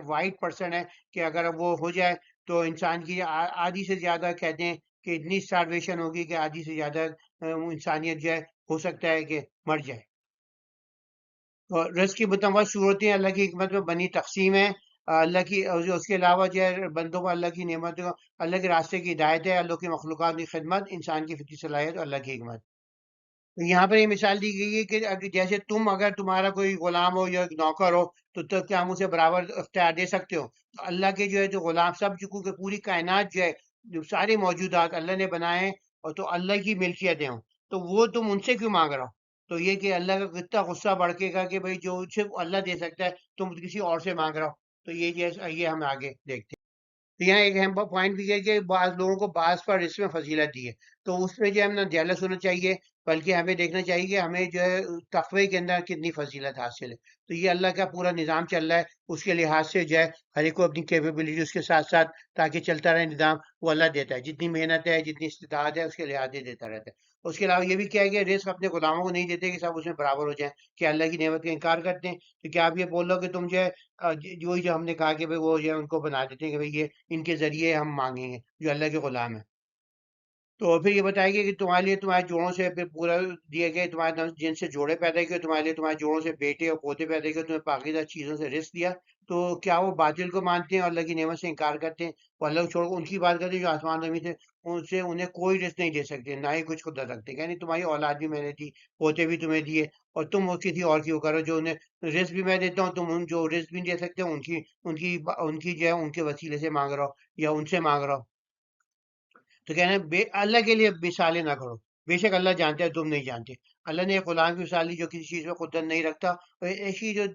وائٹ پرسن ہے کہ اگر وہ ہو جائے تو انسان کی آدھی سے زیادہ کہتے ہیں کہ اتنی اسٹارویشن ہوگی کہ آدھی سے زیادہ انسانیت جو ہے ہو سکتا ہے کہ مر جائے۔ اور رزق کی متنوع صورتیں اللہ کی حکمت میں بنی تقسیم ہے، اللہ کی اس کے علاوہ جو ہے بندوں کو اللہ کی نعمت، اللہ کے راستے کی ہدایت ہے، اللہ کی مخلوقات کی خدمت، انسان کی فطری صلاحیت اور اللہ کی حکمت۔ تو یہاں پر یہ مثال دی گئی ہے کہ جیسے اگر تمہارا کوئی غلام ہو یا ایک نوکر ہو تو کیا ہم اسے برابر اختیار دے سکتے ہو؟ تو اللہ کے جو ہے جو غلام سب کہ پوری کائنات جو ہے، جو سارے موجودات اللہ نے بنائے ہیں اور تو اللہ کی ملکیتیں ہوں، تو وہ تم ان سے کیوں مانگ رہا ہو؟ تو یہ کہ اللہ کا کتنا غصہ بڑھے گا کہ بھائی جو صرف اللہ دے سکتا ہے تم کسی اور سے مانگ رہا ہو۔ تو یہ ہم آگے دیکھتے ہیں۔ تو یہاں ایک اہم پوائنٹ بھی ہے کہ بعض لوگوں کو بعض پر اس میں فضیلت دی ہے، تو اس میں جو ہے ہم نہ جیلس ہونا چاہیے، بلکہ ہمیں دیکھنا چاہیے کہ ہمیں جو ہے تقوی کے اندر کتنی فضیلت حاصل ہے۔ تو یہ اللہ کا پورا نظام چل رہا ہے، اس کے لحاظ سے جو ہے ہر ایک کو اپنی کیپیبلٹی اس کے ساتھ ساتھ تاکہ چلتا رہے نظام، وہ اللہ دیتا ہے، جتنی محنت ہے جتنی استطاعت ہے اس کے لحاظ سے دیتا رہتا ہے۔ اس کے علاوہ یہ بھی کیا ہے کہ رزق اپنے غلاموں کو نہیں دیتے کہ سب اس میں برابر ہو جائیں، کہ اللہ کی نعمت کا انکار کرتے ہیں۔ تو کیا آپ یہ بول رہے ہو کہ تم جو ہے جو ہم نے کہا کہ بھائی وہ جو ہے ان کو بنا دیتے ہیں کہ بھائی یہ ان کے ذریعے ہم مانگیں گے جو اللہ کے غلام ہیں۔ تو پھر یہ بتائے گا کہ تمہارے لیے تمہارے جوڑوں سے پھر پورا دیے گئے، تمہارے جن سے جوڑے پیدا کیے تمہارے لیے، تمہارے جوڑوں سے بیٹے اور پوتے پیدا کیے، تمہیں پاکیزہ چیزوں سے رزق دیا، تو کیا وہ باطل کو مانتے ہیں اور اللہ کی نعمت سے انکار کرتے ہیں؟ وہ اللہ کو چھوڑ ان کی بات کرتے ہیں جو آسمان زمین سے، ان سے انہیں کوئی رزق نہیں دے سکتے، نہ ہی کچھ قدرت رکھتے، یعنی تمہاری اولاد بھی میں نے دی، پوتے بھی تمہیں دیے، اور تم وہ کسی اور کی وہ کرو جو انہیں رزق بھی میں دیتا ہوں، تم ان جو رزق بھی نہیں دے سکتے ان کی جو ہے ان کے وسیلے سے مانگ رہا ہو یا ان سے مانگ رہا ہو۔ تو کہنا ہے اللہ کے لیے مثالیں نہ کرو، بے شک اللہ جانتا ہے تم نہیں جانتے۔ اللہ نے ایک غلام کی مثال دی جو کسی چیز میں قدرت نہیں رکھتا، اور ایسی جو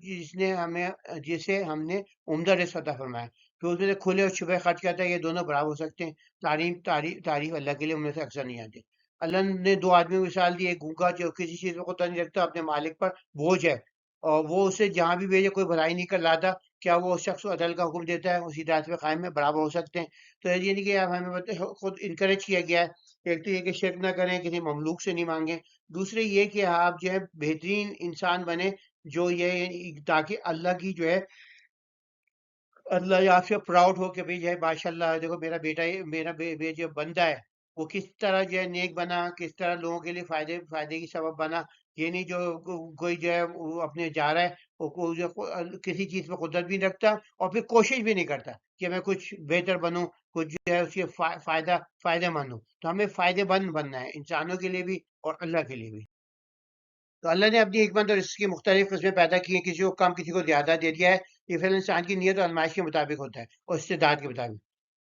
جسے ہم نے عمدہ رزق عطا فرمایا، پھر اس میں سے کھلے اور چھپے خرچ کرتا ہے، یہ دونوں برابر ہو سکتے ہیں۔ تعریف اللہ کے لیے ان میں سے اکثر نہیں آتی۔ اللہ نے دو آدمی کی مثال دی، ایک گونگا جو کسی چیز میں قدرت نہیں رکھتا، اپنے مالک پر بوجھ ہے، اور وہ اسے جہاں بھی بھیجے کوئی بھلائی نہیں کر لاتا، کیا وہ شخص کو عدل کا حکم دیتا ہے اسی رات میں قائم میں برابر ہو سکتے ہیں؟ تو یعنی کہ اب ہمیں خود انکریج کیا گیا ہے، ایک تو یہ کہ شرک نہ کریں، کسی مملوک سے نہیں مانگیں، دوسرے یہ کہ آپ جو ہے بہترین انسان بنے، جو یہ تاکہ اللہ کی جو ہے اللہ آپ سے پراؤڈ ہو کہ بھئی جو ہے ماشاء اللہ دیکھو میرا بیٹا میرا جو بندہ ہے وہ کس طرح جو ہے نیک بنا، کس طرح لوگوں کے لیے فائدے کی سبب بنا۔ یہ نہیں جو کوئی جو ہے وہ اپنے جا رہا ہے، وہ جو کسی چیز پہ قدرت بھی نہیں رکھتا اور پھر کوشش بھی نہیں کرتا کہ میں کچھ بہتر بنوں، کچھ جو ہے اس کے فائدہ مند ہوں۔ تو ہمیں فائدے مند بننا ہے، انسانوں کے لیے بھی اور اللہ کے لیے بھی۔ تو اللہ نے اپنی حکمت اور رزق کی مختلف قسمیں پیدا کی ہیں، کسی کو کم کسی کو زیادہ دے دیا ہے۔ یہ فی انسان کی نیت اور آزمائش کے مطابق ہوتا ہے اور استعداد کے مطابق۔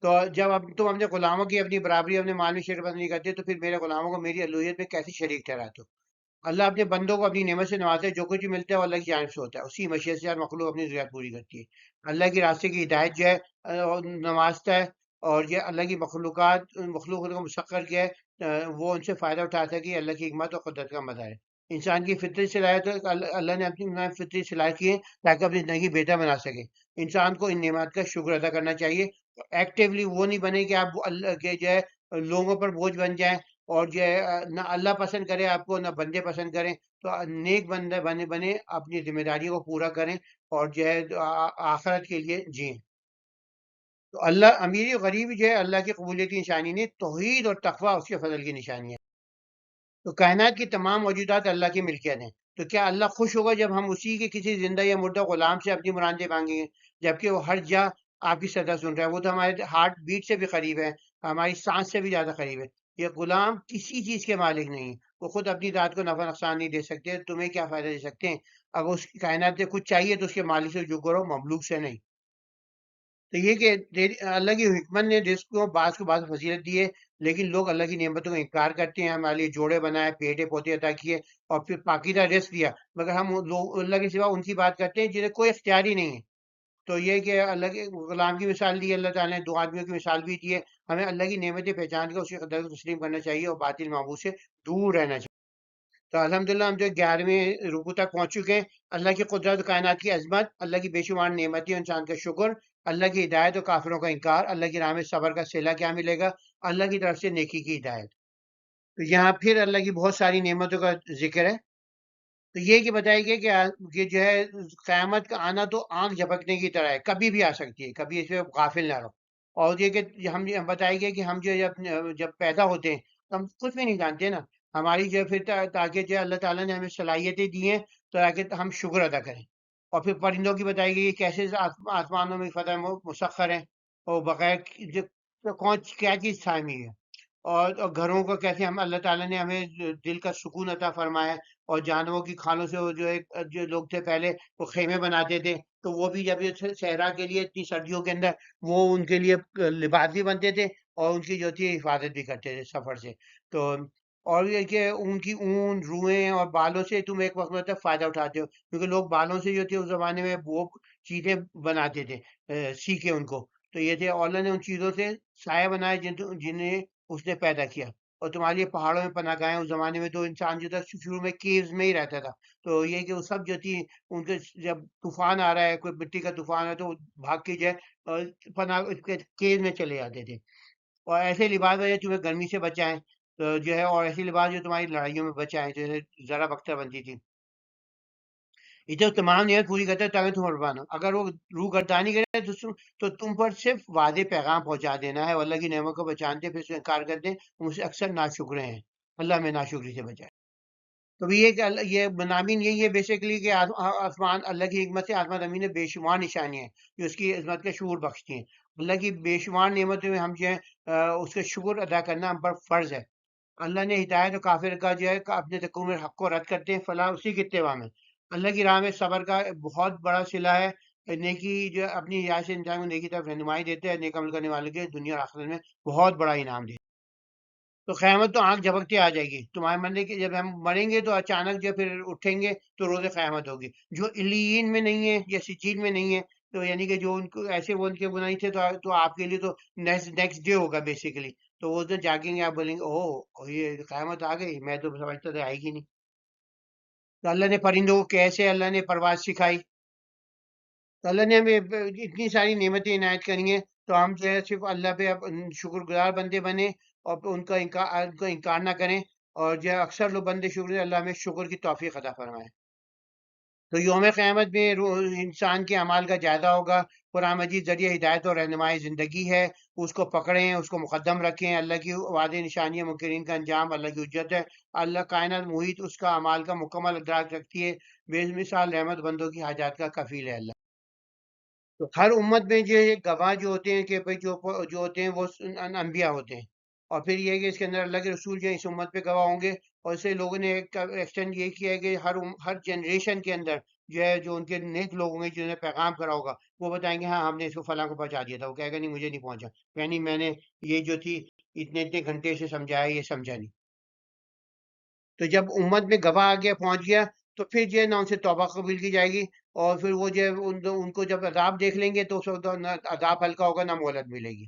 تو جب تم اپنے غلاموں کی اپنی برابری اپنے مال میں شرک پسند نہیں کرتے تو پھر میرے غلاموں کو میری الوہیت میں کیسے شریک ٹھہراتے ہو؟ اللہ اپنے بندوں کو اپنی نعمت سے نوازتا ہے، جو کچھ بھی ملتا ہے وہ اللہ کی جانب سے ہوتا ہے، اسی مشیت سے ہر مخلوق اپنی ضرورت پوری کرتی ہے۔ اللہ کی راستے کی ہدایت جو ہے نوازتا ہے، اور یہ اللہ کی مخلوق کو مسخر کیا ہے، وہ ان سے فائدہ اٹھا سکے، اللہ کی حکمت اور قدرت کا مظہر ہے۔ انسان کی فطری صلاحیت اللہ نے اپنی فطری صلاحیت کی ہے تاکہ اپنی زندگی بہتر بنا سکے۔ انسان کو ان نعمت کا شکر ادا کرنا چاہیے، ایکٹیولی وہ نہیں بنے کہ آپ اللہ کے جو ہے لوگوں پر بوجھ بن جائیں، اور جو ہے نہ اللہ پسند کرے آپ کو نہ بندے پسند کریں۔ تو نیک بندے بنے اپنی ذمہ داریوں کو پورا کریں اور جو ہے آخرت کے لیے جئیں۔ تو اللہ امیر و غریب جو ہے اللہ کی قبولیت کی نشانی نہیں، توحید اور تقوی اس کے فضل کی نشانی ہے۔ تو کائنات کی تمام موجودات اللہ کی ملکیت ہیں، تو کیا اللہ خوش ہوگا جب ہم اسی کے کسی زندہ یا مردہ غلام سے اپنی مرادیں مانگیں گے، جبکہ وہ ہر جا آپ کی صدا سن رہا ہے؟ وہ تو ہمارے ہارٹ بیٹ سے بھی قریب ہے، ہماری سانس سے بھی زیادہ قریب ہے۔ یہ غلام کسی چیز کے مالک نہیں ہے، وہ خود اپنی ذات کو نفع نقصان نہیں دے سکتے، تمہیں کیا فائدہ دے سکتے ہیں؟ اگر اس کی کائنات سے کچھ چاہیے تو اس کے مالک سے جو کرو، مملوک سے نہیں۔ تو یہ کہ اللہ کی حکمت نے رزق کو بعض فضیلت دی ہے، لیکن لوگ اللہ کی نعمتوں کا انکار کرتے ہیں۔ ہمارے لیے جوڑے بنائے، پیٹے پوتے عطا کیے اور پھر پاکیزہ رزق دیا، مگر ہم لوگ اللہ کے سوا ان کی بات کرتے ہیں جنہیں کوئی اختیار ہی نہیں ہے۔ تو یہ کہ اللہ کے غلام کی مثال دی ہے اللہ تعالیٰ نے، دو آدمیوں کی مثال بھی دی ہے۔ ہمیں اللہ کی نعمتیں پہچان کے اس کی قدر کو تسلیم کرنا چاہیے اور باطل معبود سے دور رہنا چاہیے۔ تو الحمدللہ ہم جو 11ویں رکوع تک پہنچ چکے ہیں۔ اللہ کی قدرت و کائنات کی عظمت، اللہ کی بے شمار نعمتیں، انسان کا شکر، اللہ کی ہدایت اور کافروں کا انکار، اللہ کی راہ میں صبر کا صلہ کیا ملے گا، اللہ کی طرف سے نیکی کی ہدایت۔ تو یہاں پھر اللہ کی بہت ساری نعمتوں کا ذکر ہے۔ تو یہ کہ بتایا گیا کہ جو ہے قیامت کا آنا تو آنکھ جھپکنے کی طرح ہے، کبھی بھی آ سکتی ہے، کبھی اس پہ غافل نہ رہو۔ اور یہ کہ ہم بتایا گیا کہ ہم جو جب پیدا ہوتے ہیں تو ہم کچھ بھی نہیں جانتے نا، ہماری جو ہے پھر تاکہ جو ہے اللہ تعالیٰ نے ہمیں صلاحیتیں دی ہیں تو تاکہ ہم شکر ادا کریں۔ اور پھر پرندوں کی بتائی گئی کیسے آسمانوں میں فتح مسخر ہیں، اور بغیر کون کیا چیز تھامی ہے، اور گھروں کو کیسے ہم اللہ تعالیٰ نے ہمیں دل کا سکون عطا فرمایا ہے۔ اور جانوروں کی کھالوں سے وہ جو لوگ تھے پہلے وہ خیمے بناتے تھے، تو وہ بھی جب یہ صحرا کے لیے اتنی سردیوں کے اندر وہ ان کے لیے لباس بھی بنتے تھے اور ان کی جو تھی حفاظت بھی کرتے تھے سفر سے۔ تو اور یہ کہ ان کی اون روئیں اور بالوں سے تم ایک وقت میں تک فائدہ اٹھاتے ہو، کیونکہ لوگ بالوں سے جو تھے اس زمانے میں وہ چیزیں بناتے تھے، سیکھے ان کو۔ تو یہ تھے اللہ نے ان چیزوں سے سایہ بنائے جنہیں اس نے پیدا کیا۔ اور تمہارے لیے پہاڑوں میں پناہ گاہیں، اس زمانے میں تو انسان جو تھا شروع میں کیوز میں ہی رہتا تھا، تو یہ کہ وہ سب جو تھی ان کے جب طوفان آ رہا ہے، کوئی مٹی کا طوفان ہے تو وہ بھاگ کے جو ہے پناہ کیوز میں چلے جاتے تھے۔ اور ایسے لباس ہے جو تمہیں گرمی سے بچائیں، تو جو ہے اور ایسے لباس جو تمہاری لڑائیوں میں بچائیں، جیسے ذرا بختر بنتی تھی۔ یہ جو تمام نیت پوری کرتا ہے تاکہ تم قربان ہو۔ اگر وہ روح گردانی کرے تو تم پر صرف واضح پیغام پہنچا دینا ہے، اور اللہ کی نعمت کو پہچانتے پھر اس سے انکار کرتے ہیں، مجھ سے اکثر ناشکرے ہیں۔ اللہ میں ناشکری سے بچائے۔ تو یہ کہ یہ منامین یہی ہے بیسیکلی کہ آسمان اللہ کی حکمت سے آسمان زمین میں بے شمار نشانیاں ہیں جو اس کی عظمت کا شعور بخشتی ہیں۔ اللہ کی بے شمار نعمتوں میں ہم جو ہے اس کا شکر ادا کرنا ہم پر فرض ہے۔ اللہ نے ہدایت اور کافر کا جو ہے اپنے تکون میں حق کو رد کرتے ہیں، فلاح اسی کے اتباع میں۔ اللہ کی راہ میں صبر کا بہت بڑا صلہ ہے۔ نیکی جو اپنی رعایت سے انسان کو نیکی طرف رہنمائی دیتے ہیں، نیک عمل کرنے والے کے دنیا اور آخرت میں بہت بڑا انعام دیتے ہیں۔ تو قیامت تو آنکھ جھپکتے آ جائے گی تمہارے مرنے کی، جب ہم مریں گے تو اچانک جو پھر اٹھیں گے تو روز قیامت ہوگی۔ جو علیین میں نہیں ہے یا سجین میں نہیں ہے، تو یعنی کہ جو ان کو ایسے وہ ان کے گناہ تھے تو آپ کے لیے تو نیکسٹ ڈے ہوگا بیسیکلی۔ تو وہ تو جاگیں گے، آپ بولیں گے اوہ یہ قیامت آ گئی، میں تو سمجھتا تھا آئے گی نہیں۔ تو اللہ نے پرندوں کو کیسے اللہ نے پرواز سکھائی، تو اللہ نے ہمیں اتنی ساری نعمتیں عنایت کری ہیں، تو ہم جو ہے صرف اللہ پہ شکر گزار بندے بنے اور ان کا انکار نہ کریں۔ اور جو اکثر لوگ بندے شکر، اللہ ہمیں شکر کی توفیق عطا فرمائے۔ تو یوم قیامت میں انسان کے اعمال کا جائزہ ہوگا۔ قرآن مجید ذریعہ ہدایت اور رہنمائی زندگی ہے، اس کو پکڑیں، اس کو مقدم رکھیں۔ اللہ کی واضح نشانیاں، منکرین کا انجام، اللہ کی حجت ہے۔ اللہ کائنات محیط اس کا اعمال کا مکمل ادراک رکھتی ہے، بے مثال رحمت بندوں کی حاجات کا کفیل ہے اللہ۔ تو ہر امت میں جو یہ گواہ جو ہوتے ہیں کہ بھئی جو ہوتے ہیں وہ انبیاء ہوتے ہیں، اور پھر یہ ہے کہ اس کے اندر اللہ کے رسول جو ہیں اس امت پہ گواہ ہوں گے، اور اسے لوگوں نے ایک ایکسٹینڈ یہ کیا ہے کہ ہر جنریشن کے اندر جو ہے جو ان کے نیک لوگ ہوں گے جنہوں نے پیغام کرا ہوگا، وہ بتائیں گے ہاں ہم نے اس کو فلاں کو پہنچا دیا تھا، وہ کہے گا نہیں مجھے نہیں پہنچا، یعنی میں نے یہ جو تھی اتنے اتنے گھنٹے سے سمجھایا، یہ سمجھا نہیں۔ تو جب امت میں گواہ آ گیا، پہنچ گیا، تو پھر جو ہے نہ ان سے توبہ قبول کی جائے گی، اور پھر وہ جو ہے ان کو جب عذاب دیکھ لیں گے تو اس وقت نہ عذاب ہلکا ہوگا نہ مہلت ملے گی۔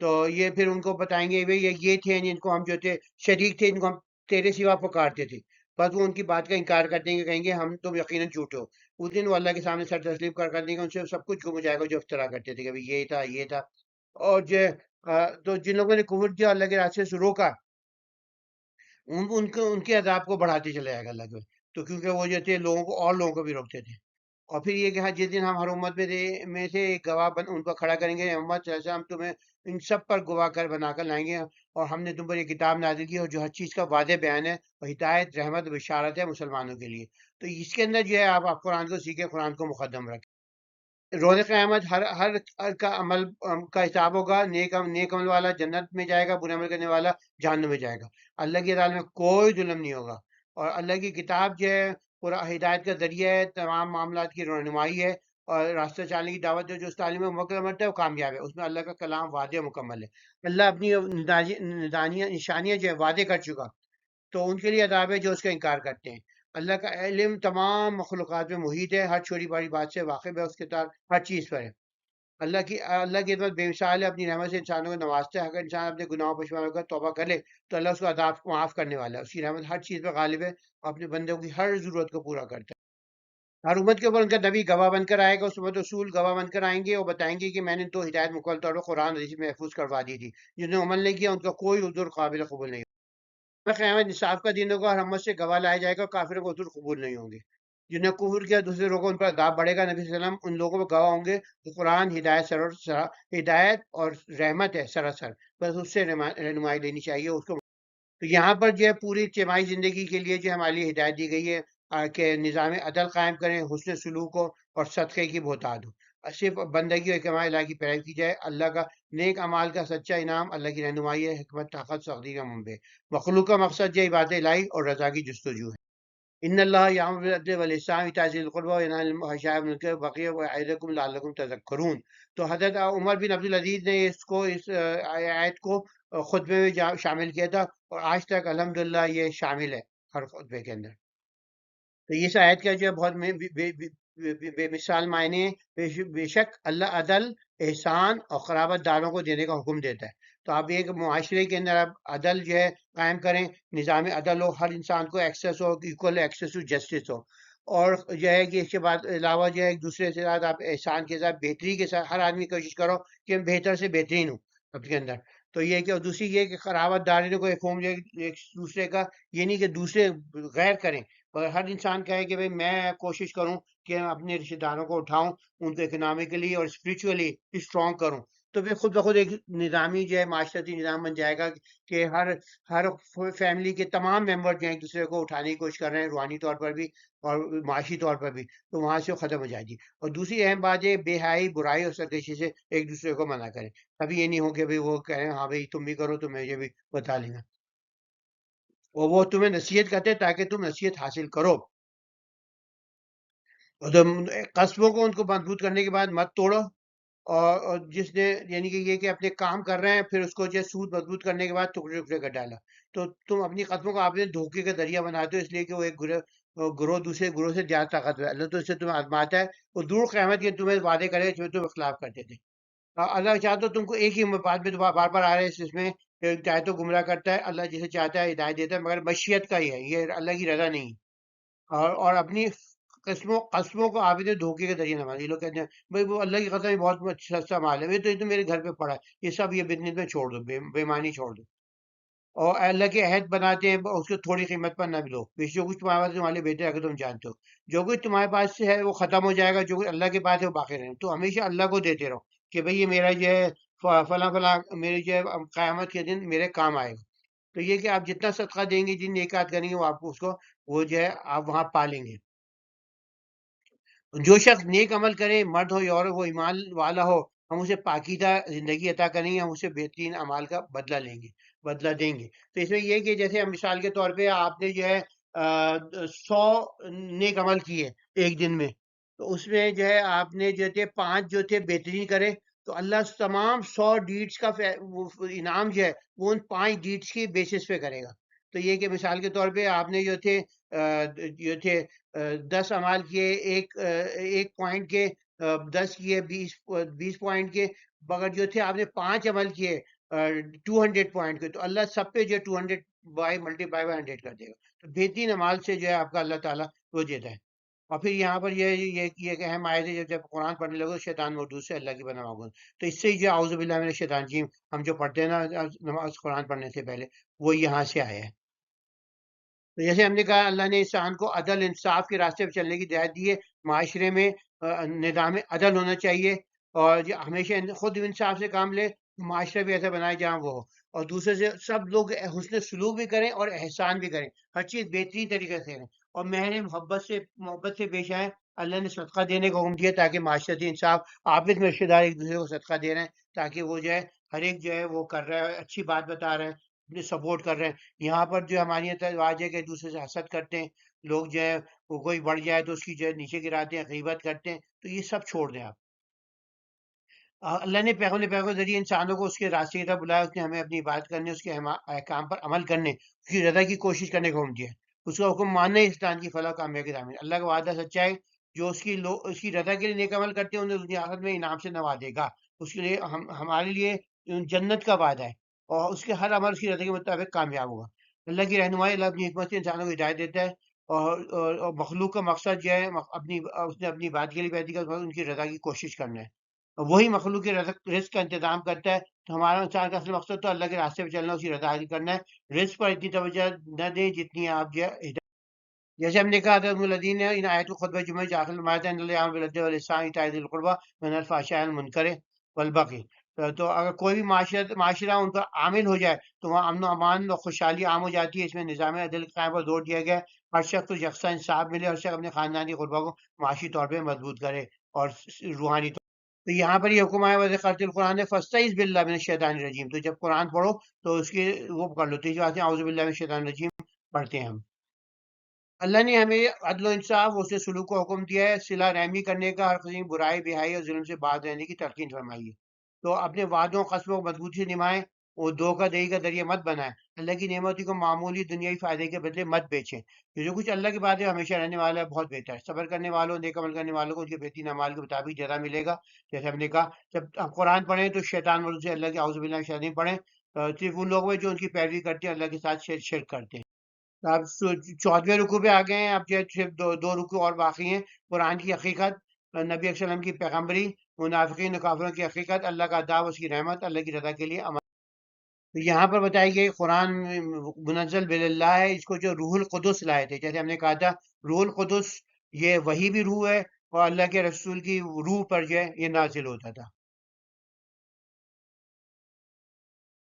تو یہ پھر ان کو بتائیں گے بھئی یہ تھے جن کو ہم جو تھے شریک تھے، جن کو ہم تیرے سوا پکارتے تھے، بس وہ ان کی بات کا انکار کر دیں گے، کہیں گے ہم تم یقیناً جھوٹے ہو۔ اس دن وہ اللہ کے سامنے سر تسلیم کر دیں گے، ان سے سب کچھ گم ہو جائے گا جو افطرا کرتے تھے کہ بھئی یہ تھا یہ تھا۔ اور جو تو جن لوگوں نے کفر کیا، اللہ کے راستے سے روکا، ان کے عذاب کو بڑھاتے چلے جائے گا اللہ کے، تو کیونکہ وہ جو تھے لوگوں کو اور لوگوں کو بھی روکتے تھے۔ اور پھر یہ کہ ہاں جس دن ہم ہر امت میں سے ایک گواہ ان پر کھڑا کریں گے، امت جیسا ہم تمہیں ان سب پر گواہ کر بنا کر لائیں گے، اور ہم نے تم پر یہ کتاب نازل کی اور جو ہر چیز کا واضح بیان ہے، اور ہدایت رحمت بشارت ہے مسلمانوں کے لیے۔ تو اس کے اندر جو ہے آپ قرآن کو سیکھیں، قرآن کو مقدم رکھیں۔ روز قیامت ہر کا عمل کا حساب ہوگا، نیک عمل والا جنت میں جائے گا، برے عمل کرنے والا جہنم میں جائے گا۔ اللہ کی عدالت میں کوئی ظلم نہیں ہوگا، اور اللہ کی کتاب جو ہے پورا ہدایت کا ذریعہ ہے، تمام معاملات کی رہنمائی ہے، اور راستہ چلنے کی دعوت ہے۔ جو اس تعلیم میں مکمل مرتا ہے وہ کامیاب ہے، اس میں اللہ کا کلام واضح و مکمل ہے۔ اللہ اپنی نشانیاں جو ہے واضح کر چکا، تو ان کے لیے عذاب ہے جو اس کا انکار کرتے ہیں۔ اللہ کا علم تمام مخلوقات میں محیط ہے، ہر چھوٹی بڑی بات سے واقف ہے، اس کے ساتھ ہر چیز پر ہے۔ اللہ کی عظمت بے مثال ہے، اپنی رحمت سے انسانوں کو نوازتا ہے۔ اگر انسان اپنے گناہوں پشیمان کر توبہ کر لے تو اللہ اس کو عذاب معاف کرنے والا ہے، اس کی رحمت ہر چیز پہ غالب ہے، اور اپنے بندوں کی ہر ضرورت کو پورا کرتا ہے۔ ہر امت کے اوپر ان کا نبی گواہ بن کر آئے گا، اس امت رسول گواہ بن کر آئیں گے اور بتائیں گے کہ میں نے تو ہدایت مکمل طور پر قرآن حدیث میں محفوظ کروا دی تھی، جس نے عمل نہیں کیا ان کا کوئی عذر قابل قبول نہیں۔ قیامت انصاف کا دن ہوگا، اور ہمت سے گواہ لایا جائے گا، کافروں کو عذر قبول نہیں ہوں گے۔ جنہیں کفر کیا دوسرے لوگوں ان پر عذاب بڑھے گا، نبی صلی اللہ علیہ وسلم ان لوگوں پر گواہ ہوں گے کہ قرآن ہدایت اور رحمت ہے سراسر، بس اس سے رہنمائی لینی چاہیے اس کو۔ تو یہاں پر جو ہے پوری اجتماعی زندگی کے لیے جو ہمارے لیے ہدایت دی گئی ہے، کہ نظام عدل قائم کریں، حسن سلوک ہو اور صدقے کی بہتات ہو، اور صرف بندگی اور کمال اللہ کی پیروی کی جائے۔ اللہ کا نیک اعمال کا سچا انعام اللہ کی رہنمائی ہے، حکمت طاقت سختی کا منبع۔ مخلوق کا مقصد جو عبادت الہی اور رضا کی جستجو ہے۔ ان اللہ یامر بالعدل والاحسان وایتاء ذی القربی وینہی عن الفحشاء والمنکر والبغی یعظکم لعلکم تذکرون۔ تو حضرت عمر بن عبدالعزیز نے اس آیت کو خطبے میں شامل کیا تھا، اور آج تک الحمدللہ یہ شامل ہے ہر خطبے کے اندر۔ تو اس آیت کا جو ہے بہت بے مثال معنی ہے۔ بے شک اللہ عدل، احسان اور قرابت داروں کو دینے کا حکم دیتا ہے۔ تو آپ ایک معاشرے کے اندر آپ عدل جو ہے قائم کریں، نظام عدل ہو، ہر انسان کو ایکسیس ہو، ایکول ایکسیس ٹو جسٹس ہو، اور جو ہے کہ اس کے بعد علاوہ جو ہے ایک دوسرے کے ساتھ آپ احسان کے ساتھ، بہتری کے ساتھ، ہر آدمی کوشش کرو کہ ہم بہتر سے بہترین ہوں اپنے اندر۔ تو یہ کہ، اور دوسری یہ کہ قرابت داری کو ایک ہوم ایک دوسرے کا، یہ نہیں کہ دوسرے غیر کریں، اور ہر انسان کہے کہ بھئی میں کوشش کروں کہ اپنے رشتہ داروں کو اٹھاؤں، ان کو اکنامکلی اور اسپریچولی اسٹرانگ کروں، تو پھر خود بخود ایک نظامی جو ہے معاشرتی نظام بن جائے گا کہ ہر فیملی کے تمام ممبر جو ہیں ایک دوسرے کو اٹھانے کی کوشش کر رہے ہیں، روحانی طور پر بھی اور معاشی طور پر بھی، تو وہاں سے وہ ختم ہو جائے گی۔ اور دوسری اہم بات ہے بے حیائی، برائی اور سرکشی سے ایک دوسرے کو منع کریں۔ ابھی یہ نہیں ہو کہ بھئی وہ کہیں ہاں بھئی تم بھی کرو تو مجھے بھی بتا لیں گا، اور وہ تمہیں نصیحت کرتے ہیں تاکہ تم نصیحت حاصل کرو۔ اور قصبوں کو ان کو مضبوط کرنے کے بعد مت توڑو، اور جس نے یعنی کہ یہ کہ اپنے کام کر رہے ہیں پھر اس کو جو ہے سود مضبوط کرنے کے بعد ٹکڑے ٹکڑے کر ڈالا، تو تم اپنی قسموں کو آپ نے دھوکے کا ذریعہ بناتے ہو، اس لیے کہ وہ ایک گروہ دوسرے گروہ سے زیادہ طاقتور ہے۔ اللہ تو اس سے تمہیں آزماتا ہے، وہ دور قیامت کے تمہیں وعدے کرے جس میں تم اختلاف کرتے تھے۔ اللہ چاہتا تو تم کو ایک ہی بات میں بار بار آ رہے ہیں، اس میں چاہے تو گمراہ کرتا ہے، اللہ جسے چاہتا ہے ہدایت دیتا ہے، مگر مشیت کا ہی ہے، یہ اللہ کی رضا نہیں۔ اور اپنی قسموں کو عابد دھوکے کے ذریعے نہ، یہ لوگ کہتے ہیں بھائی وہ اللہ کی قسم بہت سستا مال ہے، یہ تو میرے گھر پہ پڑا ہے، یہ سب یہ بزنس میں چھوڑ دو، بےمانی چھوڑ دو۔ اور اللہ کے عہد بناتے ہیں اس کو تھوڑی قیمت پر نہ ملو، جو کچھ تمہارے پاس تمہارے بہتر ہے اگر تم جانتے ہو، جو کچھ تمہارے پاس سے ہے وہ ختم ہو جائے گا، جو کچھ اللہ کے پاس ہے وہ باقی رہے، تو ہمیشہ اللہ کو دیتے رہو کہ بھئی یہ میرا جو ہے فلاں فلاں میری جو ہے قیامت کے دن میرے کام آئے گا۔ تو یہ کہ آپ جتنا صدقہ دیں گے، جن نیکات کریں گے، وہ آپ کو اس کو وہ جو ہے آپ وہاں پالیں گے۔ جو شخص نیک عمل کرے، مرد ہو یا عورت، وہ ایمان والا ہو، ہم اسے پاکیزہ زندگی عطا کریں گے، ہم اسے بہترین اعمال کا بدلہ لیں گے، بدلہ دیں گے۔ تو اس میں یہ کہ جیسے ہم مثال کے طور پہ آپ نے جو ہے 100 نیک عمل کیے ایک دن میں، تو اس میں جو ہے آپ نے جو تھے 5 جو تھے بہترین کرے، تو اللہ تمام 100 ڈیڈس کا وہ انعام جو ہے وہ ان 5 ڈیڈس کی بیسس پہ کرے گا۔ تو یہ کہ مثال کے طور پہ آپ نے جو تھے 10 اعمال کیے، ایک پوائنٹ کے 10 کیے، 20 پوائنٹ کے، مگر جو تھے آپ نے 5 عمل کیے 200 پوائنٹ کے، تو اللہ سب پہ جو ہے 200 ملٹی بائی 100 کر دے گا۔ تو بہترین اعمال سے جو ہے آپ کا اللہ تعالیٰ وہ دیتا ہے۔ اور پھر یہاں پر یہ ایک اہم آیت ہے، جب قرآن پڑھنے لگو تو شیطان مردود سے اللہ کی پناہ مانگو، تو اس سے جو اعوذ باللہ من الشیطان الرجیم ہم جو پڑھتے ہیں نا نماز قرآن پڑھنے سے پہلے، وہ یہاں سے آیا ہے۔ تو جیسے ہم نے کہا اللہ نے انسان کو عدل انصاف کے راستے پہ چلنے کی ہدایت دی ہے، معاشرے میں نظام عدل ہونا چاہیے، اور ہمیشہ خود انصاف سے کام لے، معاشرہ بھی ایسا بنائے جہاں وہ ہو، اور دوسرے سے سب لوگ حسن سلوک بھی کریں اور احسان بھی کریں، ہر چیز بہترین طریقے سے کریں، اور مہر محبت سے پیش آئیں۔ اللہ نے صدقہ دینے کا حکم دیا تاکہ معاشرتی انصاف، آپس میں رشتے دار ایک دوسرے کو صدقہ دے رہے ہیں تاکہ وہ جو ہے ہر ایک جو ہے وہ کر رہا ہے، اچھی بات بتا رہے ہیں، اپنے سپورٹ کر رہے ہیں۔ یہاں پر جو ہماری رواج ہے کہ ایک دوسرے سے حسد کرتے ہیں لوگ، جو ہے وہ کوئی بڑھ جائے تو اس کی جو ہے نیچے گراتے ہیں، غیبت کرتے ہیں، تو یہ سب چھوڑ دیں آپ۔ اللہ نے پیغمبر کے ذریعے انسانوں کو اس کے راستے کی طرف بلایا، اس نے ہمیں اپنی عبادت کرنے، اس کے احکام پر عمل کرنے، اس کی رضا کی کوشش کرنے کا حکم دیا ہے۔ اس کا حکم ماننا ہی انسان کی فلاح و کامیابی کا ضامن ہے۔ اللہ کا وعدہ سچا ہے، جو اس کی رضا کے لیے نیک عمل کرتے ہیں انہیں دنیا آخرت میں انعام سے نوازے گا۔ اس کے لیے ہمارے لیے جنت کا وعدہ ہے، اور اس کے ہر عمل اس کی رضا کے مطابق کامیاب ہوگا۔ اللہ کی رہنمائی، اللہ اپنی حکمت سے انسانوں کو ہدایت دیتا ہے، اور مخلوق کا مقصد جو ہے اس نے اپنی بات کے لیے پیدا کیا، ان کی رضا کی کوشش کرنا ہے، وہی مخلوق کے رزق کا انتظام کرتا ہے۔ تو ہمارا انسان کا اصل مقصد تو اللہ کے راستے پہ چلنا، اسی رضا حاصل کرنا ہے، رزق پر اتنی توجہ نہ دیں جتنی آپ جو ہے جیسے ہم نے کہا تھا الدین نے ان آیت کو خطبہ جمعہ داخل فرمایا تھا، ان اللہ یامر بالعدل والاحسان وایتاء ذی القربی وینہی عن الفحشاء والمنکر والبغی۔ تو اگر کوئی بھی معاشرہ ان پر عامل ہو جائے تو وہاں امن و امان اور خوشحالی عام ہو جاتی ہے۔ اس میں نظام عدل کے قائم پر زور دیا گیا ہے، ہر شخص کو یکساں انصاف ملے، ہر شخص اپنے خاندانی غربا کو معاشی طور پہ مضبوط کرے اور روحانی طور۔ تو یہاں پر یہ حکم آیا وَإِذْ قَالَتِ القرآن فَاسْتَعِذْ بِاللَّهِ مِنَ الشَّيْطَانِ الرَّجِيمِ، تو جب قرآن پڑھو تو اس کی وہ کر لو، تیسری بات ہے اعوذ باللہ من الشیطان الرجیم پڑھتے ہیں ہم۔ اللہ نے ہمیں عدل و انصاف اس سے سلوک کو حکم دیا ہے، صلہ رحمی کرنے کا، ہر قسم کی برائی بہائی اور ظلم سے باز رہنے کی تلقین فرمائی ہے۔ تو اپنے وعدوں قسموں کو مضبوطی سے نبھائیں، وہ دھوکہ دہی کا ذریعہ مت بنائیں، اللہ کی نعمتوں کو معمولی دنیاوی فائدے کے بدلے مت بیچیں۔ جو کچھ اللہ کے بعد ہے ہمیشہ رہنے والا ہے، بہت بہتر ہے۔ صبر کرنے والوں، نیک عمل کرنے والوں کو ان کے بہترین اعمال کے مطابق جزا ملے گا۔ جیسے ہم نے کہا جب ہم قرآن پڑھیں تو شیطان مردود سے اللہ کے اعوذ باللہ من الشیطان پڑھیں، صرف ان لوگوں میں جو ان کی پیروی کرتے ہیں، اللہ کے ساتھ شرک کرتے ہیں۔ آپ 14ویں رکوع پہ آ گئے ہیں، اب جو ہے صرف دو رکوع اور باقی ہیں۔ قرآن کی حقیقت، نبی علیہ السلام کی پیغمبری، منافقین و کافروں کی حقیقت، اللہ کا عذاب، اس کی رحمت، اللہ کی رضا کے لیے عمل۔ تو یہاں پر بتائی گئی قرآن منزل باللہ ہے، اس کو جو روح القدس لائے تھے، جیسے ہم نے کہا تھا روح القدس یہ وہی بھی روح ہے، اور اللہ کے رسول کی روح پر جو ہے یہ نازل ہوتا تھا۔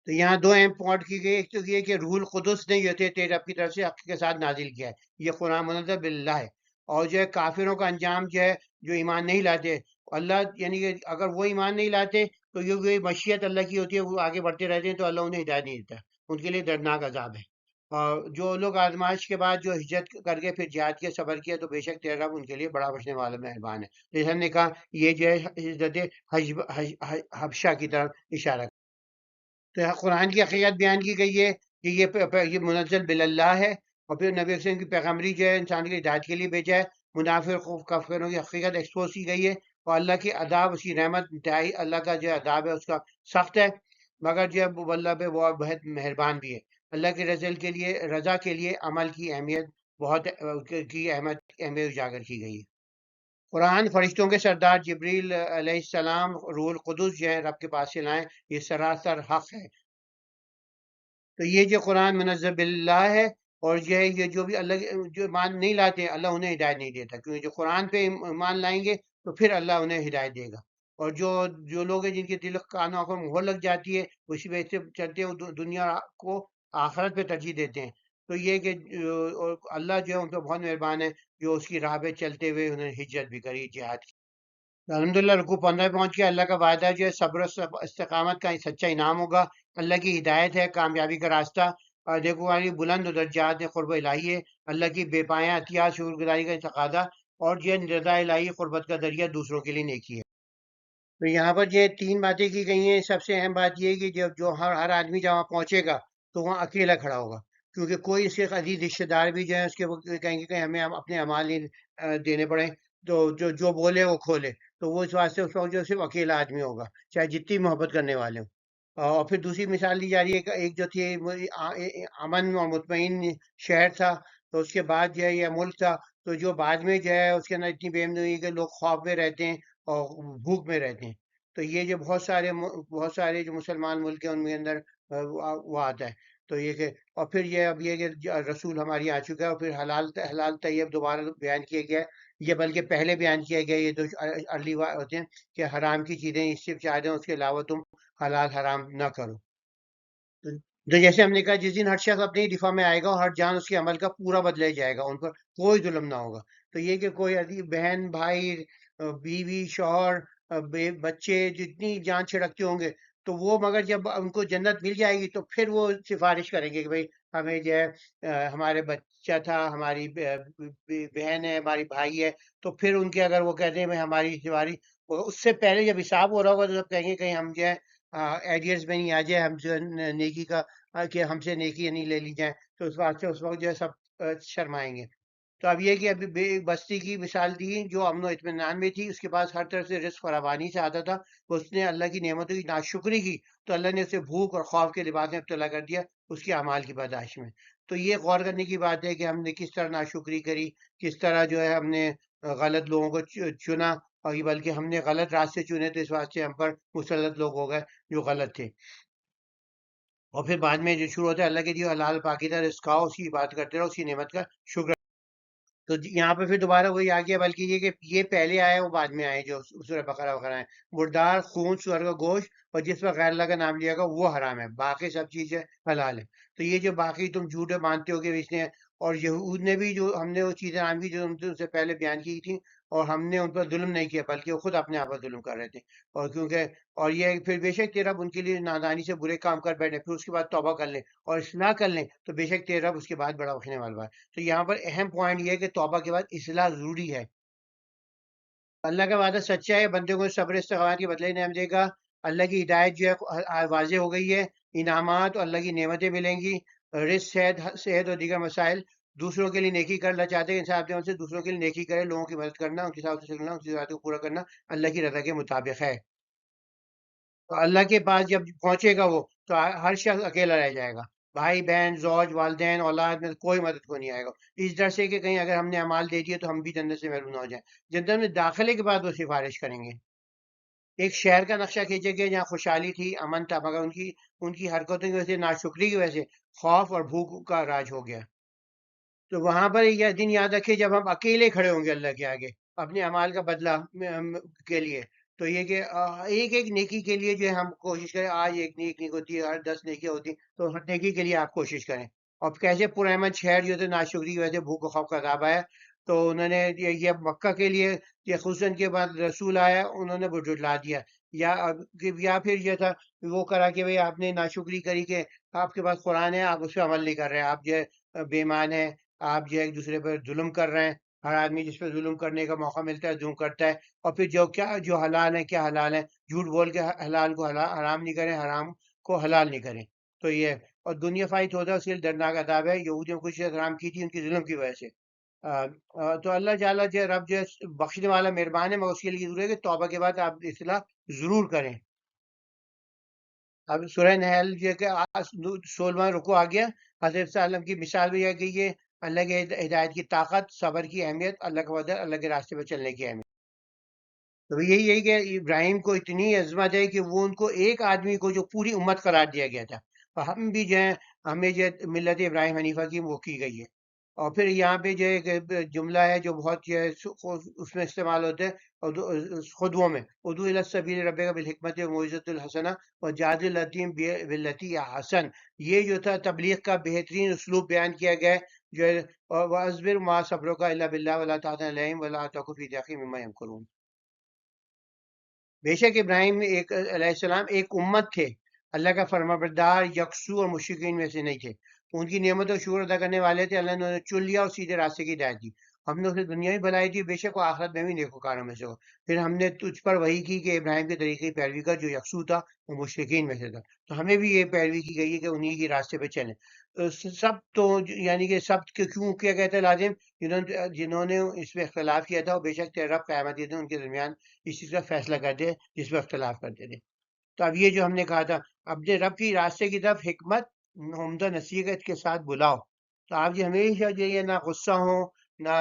تو یہاں دو اہم پوائنٹ کی گئی، ایک تو یہ کہ روح القدس نے یہ تیرے رب کی طرف سے حق کے ساتھ نازل کیا ہے، یہ قرآن منزل باللہ ہے۔ اور جو ہے کافروں کا انجام جو ہے جو ایمان نہیں لاتے، اللہ یعنی کہ اگر وہ ایمان نہیں لاتے تو یہ مشیت اللہ کی ہوتی ہے، وہ آگے بڑھتے رہتے ہیں تو اللہ انہیں ہدایت نہیں دیتا، ان کے لیے دردناک عذاب ہے۔ اور جو لوگ آزمائش کے بعد جو ہجرت کر کے پھر جہاد کیا، صبر کیا، تو بے شک تیرا رب ان کے لیے بڑا بخشنے والا مہربان ہے۔ جیسے ہم نے کہا یہ جو ہے حجرت حبشہ کی طرف اشارہ۔ تو قرآن کی حقیقت بیان کی گئی ہے کہ یہ منزل باللہ ہے، اور پھر نبی وسلم کی پیغمبری جو ہے انسان کی ہدایت کے لیے بھیجا ہے۔ منافق کافروں کی حقیقت ایکسپوز کی گئی ہے، اور اللہ کی عذاب، اس کی رحمت انتہائی، اللہ کا جو عذاب ہے اس کا سخت ہے، مگر جو ہے وہ اللہ پہ وہ بہت مہربان بھی ہے۔ اللہ کی رضا کے لیے عمل کی اہمیت بہت اہمیت اجاگر کی گئی ہے۔ قرآن فرشتوں کے سردار جبریل علیہ السلام، روح القدس جو ہے رب کے پاس سے لائیں، یہ سراسر حق ہے۔ تو یہ جو قرآن منزل باللہ ہے، اور یہ جو بھی اللہ جو ایمان نہیں لاتے ہیں، اللہ انہیں ہدایت نہیں دیتا، کیونکہ جو قرآن پہ ایمان لائیں گے تو پھر اللہ انہیں ہدایت دے گا۔ اور جو لوگ ہیں جن کے دل کانوں آنکھوں میں مہر لگ جاتی ہے، اسی وجہ سے چلتے ہیں، وہ دنیا کو آخرت پہ ترجیح دیتے ہیں۔ تو یہ کہ اور اللہ جو ہے ان پہ بہت مہربان ہے، جو اس کی راہ پہ چلتے ہوئے انہوں نے ہجرت بھی کری، جہاد کی۔ الحمدللہ رکوع 15 پہنچ گیا۔ اللہ کا وعدہ جو ہے صبر و استقامت کا سچا انعام ہوگا۔ اللہ کی ہدایت ہے کامیابی کا راستہ، اور دیکھو والی بلند درجات قرب الہی ہے۔ اللہ کی بے پایاں عطیات شکر گزاری کا تقاضا، اور یہ رضا الہی قربت کا ذریعہ دوسروں کے لیے نیکی ہے۔ تو یہاں پر یہ تین باتیں کی گئی ہیں۔ سب سے اہم بات یہ ہے کہ جو ہر آدمی جہاں پہنچے گا تو وہاں اکیلا کھڑا ہوگا، کیونکہ کوئی اس کے عزیز رشتے دار بھی جو ہے اس کے وہ کہیں گے کہ ہمیں اپنے اعمال نہیں دینے پڑیں، تو جو بولے وہ کھولے، تو وہ اس واسطے اس وقت جو صرف اکیلا آدمی ہوگا، چاہے جتنی محبت کرنے والے ہوں۔ اور پھر دوسری مثال دی جا رہی ہے کہ ایک جو تھی امن اور مطمئن شہر تھا، تو اس کے بعد جو ہے یہ ملک تھا، تو جو بعد میں جو ہے اس کے اندر اتنی بے امنی ہوئی کہ لوگ خوف میں رہتے ہیں اور بھوک میں رہتے ہیں۔ تو یہ جو بہت سارے جو مسلمان ملک ہیں ان کے اندر وہ آتا ہے۔ تو یہ کہ اور پھر یہ اب یہ کہ رسول ہماری آ چکا ہے، اور پھر حلال طیب دوبارہ بیان کیا گیا ہے۔ یہ بلکہ پہلے بیان کیا گیا، یہ تو ارلی ہوتے ہیں کہ حرام کی چیزیں صرف چاہتے ہیں، اس کے علاوہ تم حلال حرام نہ کرو۔ تو جیسے ہم نے کہا جس دن ہر شخص اپنی دفاع میں آئے گا اور ہر جان اس کے عمل کا پورا بدلے جائے گا، ان پر کوئی ظلم نہ ہوگا۔ تو یہ کہ کوئی بہن بھائی بیوی شوہر بچے جتنی جان چھڑکتے ہوں گے، تو وہ مگر جب ان کو جنت مل جائے گی تو پھر وہ سفارش کریں گے کہ بھئی ہمیں جو ہے ہمارے بچہ تھا، ہماری بہن ہے، ہماری بھائی ہے، تو پھر ان کے اگر وہ کہتے ہیں بھئی ہماری سفارش، اس سے پہلے جب حساب ہو رہا ہوگا تو سب کہیں گے کہیں ہم جو ہے ایڈیٹس میں نہیں آ جائے، ہم سے نیکی کا کہ ہم سے نیکی نہیں لے لی جائیں، تو اس واسطے اس وقت جو ہے سب شرمائیں گے۔ تو اب یہ کہ ابھی بستی کی مثال دی جو امن و اطمینان میں تھی، اس کے پاس ہر طرف سے رزق فراوانی سے آتا تھا، اس نے اللہ کی نعمتوں کی ناشکری کی تو اللہ نے اسے بھوک اور خوف کے لباس میں ابتلا کر دیا اس کے اعمال کی پاداش میں۔ تو یہ غور کرنے کی بات ہے کہ ہم نے کس طرح ناشکری کری، کس طرح جو ہے ہم نے غلط لوگوں کو چنا، اور یہ بلکہ ہم نے غلط راستے چنے، تو اس واسطے ہم پر مسلط لوگ ہو گئے جو غلط تھے۔ اور پھر بعد میں جو شروع ہوتا ہے اللہ کے دیے حلال پاکیزہ رزق کھاؤ، اسی کی بات کرتے رہو، اسی نعمت کا شکر۔ تو یہاں پہ پھر دوبارہ وہی آ گیا، بلکہ یہ کہ یہ پہلے آئے وہ بعد میں آئے، جو سورہ بقرہ وغیرہ ہیں، مردار خون سور کا گوشت اور جس پر غیر اللہ کا نام لیا گا وہ حرام ہے، باقی سب چیزیں حلال ہے۔ تو یہ جو باقی تم جھوٹے مانتے ہو کہ اس نے، اور یہود نے بھی جو ہم نے وہ چیزیں نام کی جو ان سے پہلے بیان کی تھی، اور ہم نے ان پر ظلم نہیں کیا بلکہ وہ خود اپنے آپ پر ظلم کر رہے تھے۔ اور کیونکہ اور یہ پھر بے شک تیرا ان کے لیے نادانی سے برے کام کر بیٹھے، پھر اس کے بعد توبہ کر لیں اور اصلاح کر لیں تو بے شک تیرا اس کے بعد بڑا بخشنے والا ہے۔ تو یہاں پر اہم پوائنٹ یہ ہے کہ توبہ کے بعد اصلاح ضروری ہے۔ اللہ کا وعدہ سچا ہے، بندے کو صبر استقامت کے بدلے انعام دے گا۔ اللہ کی ہدایت جو ہے واضح ہو گئی ہے، انعامات اور اللہ کی نعمتیں ملیں گی، رزق، صحت اور دیگر مسائل۔ دوسروں کے لیے نیکی کرنا چاہتے ہیں انسان اپنے ان سے دوسروں کے لیے نیکی کرے، لوگوں کی مدد کرنا، ان کے ساتھ چلنا، ان کی ضرورتوں کو پورا کرنا اللہ کی رضا کے مطابق ہے۔ تو اللہ کے پاس جب پہنچے گا وہ، تو ہر شخص اکیلا رہ جائے گا، بھائی بہن زوج والدین اولاد میں کوئی مدد کو نہیں آئے گا، اس ڈر سے کہ کہیں اگر ہم نے اعمال دے دیے تو ہم بھی جنت سے محروم نہ ہو جائیں۔ جنت میں داخلے کے بعد وہ سفارش کریں گے۔ ایک شہر کا نقشہ کھینچے گیا جہاں خوشحالی تھی، امن تھا، مگر ان کی حرکتوں کی وجہ سے، ناشکری کی وجہ سے خوف اور بھوک کا راج ہو گیا۔ تو وہاں پر یہ دن یاد رکھے جب ہم اکیلے کھڑے ہوں گے اللہ کے آگے اپنے اعمال کا بدلہ کے لیے، تو یہ کہ ایک ایک نیکی کے لیے جو ہے ہم کوشش کریں، آج ایک نیکی ہوتی ہے، ہر 10 نیکیاں ہوتی ہیں، تو ہر نیکی کے لیے آپ کوشش کریں۔ اور کیسے پرامن شہر جو تھے ناشکری کی وجہ سے بھوک و خوف کا عذاب آیا، تو انہوں نے یہ مکہ کے لیے یہ خصوصاً کے بعد رسول آیا انہوں نے وہ جھٹلا دیا، یا پھر یہ تھا وہ کرا کہ بھئی آپ نے ناشکری کری کہ آپ کے پاس قرآن ہے، آپ اس پہ عمل نہیں کر رہے، آپ جو ہے بے ایمان ہیں، آپ جو ایک دوسرے پر ظلم کر رہے ہیں۔ ہر آدمی جس پہ ظلم کرنے کا موقع ملتا ہے ظلم کرتا ہے، اور پھر جو حلال ہے کیا حلال ہے، جھوٹ بول کے حلال کو حرام نہیں کریں، حرام کو حلال نہیں کریں۔ تو یہ اور دنیا فائت ہوتا ہے اس کے لیے دردناک عذاب ہے، یہودیوں کو کچھ چیز حرام کی تھی ان کی ظلم کی وجہ سے۔ تو اللہ تعالیٰ جو ہے رب جو ہے بخشنے والا مہربان ہے، مگر اس کے لیے ضرور ہے کہ توبہ کے بعد آپ اصلاح ضرور کریں۔ اب سورہ نحل جو ہے کہ 16واں رکوع آ گیا، حضرت صلی اللہ علیہ وسلم کی مثال بھی ہے کہ یہ اللہ کے ہدایت کی طاقت، صبر کی اہمیت، اللہ کا وعدہ، اللہ کے راستے پہ چلنے کی اہمیت۔ تو یہی کہ ابراہیم کو اتنی عظمت ہے کہ وہ ان کو ایک آدمی کو جو پوری امت قرار دیا گیا تھا، اور ہم بھی جو ہیں ہمیں جو ملت ابراہیم حنیفہ کی وہ کی گئی ہے۔ اور پھر یہاں پہ جو ایک جملہ ہے جو بہت جو ہے اس میں استعمال ہوتا ہے خطبوں میں، ادعو الی سبیل ربک بالحکمت والموعظۃ الحسنہ وجادل التی بالتی احسن، یہ جو تھا تبلیغ کا بہترین اسلوب بیان کیا گیا ہے جو ہے، واصبر ما صبرک الا باللہ ولا تحزن علیہم ولا تک فی ضیق مما یمکرون۔ بے شک ابراہیم ایک علیہ السلام ایک امت تھے، اللہ کا فرما بردار، یکسو اور مشرکین میں سے نہیں تھے، ان کی نعمت و شکر ادا کرنے والے تھے، اللہ نے انہیں چن لیا اور سیدھے راستے کی ہدایت دی، ہم نے اسے دنیا میں بھلائی دی، بے شک وہ آخرت میں بھی نیکوکاروں میں سے ہو، پھر ہم نے تجھ پر وحی کی کہ ابراہیم کے طریقے کی پیروی کر جو یکسو تھا، وہ مشرکین میں سے تھا، تو ہمیں بھی یہ پیروی کی گئی ہے کہ انہی کی راستے پہ چلیں۔ سب تو یعنی کہ سب کیوں کیا گیا تھا لازم؟ جنہوں نے اس میں اختلاف کیا تھا، وہ بے شک تیرے رب قیامت کے دن ان کے درمیان اس چیز کا فیصلہ کرتے جس پہ اختلاف کرتے تھے۔ تو اب یہ جو ہم نے کہا تھا اپنے رب کی راستے کی طرف حکمت عمدہ نصیحت کے ساتھ بلاؤ، تو آپ جی ہمیشہ جو یہ نہ غصہ ہوں، نہ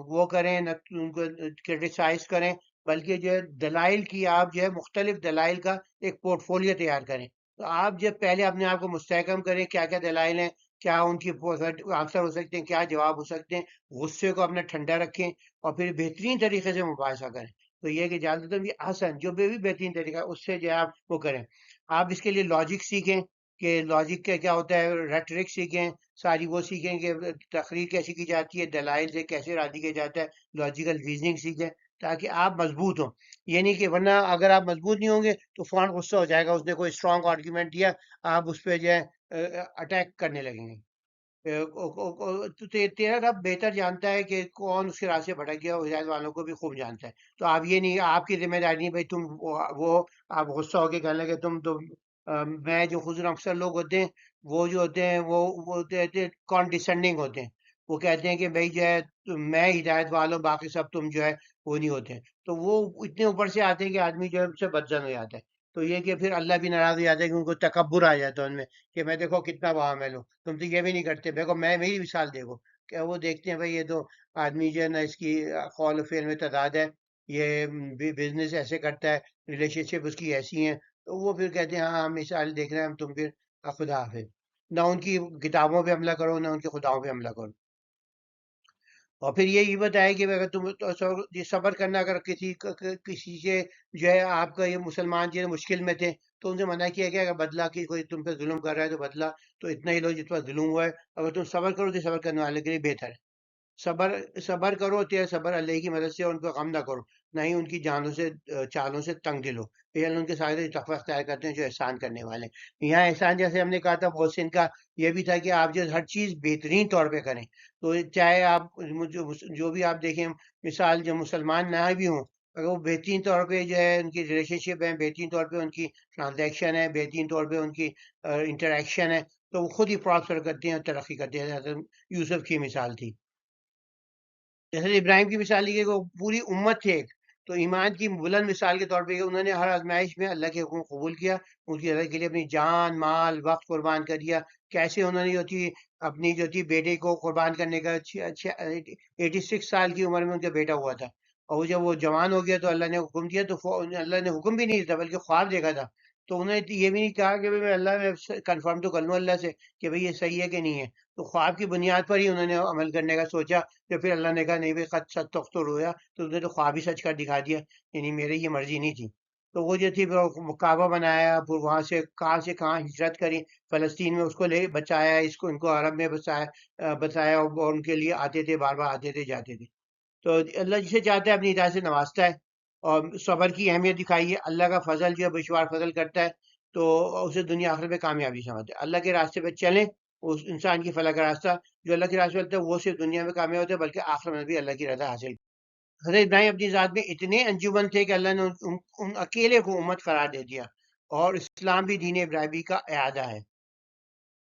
وہ کریں، نہ ان کو کرٹیسائز کریں، بلکہ جو ہے دلائل کی آپ جو ہے مختلف دلائل کا ایک پورٹ فولیو تیار کریں۔ تو آپ جب پہلے اپنے آپ کو مستحکم کریں کیا کیا دلائل ہیں، کیا ان کی آنسر ہو سکتے ہیں، کیا جواب ہو سکتے ہیں، غصے کو اپنا ٹھنڈا رکھیں اور پھر بہترین طریقے سے مباحثہ کریں۔ تو یہ کہ جالد یہ حسن جو بھی بہترین طریقہ ہے اس سے جو ہے آپ وہ کریں۔ آپ اس کے لیے لاجک سیکھیں کہ لاجک کا کیا ہوتا ہے، ریٹرک سیکھیں، ساری وہ سیکھیں کہ تقریر کیسی کی جاتی ہے، دلائل سے کیسے راضی کیا جاتا ہے، لاجیکل ریزننگ سیکھیں تاکہ آپ مضبوط ہوں۔ یہ نہیں کہ ورنہ اگر آپ مضبوط نہیں ہوں گے تو فوراً غصہ ہو جائے گا، اس نے کوئی اسٹرانگ آرگیومنٹ دیا، آپ اس پہ جو ہے اٹیک کرنے لگیں گے۔ تو تیرا رب بہتر جانتا ہے کہ کون اس کے راستے سے بھٹک گیا، ہدایت والوں کو بھی خوب جانتا ہے۔ تو آپ یہ نہیں، آپ کی ذمہ داری نہیں بھائی تم وہ آپ غصہ ہو کے کہنے لگے تم تو میں جو حضور اکثر لوگ ہوتے ہیں وہ جو ہوتے ہیں وہ کانڈیسینڈنگ ہوتے ہیں، وہ کہتے ہیں کہ بھائی جو ہے میں ہدایت والوں باقی سب تم جو ہے وہ نہیں ہوتے ہیں، تو وہ اتنے اوپر سے آتے ہیں کہ آدمی جو ہے ان سے بدزن ہو جاتا ہے۔ تو یہ کہ پھر اللہ بھی ناراض ہو جاتا ہے کہ ان کو تکبر آ جاتا ہے ان میں کہ میں دیکھو کتنا بعامل ہوں، تم تو یہ بھی نہیں کرتے، دیکھو میں میری مثال دیکھو، کیا وہ دیکھتے ہیں بھائی یہ تو آدمی جو ہے نا اس کی قول و فعل میں تضاد ہے، یہ بزنس ایسے کرتا ہے، ریلیشن شپ اس کی ایسی ہیں، تو وہ پھر کہتے ہیں ہاں ہم مثال دیکھ رہے ہیں، ہم تم پھر خدا حافظ، نہ ان کی کتابوں پہ حملہ کرو، نہ ان کے خداؤں پہ حملہ کرو۔ اور پھر یہ بتایا کہ اگر تم تو یہ صبر کرنا، اگر کسی سے جو ہے آپ کا یہ مسلمان جو ہے مشکل میں تھے تو ان سے منع کیا گیا، اگر بدلہ کی کوئی تم پہ ظلم کر رہا ہے تو بدلہ تو اتنا ہی لو جس پر ظلم ہوا ہے، اگر تم صبر کرو تو صبر کرنے والے کے لیے بہتر ہے۔ صبر صبر کرو تو صبر اللہ کی مدد سے، اور ان پہ غم نہ کرو، نہ ہی ان کی جانوں سے چالوں سے تنگ دل ہو، یہ اللہ ان کے سارے تقوی اختیار کرتے ہیں جو احسان کرنے والے ہیں۔ یہاں احسان جیسے ہم نے کہا تھا بہت سے ان کا یہ بھی تھا کہ آپ جو ہر چیز بہترین طور پہ کریں، تو چاہے آپ جو بھی آپ دیکھیں مثال جو مسلمان نہ بھی ہوں، اگر وہ بہترین طور پہ جو ہے ان کی ریلیشن شپ ہے، بہترین طور پہ ان کی ٹرانزیکشن ہے، بہترین طور پہ ان کی انٹریکشن ہے، تو وہ خود ہی پراسپر کرتے ہیں اور ترقی کرتے ہیں۔ حضرت یوسف کی مثال تھی، جیسے ابراہیم کی مثال لی کہ وہ پوری امت تھے ایک، تو ایمان کی بلند مثال کے طور پہ انہوں نے ہر آزمائش میں اللہ کے حکم قبول کیا، ان کی اللہ کے لیے اپنی جان مال وقت قربان کر دیا۔ کیسے انہوں نے جو تھی اپنی جو تھی بیٹے کو قربان کرنے کا 86 سال کی عمر میں ان کا بیٹا ہوا تھا، اور جب وہ جوان ہو گیا تو اللہ نے حکم دیا، تو اللہ نے حکم بھی نہیں دیتا بلکہ خواب دیکھا تھا، تو انہوں نے یہ بھی نہیں کہا کہ میں اللہ میں کنفرم تو کر لوں اللہ سے کہ بھئی یہ صحیح ہے کہ نہیں ہے، تو خواب کی بنیاد پر ہی انہوں نے عمل کرنے کا سوچا، تو پھر اللہ نے کہا نہیں بھائی خط سچ تخت تو رویا، تو انہوں نے تو خواب ہی سچ کر دکھا دیا، یعنی میری یہ مرضی نہیں تھی۔ تو وہ جو تھی کعبہ بنایا، پھر وہاں سے کہاں ہجرت کری، فلسطین میں اس کو لے بچایا، اس کو ان کو عرب میں بسایا اور ان کے لیے آتے تھے، بار بار آتے تھے جاتے تھے۔ تو اللہ جسے چاہتا ہے اپنی ہدایت سے نوازتا ہے، اور صبر کی اہمیت دکھائی ہے، اللہ کا فضل جو ہے بشوار فضل کرتا ہے، تو اسے دنیا آخرت میں کامیابی سمجھتا ہے۔ اللہ کے راستے پہ چلیں، اس انسان کی فلاح کا راستہ جو اللہ کے راستے پہ چلتا ہے وہ صرف دنیا میں کامیاب ہوتا ہے بلکہ آخرت میں بھی اللہ کی رضا حاصل۔ حضرت ابراہیم اپنی ذات میں اتنے انجمن تھے کہ اللہ نے ان اکیلے کو امت قرار دے دیا، اور اسلام بھی دین ابراہیمی کا اعادہ ہے۔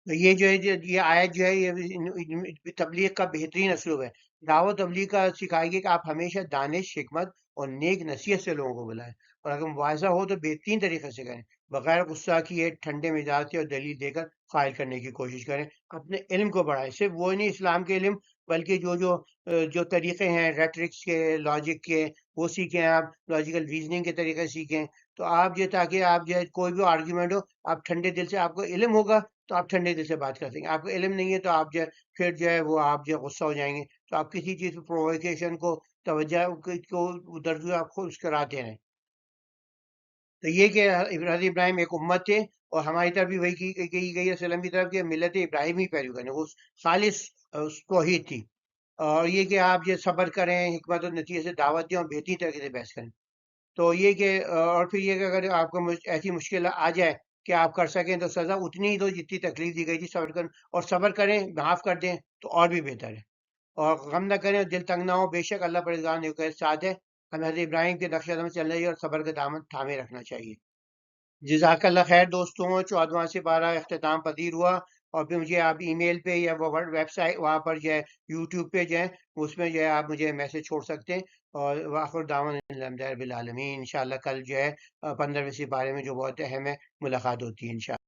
تو یہ جو ہے یہ آیت جو ہے یہ تبلیغ کا بہترین اسلوب ہے۔ دعوت تبلیغ کا سکھائے گی کہ آپ ہمیشہ دانش، حکمت اور نیک نصیحت سے لوگوں کو بلائیں، اور اگر مواضع ہو تو بہترین طریقے سے کریں، بغیر غصہ کیے ٹھنڈے مزاج سے اور دلیل دے کر قائل کرنے کی کوشش کریں۔ اپنے علم کو بڑھائیں، صرف وہ نہیں اسلام کے علم بلکہ جو طریقے ہیں ریٹرکس کے، لاجک کے، وہ سیکھیں، آپ لاجیکل ریزننگ کے طریقے سیکھیں. تو آپ جو تاکہ آپ جو ہے کوئی بھی آرگیومنٹ ہو آپ ٹھنڈے دل سے، آپ کو علم ہوگا تو آپ ٹھنڈے دل سے بات کر سکیں گے. آپ کو علم نہیں ہے تو آپ جو ہے پھر جو ہے وہ آپ جو ہے غصہ ہو جائیں گے. تو آپ کسی چیز پہ پروویکیشن کو، توجہ کو ادھر جو آپ خود کراتے رہیں. تو یہ کہ حضرت ابراہیم ایک امت تھے، اور ہماری طرف بھی وہی کہی گئی ہے وسلم کی طرف کہ ملت ابراہیمی پیرو کرنے، وہ خالص توحید تھی. اور یہ کہ آپ یہ صبر کریں، حکمت اور نتیجے سے دعوت دیں اور بہترین طریقے سے بحث کریں. تو یہ کہ اور پھر یہ کہ اگر آپ کو ایسی مشکل آ جائے کہ آپ کر سکیں تو سزا اتنی ہی دو جتنی تکلیف دی گئی تھی، صبر کریں اور صبر کریں، معاف کر دیں تو اور بھی بہتر ہے. اور غم نہ کریں، دل تنگ نہ ہو، بے شک اللہ پروردگار نے کے ساتھ ہے. ہمیں حضرت ابراہیم کے نقش قدم چلنا چاہیے اور صبر کا دامن تھامے رکھنا چاہیے. جزاک اللہ خیر دوستوں، 14واں سے 12 اختتام پذیر ہوا. اور پھر مجھے آپ ای میل پہ یا وہ ویب سائٹ وہاں پر جو ہے یوٹیوب پہ جو ہے اس میں جو ہے آپ مجھے میسج چھوڑ سکتے ہیں. اور وآخر دعوانا الحمد للہ رب العالمین. انشاءاللہ کل جو ہے 15ویں سپارے میں جو بہت اہم ہے ملاقات ہوتی ہے انشاءاللہ.